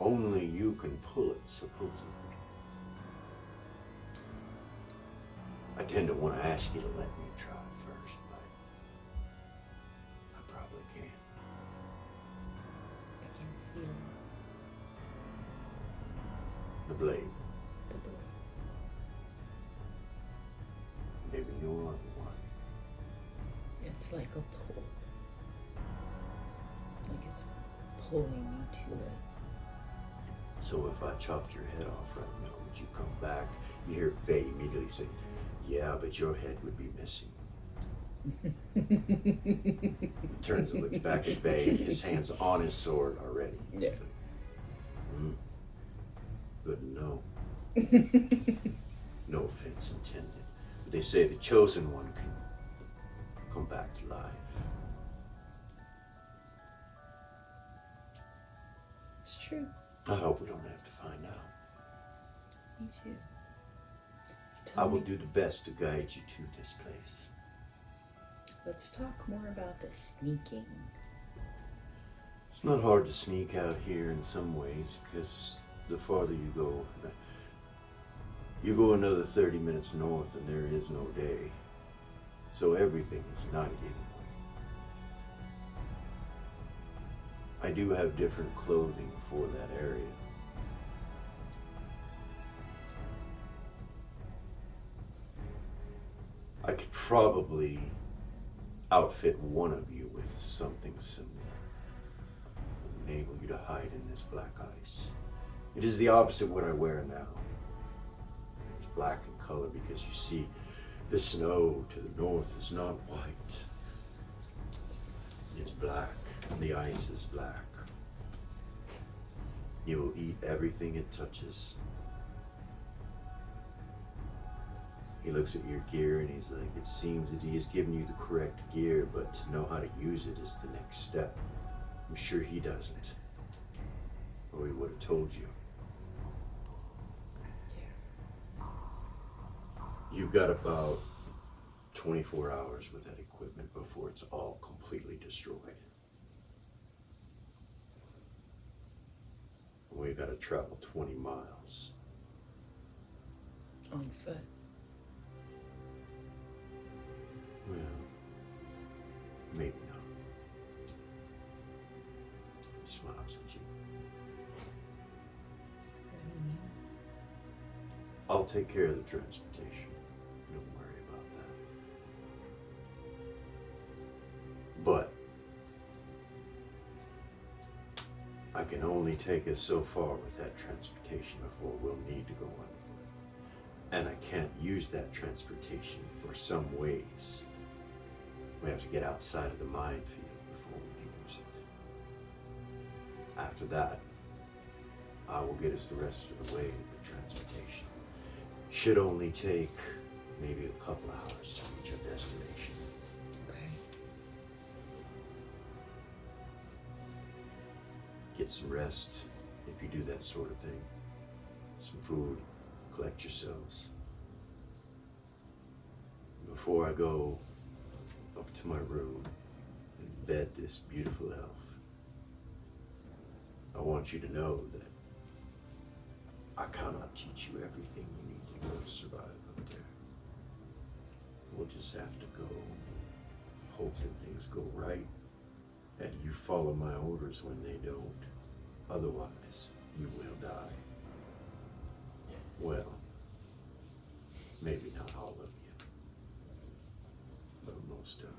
Only you can pull it, supposedly. I tend to want to ask you to let me try first, but I probably can't. I can feel The blade. the blade. Maybe you're the one. It's like a pull. Like it's pulling me to it. So if I chopped your head off right now, would you come back? You hear Faye immediately say, yeah, but your head would be missing. He turns and looks back at Faye, his hand's on his sword already. Yeah. Good to know. No offense intended. But they say the chosen one can come back to life. It's true. I hope we don't have to find out. Me too. I Tell will me, do the best to guide you to this place. let's talk more about the sneaking. It's not hard to sneak out here in some ways, because the farther you go another 30 minutes north and there is no day. So everything is night anyway. I do have different clothing for that area. I could probably outfit one of you with something similar, enable you to hide in this black ice. It is the opposite of what I wear now. It's black in color because you see, the snow to the north is not white. It's black, and the ice is black. You will eat everything it touches. He looks at your gear and he's like, it seems that he has given you the correct gear, but to know how to use it is the next step. I'm sure he doesn't, or he would have told you. You've got about 24 hours with that equipment before it's all completely destroyed. We've got to travel 20 miles. On foot. Well, maybe not. He smiles at you. What do you mean? I'll take care of the transportation. Don't worry about that. But I can only take us so far with that transportation before we'll need to go on foot. And I can't use that transportation for some ways. We have to get outside of the minefield before we can use it. After that, I will get us the rest of the way with the transportation. Should only take maybe a couple hours to reach our destination. Okay. Get some rest if you do that sort of thing. Some food, collect yourselves. Before I go up to my room and bed this beautiful elf, I want you to know that I cannot teach you everything you need to know to survive up there. We'll just have to go, hope that things go right, and you follow my orders when they don't. Otherwise, you will die. Well, maybe not all of you, but most of them.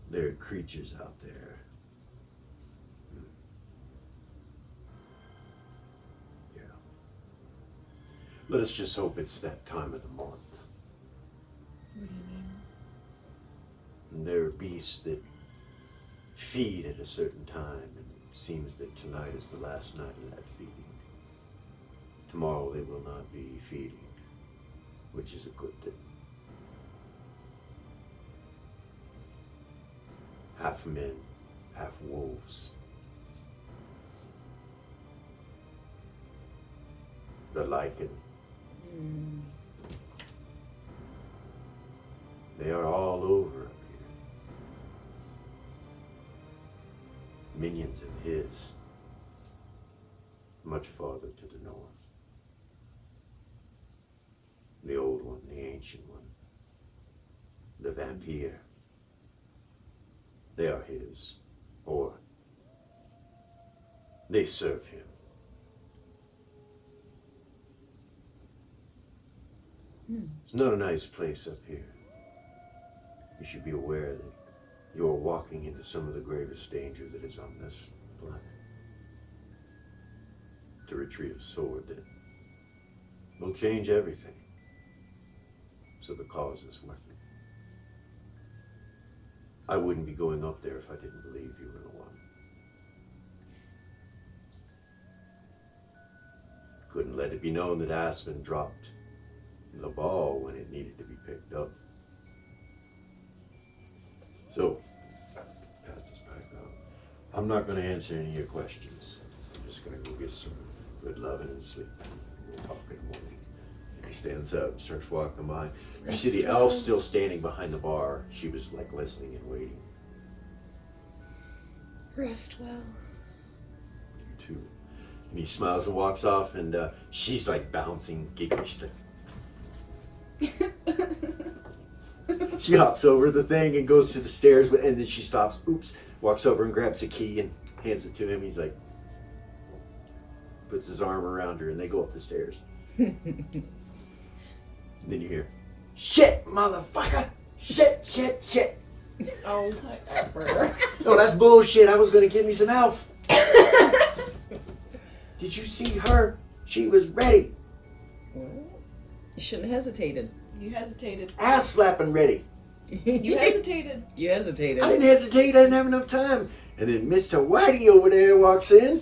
There are creatures out there. Yeah. Let us just hope it's that time of the month. What do you mean? And there are beasts that feed at a certain time, and it seems that tonight is the last night of that feeding. Tomorrow they will not be feeding, which is a good thing. Half men, half wolves. The lichen. They are all over up here. Minions of his, much farther to the north. The old one, the ancient one, the vampire. They are his, or they serve him. It's not a nice place up here. You should be aware that you are walking into some of the gravest danger that is on this planet. To retrieve a sword that will change everything. So the cause is worth it. I wouldn't be going up there if I didn't believe you were the one. Couldn't let it be known that Aspen dropped the ball when it needed to be picked up. So, pats us back out. I'm not going to answer any of your questions. just gonna go get some good loving and sleep. We'll talk in the morning. And he stands up, starts walking by. You see the elf still standing behind the bar. She was like listening and waiting. Rest well. You too. And he smiles and walks off, and she's like bouncing, giggling. She's like, she hops over the thing and goes to the stairs, and then she stops. Oops, walks over and grabs a key and hands it to him. He's like, puts his arm around her, and they go up the stairs. And then you hear, shit, motherfucker! Shit, shit, shit! Oh, whatever. No, that's bullshit. I was gonna give me some elf. Did you see her? She was ready. Well, you shouldn't have hesitated. You hesitated. Ass slapping ready. You hesitated. You hesitated. I didn't hesitate. I didn't have enough time. And then Mr. Whitey over there walks in.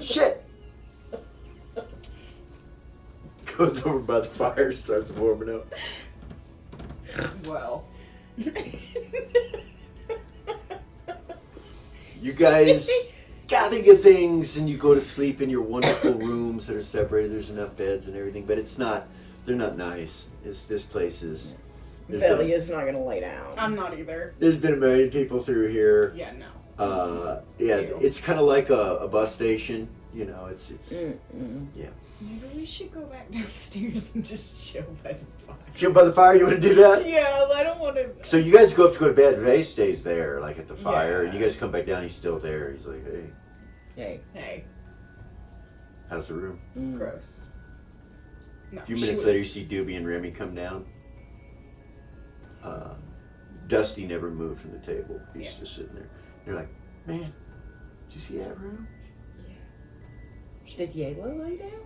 Shit. Goes over by the fire, starts warming up. Well. You guys gather your things and you go to sleep in your wonderful rooms that are separated. There's enough beds and everything, but it's not. They're not nice. This place is. Velia's not gonna lay down. I'm not either. There's been a million people through here. Yeah, no. Yeah, Ew. it's kind of like a bus station. You know, it's yeah. Maybe we should go back downstairs and just chill by the fire. Chill by the fire. You want to do that? Yeah, I don't want to. So you guys go up to go to bed. Vay stays there, like at the fire, Yeah. and you guys come back down. He's still there. He's like, "Hey, Hey. Hey, how's the room?" gross. No, A few she minutes was- later, you see Doobie and Remy come down. Dusty never moved from the table. He's Yeah. just sitting there. You're like, "Man, did you see that room?" Did Yayla lay down?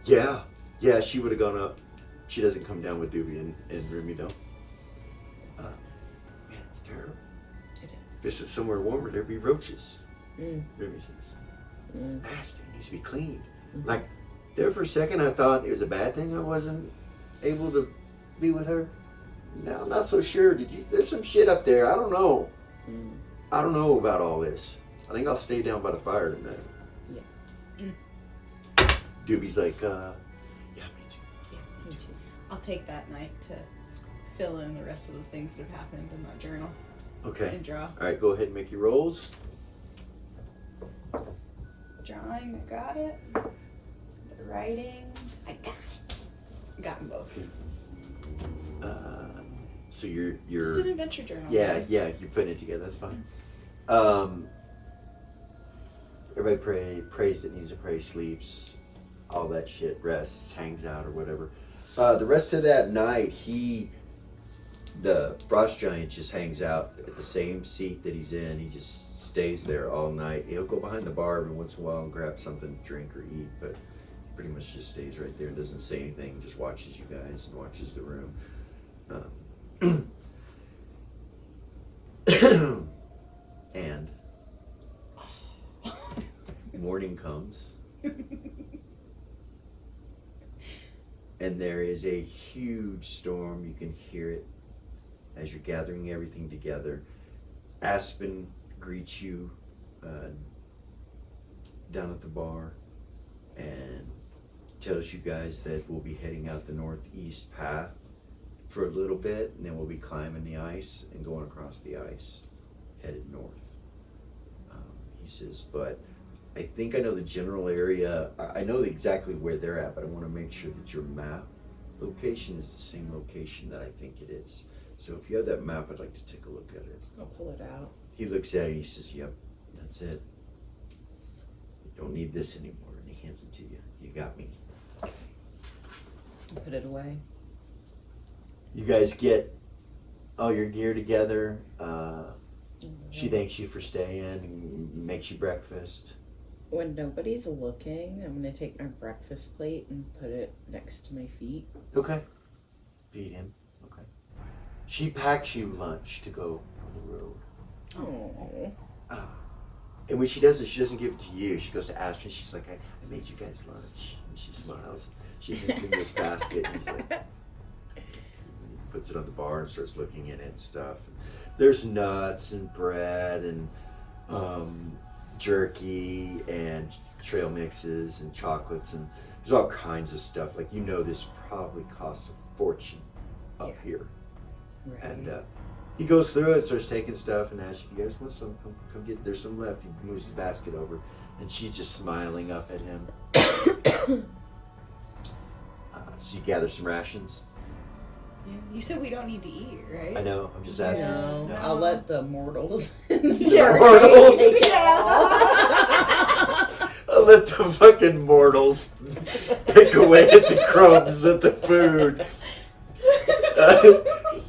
Yeah, she would have gone up. She doesn't come down with Doobie and Remy though. Man, it's terrible. It is. This is somewhere warmer. There'd be roaches. Mm. Remy says, Mm. nasty. Needs to be cleaned. Mhm. Like, there for a second I thought it was a bad thing I wasn't able to be with her. Now I'm not so sure. There's some shit up there. I don't know. Mm. I don't know about all this. I think I'll stay down by the fire tonight. Yeah. Doobie's like, yeah, me too. Yeah, Me too. I'll take that night to fill in the rest of the things that have happened in that journal Okay. and draw. All right, go ahead and make your rolls. Drawing, I got it. The writing, I got it. Got them both. So you're Just an adventure journal. yeah, you're putting it together. That's fine. Everybody prays that needs to pray, sleeps, all that shit, rests, hangs out, or whatever. The rest of that night, the frost giant just hangs out at the same seat that he's in. He just stays there all night. He'll go behind the bar every once in a while and grab something to drink or eat, but pretty much just stays right there and doesn't say anything. Just watches you guys and watches the room. And morning comes, and there is a huge storm. You can hear it as you're gathering everything together. Aspen greets you down at the bar and tells you guys that we'll be heading out the northeast path for a little bit, and then we'll be climbing the ice and going across the ice, headed north. He says, but I think I know the general area. I know exactly where they're at, but I want to make sure that your map location is the same location that I think it is. So if you have that map, I'd like to take a look at it. I'll pull it out. He looks at it and he says, yep, that's it. You don't need this anymore. And he hands it to you. You got me. Put it away. You guys get all your gear together. She Mm-hmm. thanks you for staying and makes you breakfast. When nobody's looking, I'm gonna take my breakfast plate and put it next to my feet. Okay. Feed him. Okay. She packs you lunch to go on the road. Oh. And when she does it, she doesn't give it to you. She goes to Ashton. She's like, I made you guys lunch. And she smiles. She puts it in this basket. And he's like, puts it on the bar and starts looking at it and stuff. There's nuts and bread and jerky and trail mixes and chocolates, and there's all kinds of stuff. Like, this probably costs a fortune up here. Right. And he goes through it, starts taking stuff, and asks, "You guys want some? Come get. There's some left." He moves the basket over, and she's just smiling up at him. So you gather some rations. Yeah. You said we don't need to eat, right? I know. I'm just asking. No, No. I'll let the mortals. Yeah, mortals? Take it Yeah. all. I'll let the fucking mortals pick away at the crumbs at the food.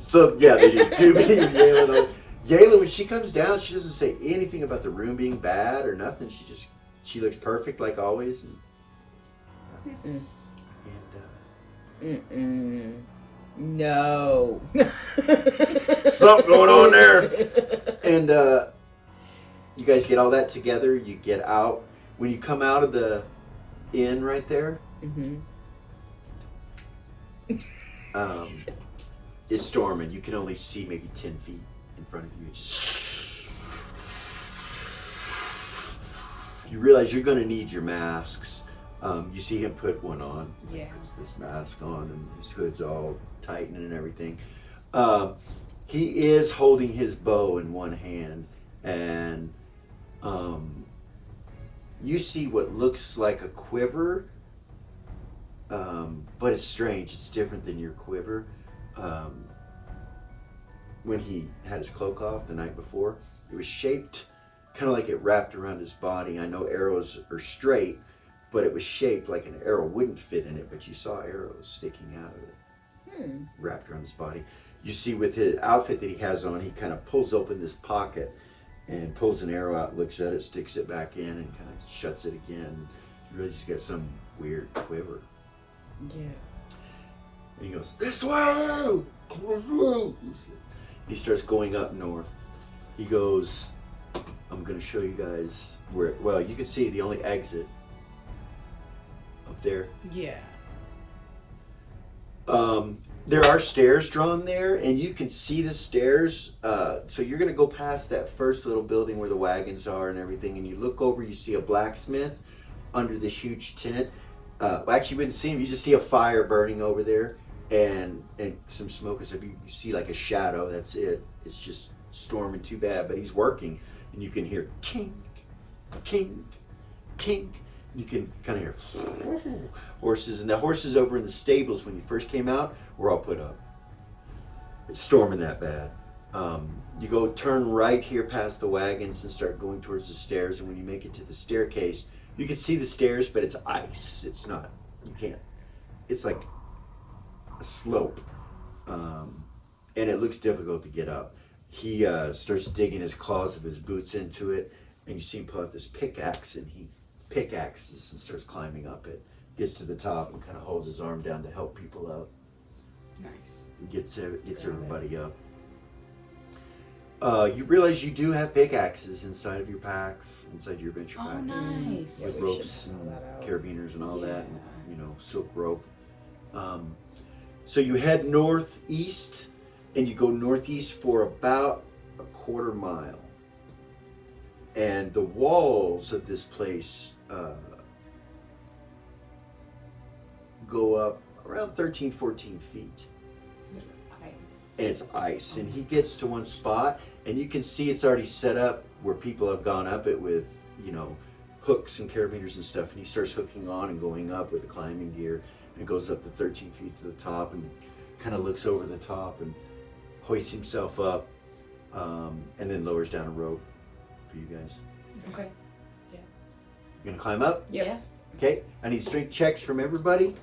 So yeah, they do. Doobie and Yayla. Yayla, when she comes down, she doesn't say anything about the room being bad or nothing. She looks perfect like always. And No. something going on there. And you guys get all that together. You get out. When you come out of the inn right there, it's storming. You can only see maybe 10 feet in front of you. It's just... You realize you're going to need your masks. You see him put one on. Yeah. There's this mask on, and his hood's all tightening and everything. He is holding his bow in one hand, and you see what looks like a quiver, but it's strange. It's different than your quiver. When he had his cloak off the night before, it was shaped kind of like it wrapped around his body. I know arrows are straight, but it was shaped like an arrow wouldn't fit in it, but you saw arrows sticking out of it, wrapped around his body. You see with his outfit that he has on, he kind of pulls open this pocket and pulls an arrow out, looks at it, sticks it back in, and kind of shuts it again. You realize he's got some weird quiver. Yeah. And he goes, "This way!" He starts going up north. He goes, "I'm going to show you guys where," well, you can see the only exit up there. Yeah. There are stairs drawn there, and you can see the stairs. So you're going to go past that first little building where the wagons are and everything, and you look over, you see a blacksmith under this huge tent. Well, actually, you wouldn't see him. You just see a fire burning over there, and some smoke and stuff. You see like a shadow. That's it. It's just storming too bad, but he's working, and you can hear kink, kink, kink. You can kind of hear horses, and the horses over in the stables when you first came out were all put up. It's storming that bad. You go turn right here past the wagons and start going towards the stairs, and when you make it to the staircase, you can see the stairs, but it's ice. It's not, you can't, it's like a slope, and it looks difficult to get up. He starts digging his claws of his boots into it, and you see him pull out this pickaxe, and he pickaxes and starts climbing up it. Gets to the top and kind of holds his arm down to help people up. Nice. Gets everybody up. You realize you do have pickaxes inside of your packs, inside your adventure Oh, packs. nice. With Yeah, we ropes should and have that out. carabiners and all that, and, Yeah. silk rope. So you head northeast, and you go northeast for about a quarter mile. And the walls of this place go up around 13, 14 feet. Nice. And it's ice. And he gets to one spot, and you can see it's already set up where people have gone up it with, hooks and carabiners and stuff. And he starts hooking on and going up with the climbing gear, and goes up to 13 feet to the top, and kind of looks over the top and hoists himself up, and then lowers down a rope for you guys. Okay. You gonna climb up? Yep. Yeah. Okay. I need strength checks from everybody.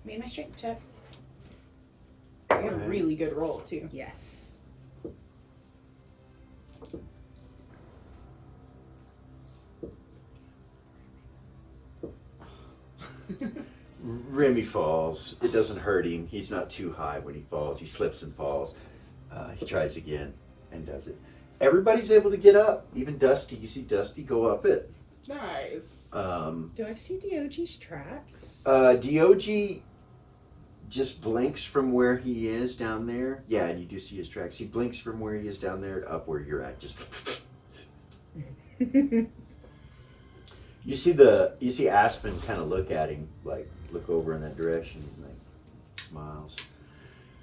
Made my strength check. I got a Okay. really good roll too. Yes. Remy falls. It doesn't hurt him. He's not too high when he falls. He slips and falls. He tries again and does it. Everybody's able to get up. Even Dusty. You see Dusty go up it. Nice. Do I see Dioge's tracks? Dioge just blinks from where he is down there. Yeah, and you do see his tracks. He blinks from where he is down there up where you're at. Just you see Aspen kind of look at him, like look over in that direction. He's like smiles.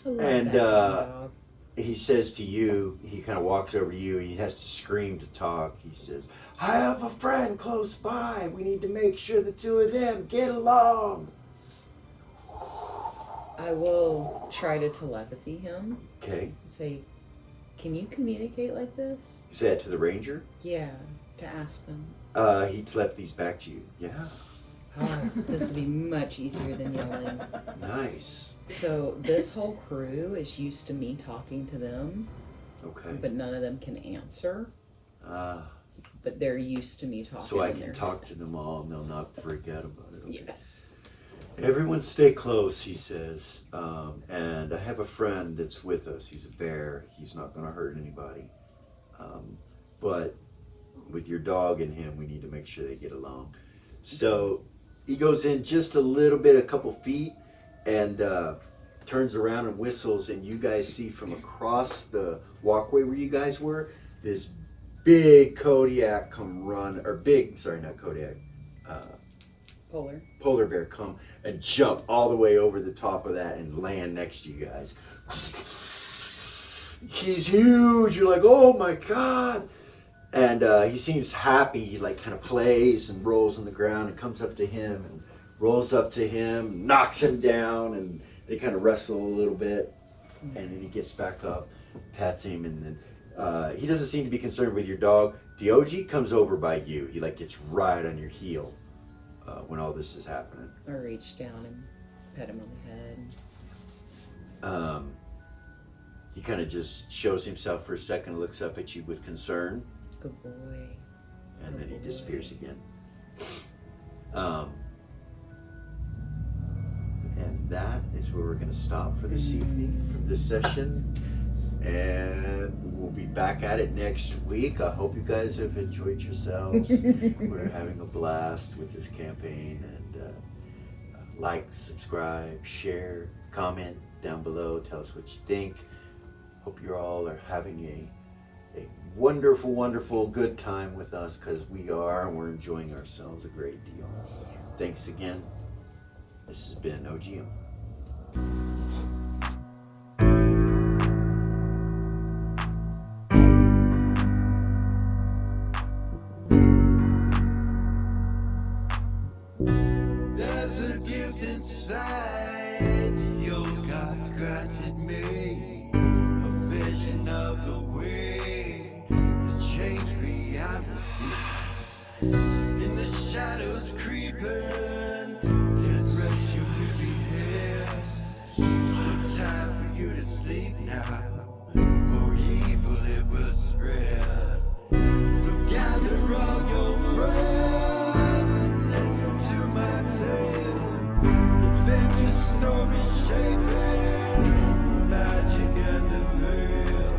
I love And, that dog. He says to you, he kind of walks over to you. He has to scream to talk. He says, "I have a friend close by. We need to make sure the two of them get along." I will try to telepathy him. Okay. Say, can you communicate like this? You say that to the ranger. Yeah, to Aspen. He telepathies back to you. Yeah. Oh, this would be much easier than yelling. Nice. So this whole crew is used to me talking to them, Okay. but none of them can answer. Ah. But they're used to me talking. So I in can their talk head. to them all and they'll not freak out about it. Okay. Yes. Everyone stay close, he says. And I have a friend that's with us. He's a bear. He's not going to hurt anybody. But with your dog and him, we need to make sure they get along. So he goes in just a little bit, a couple feet, and turns around and whistles. And you guys see from across the walkway where you guys were, this big Kodiak come run, or big, sorry, not Kodiak, polar bear come and jump all the way over the top of that and land next to you guys. He's huge. You're like, oh my God. And he seems happy. He like kind of plays and rolls on the ground and comes up to him and rolls up to him, knocks him down, and they kind of wrestle a little bit. And then he gets back up, pats him, and then he doesn't seem to be concerned with your dog. Diogi comes over by you. He like gets right on your heel when all this is happening. I reach down and pet him on the head. He kind of just shows himself for a second, looks up at you with concern, Good boy. and then he Good disappears boy. again. And that is where we're going to stop for this evening, for this session. And we'll be back at it next week. I hope you guys have enjoyed yourselves. We're having a blast with this campaign. And like, subscribe, share, comment down below. Tell us what you think. Hope you all are having a wonderful, wonderful good time with us, because we are, and we're enjoying ourselves a great deal. Thanks again. This has been OGM. There's a gift inside the old gods granted me, a vision of the way to change reality. In the shadows creeping, get rest your weary head. No time for you to sleep now, or evil it will spread. So gather all your friends and listen to my tale. Adventure story shaping magic and the veil.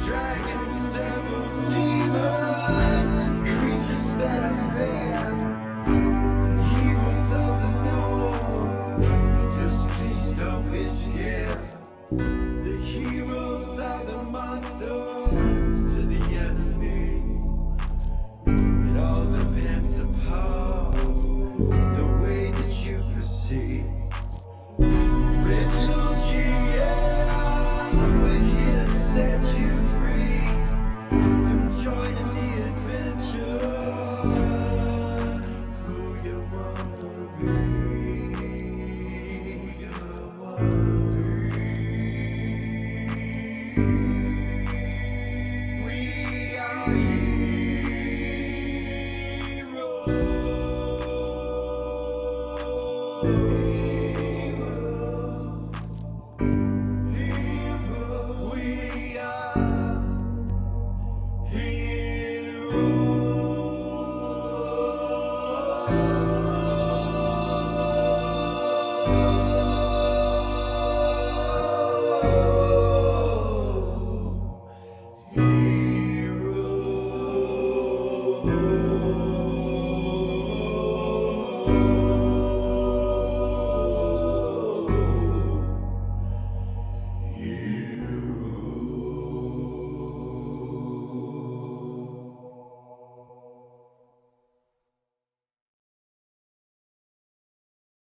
Dragons, devils, demons, and creatures that I fear, and heroes of the known. Just please don't be scared. The heroes are the monsters.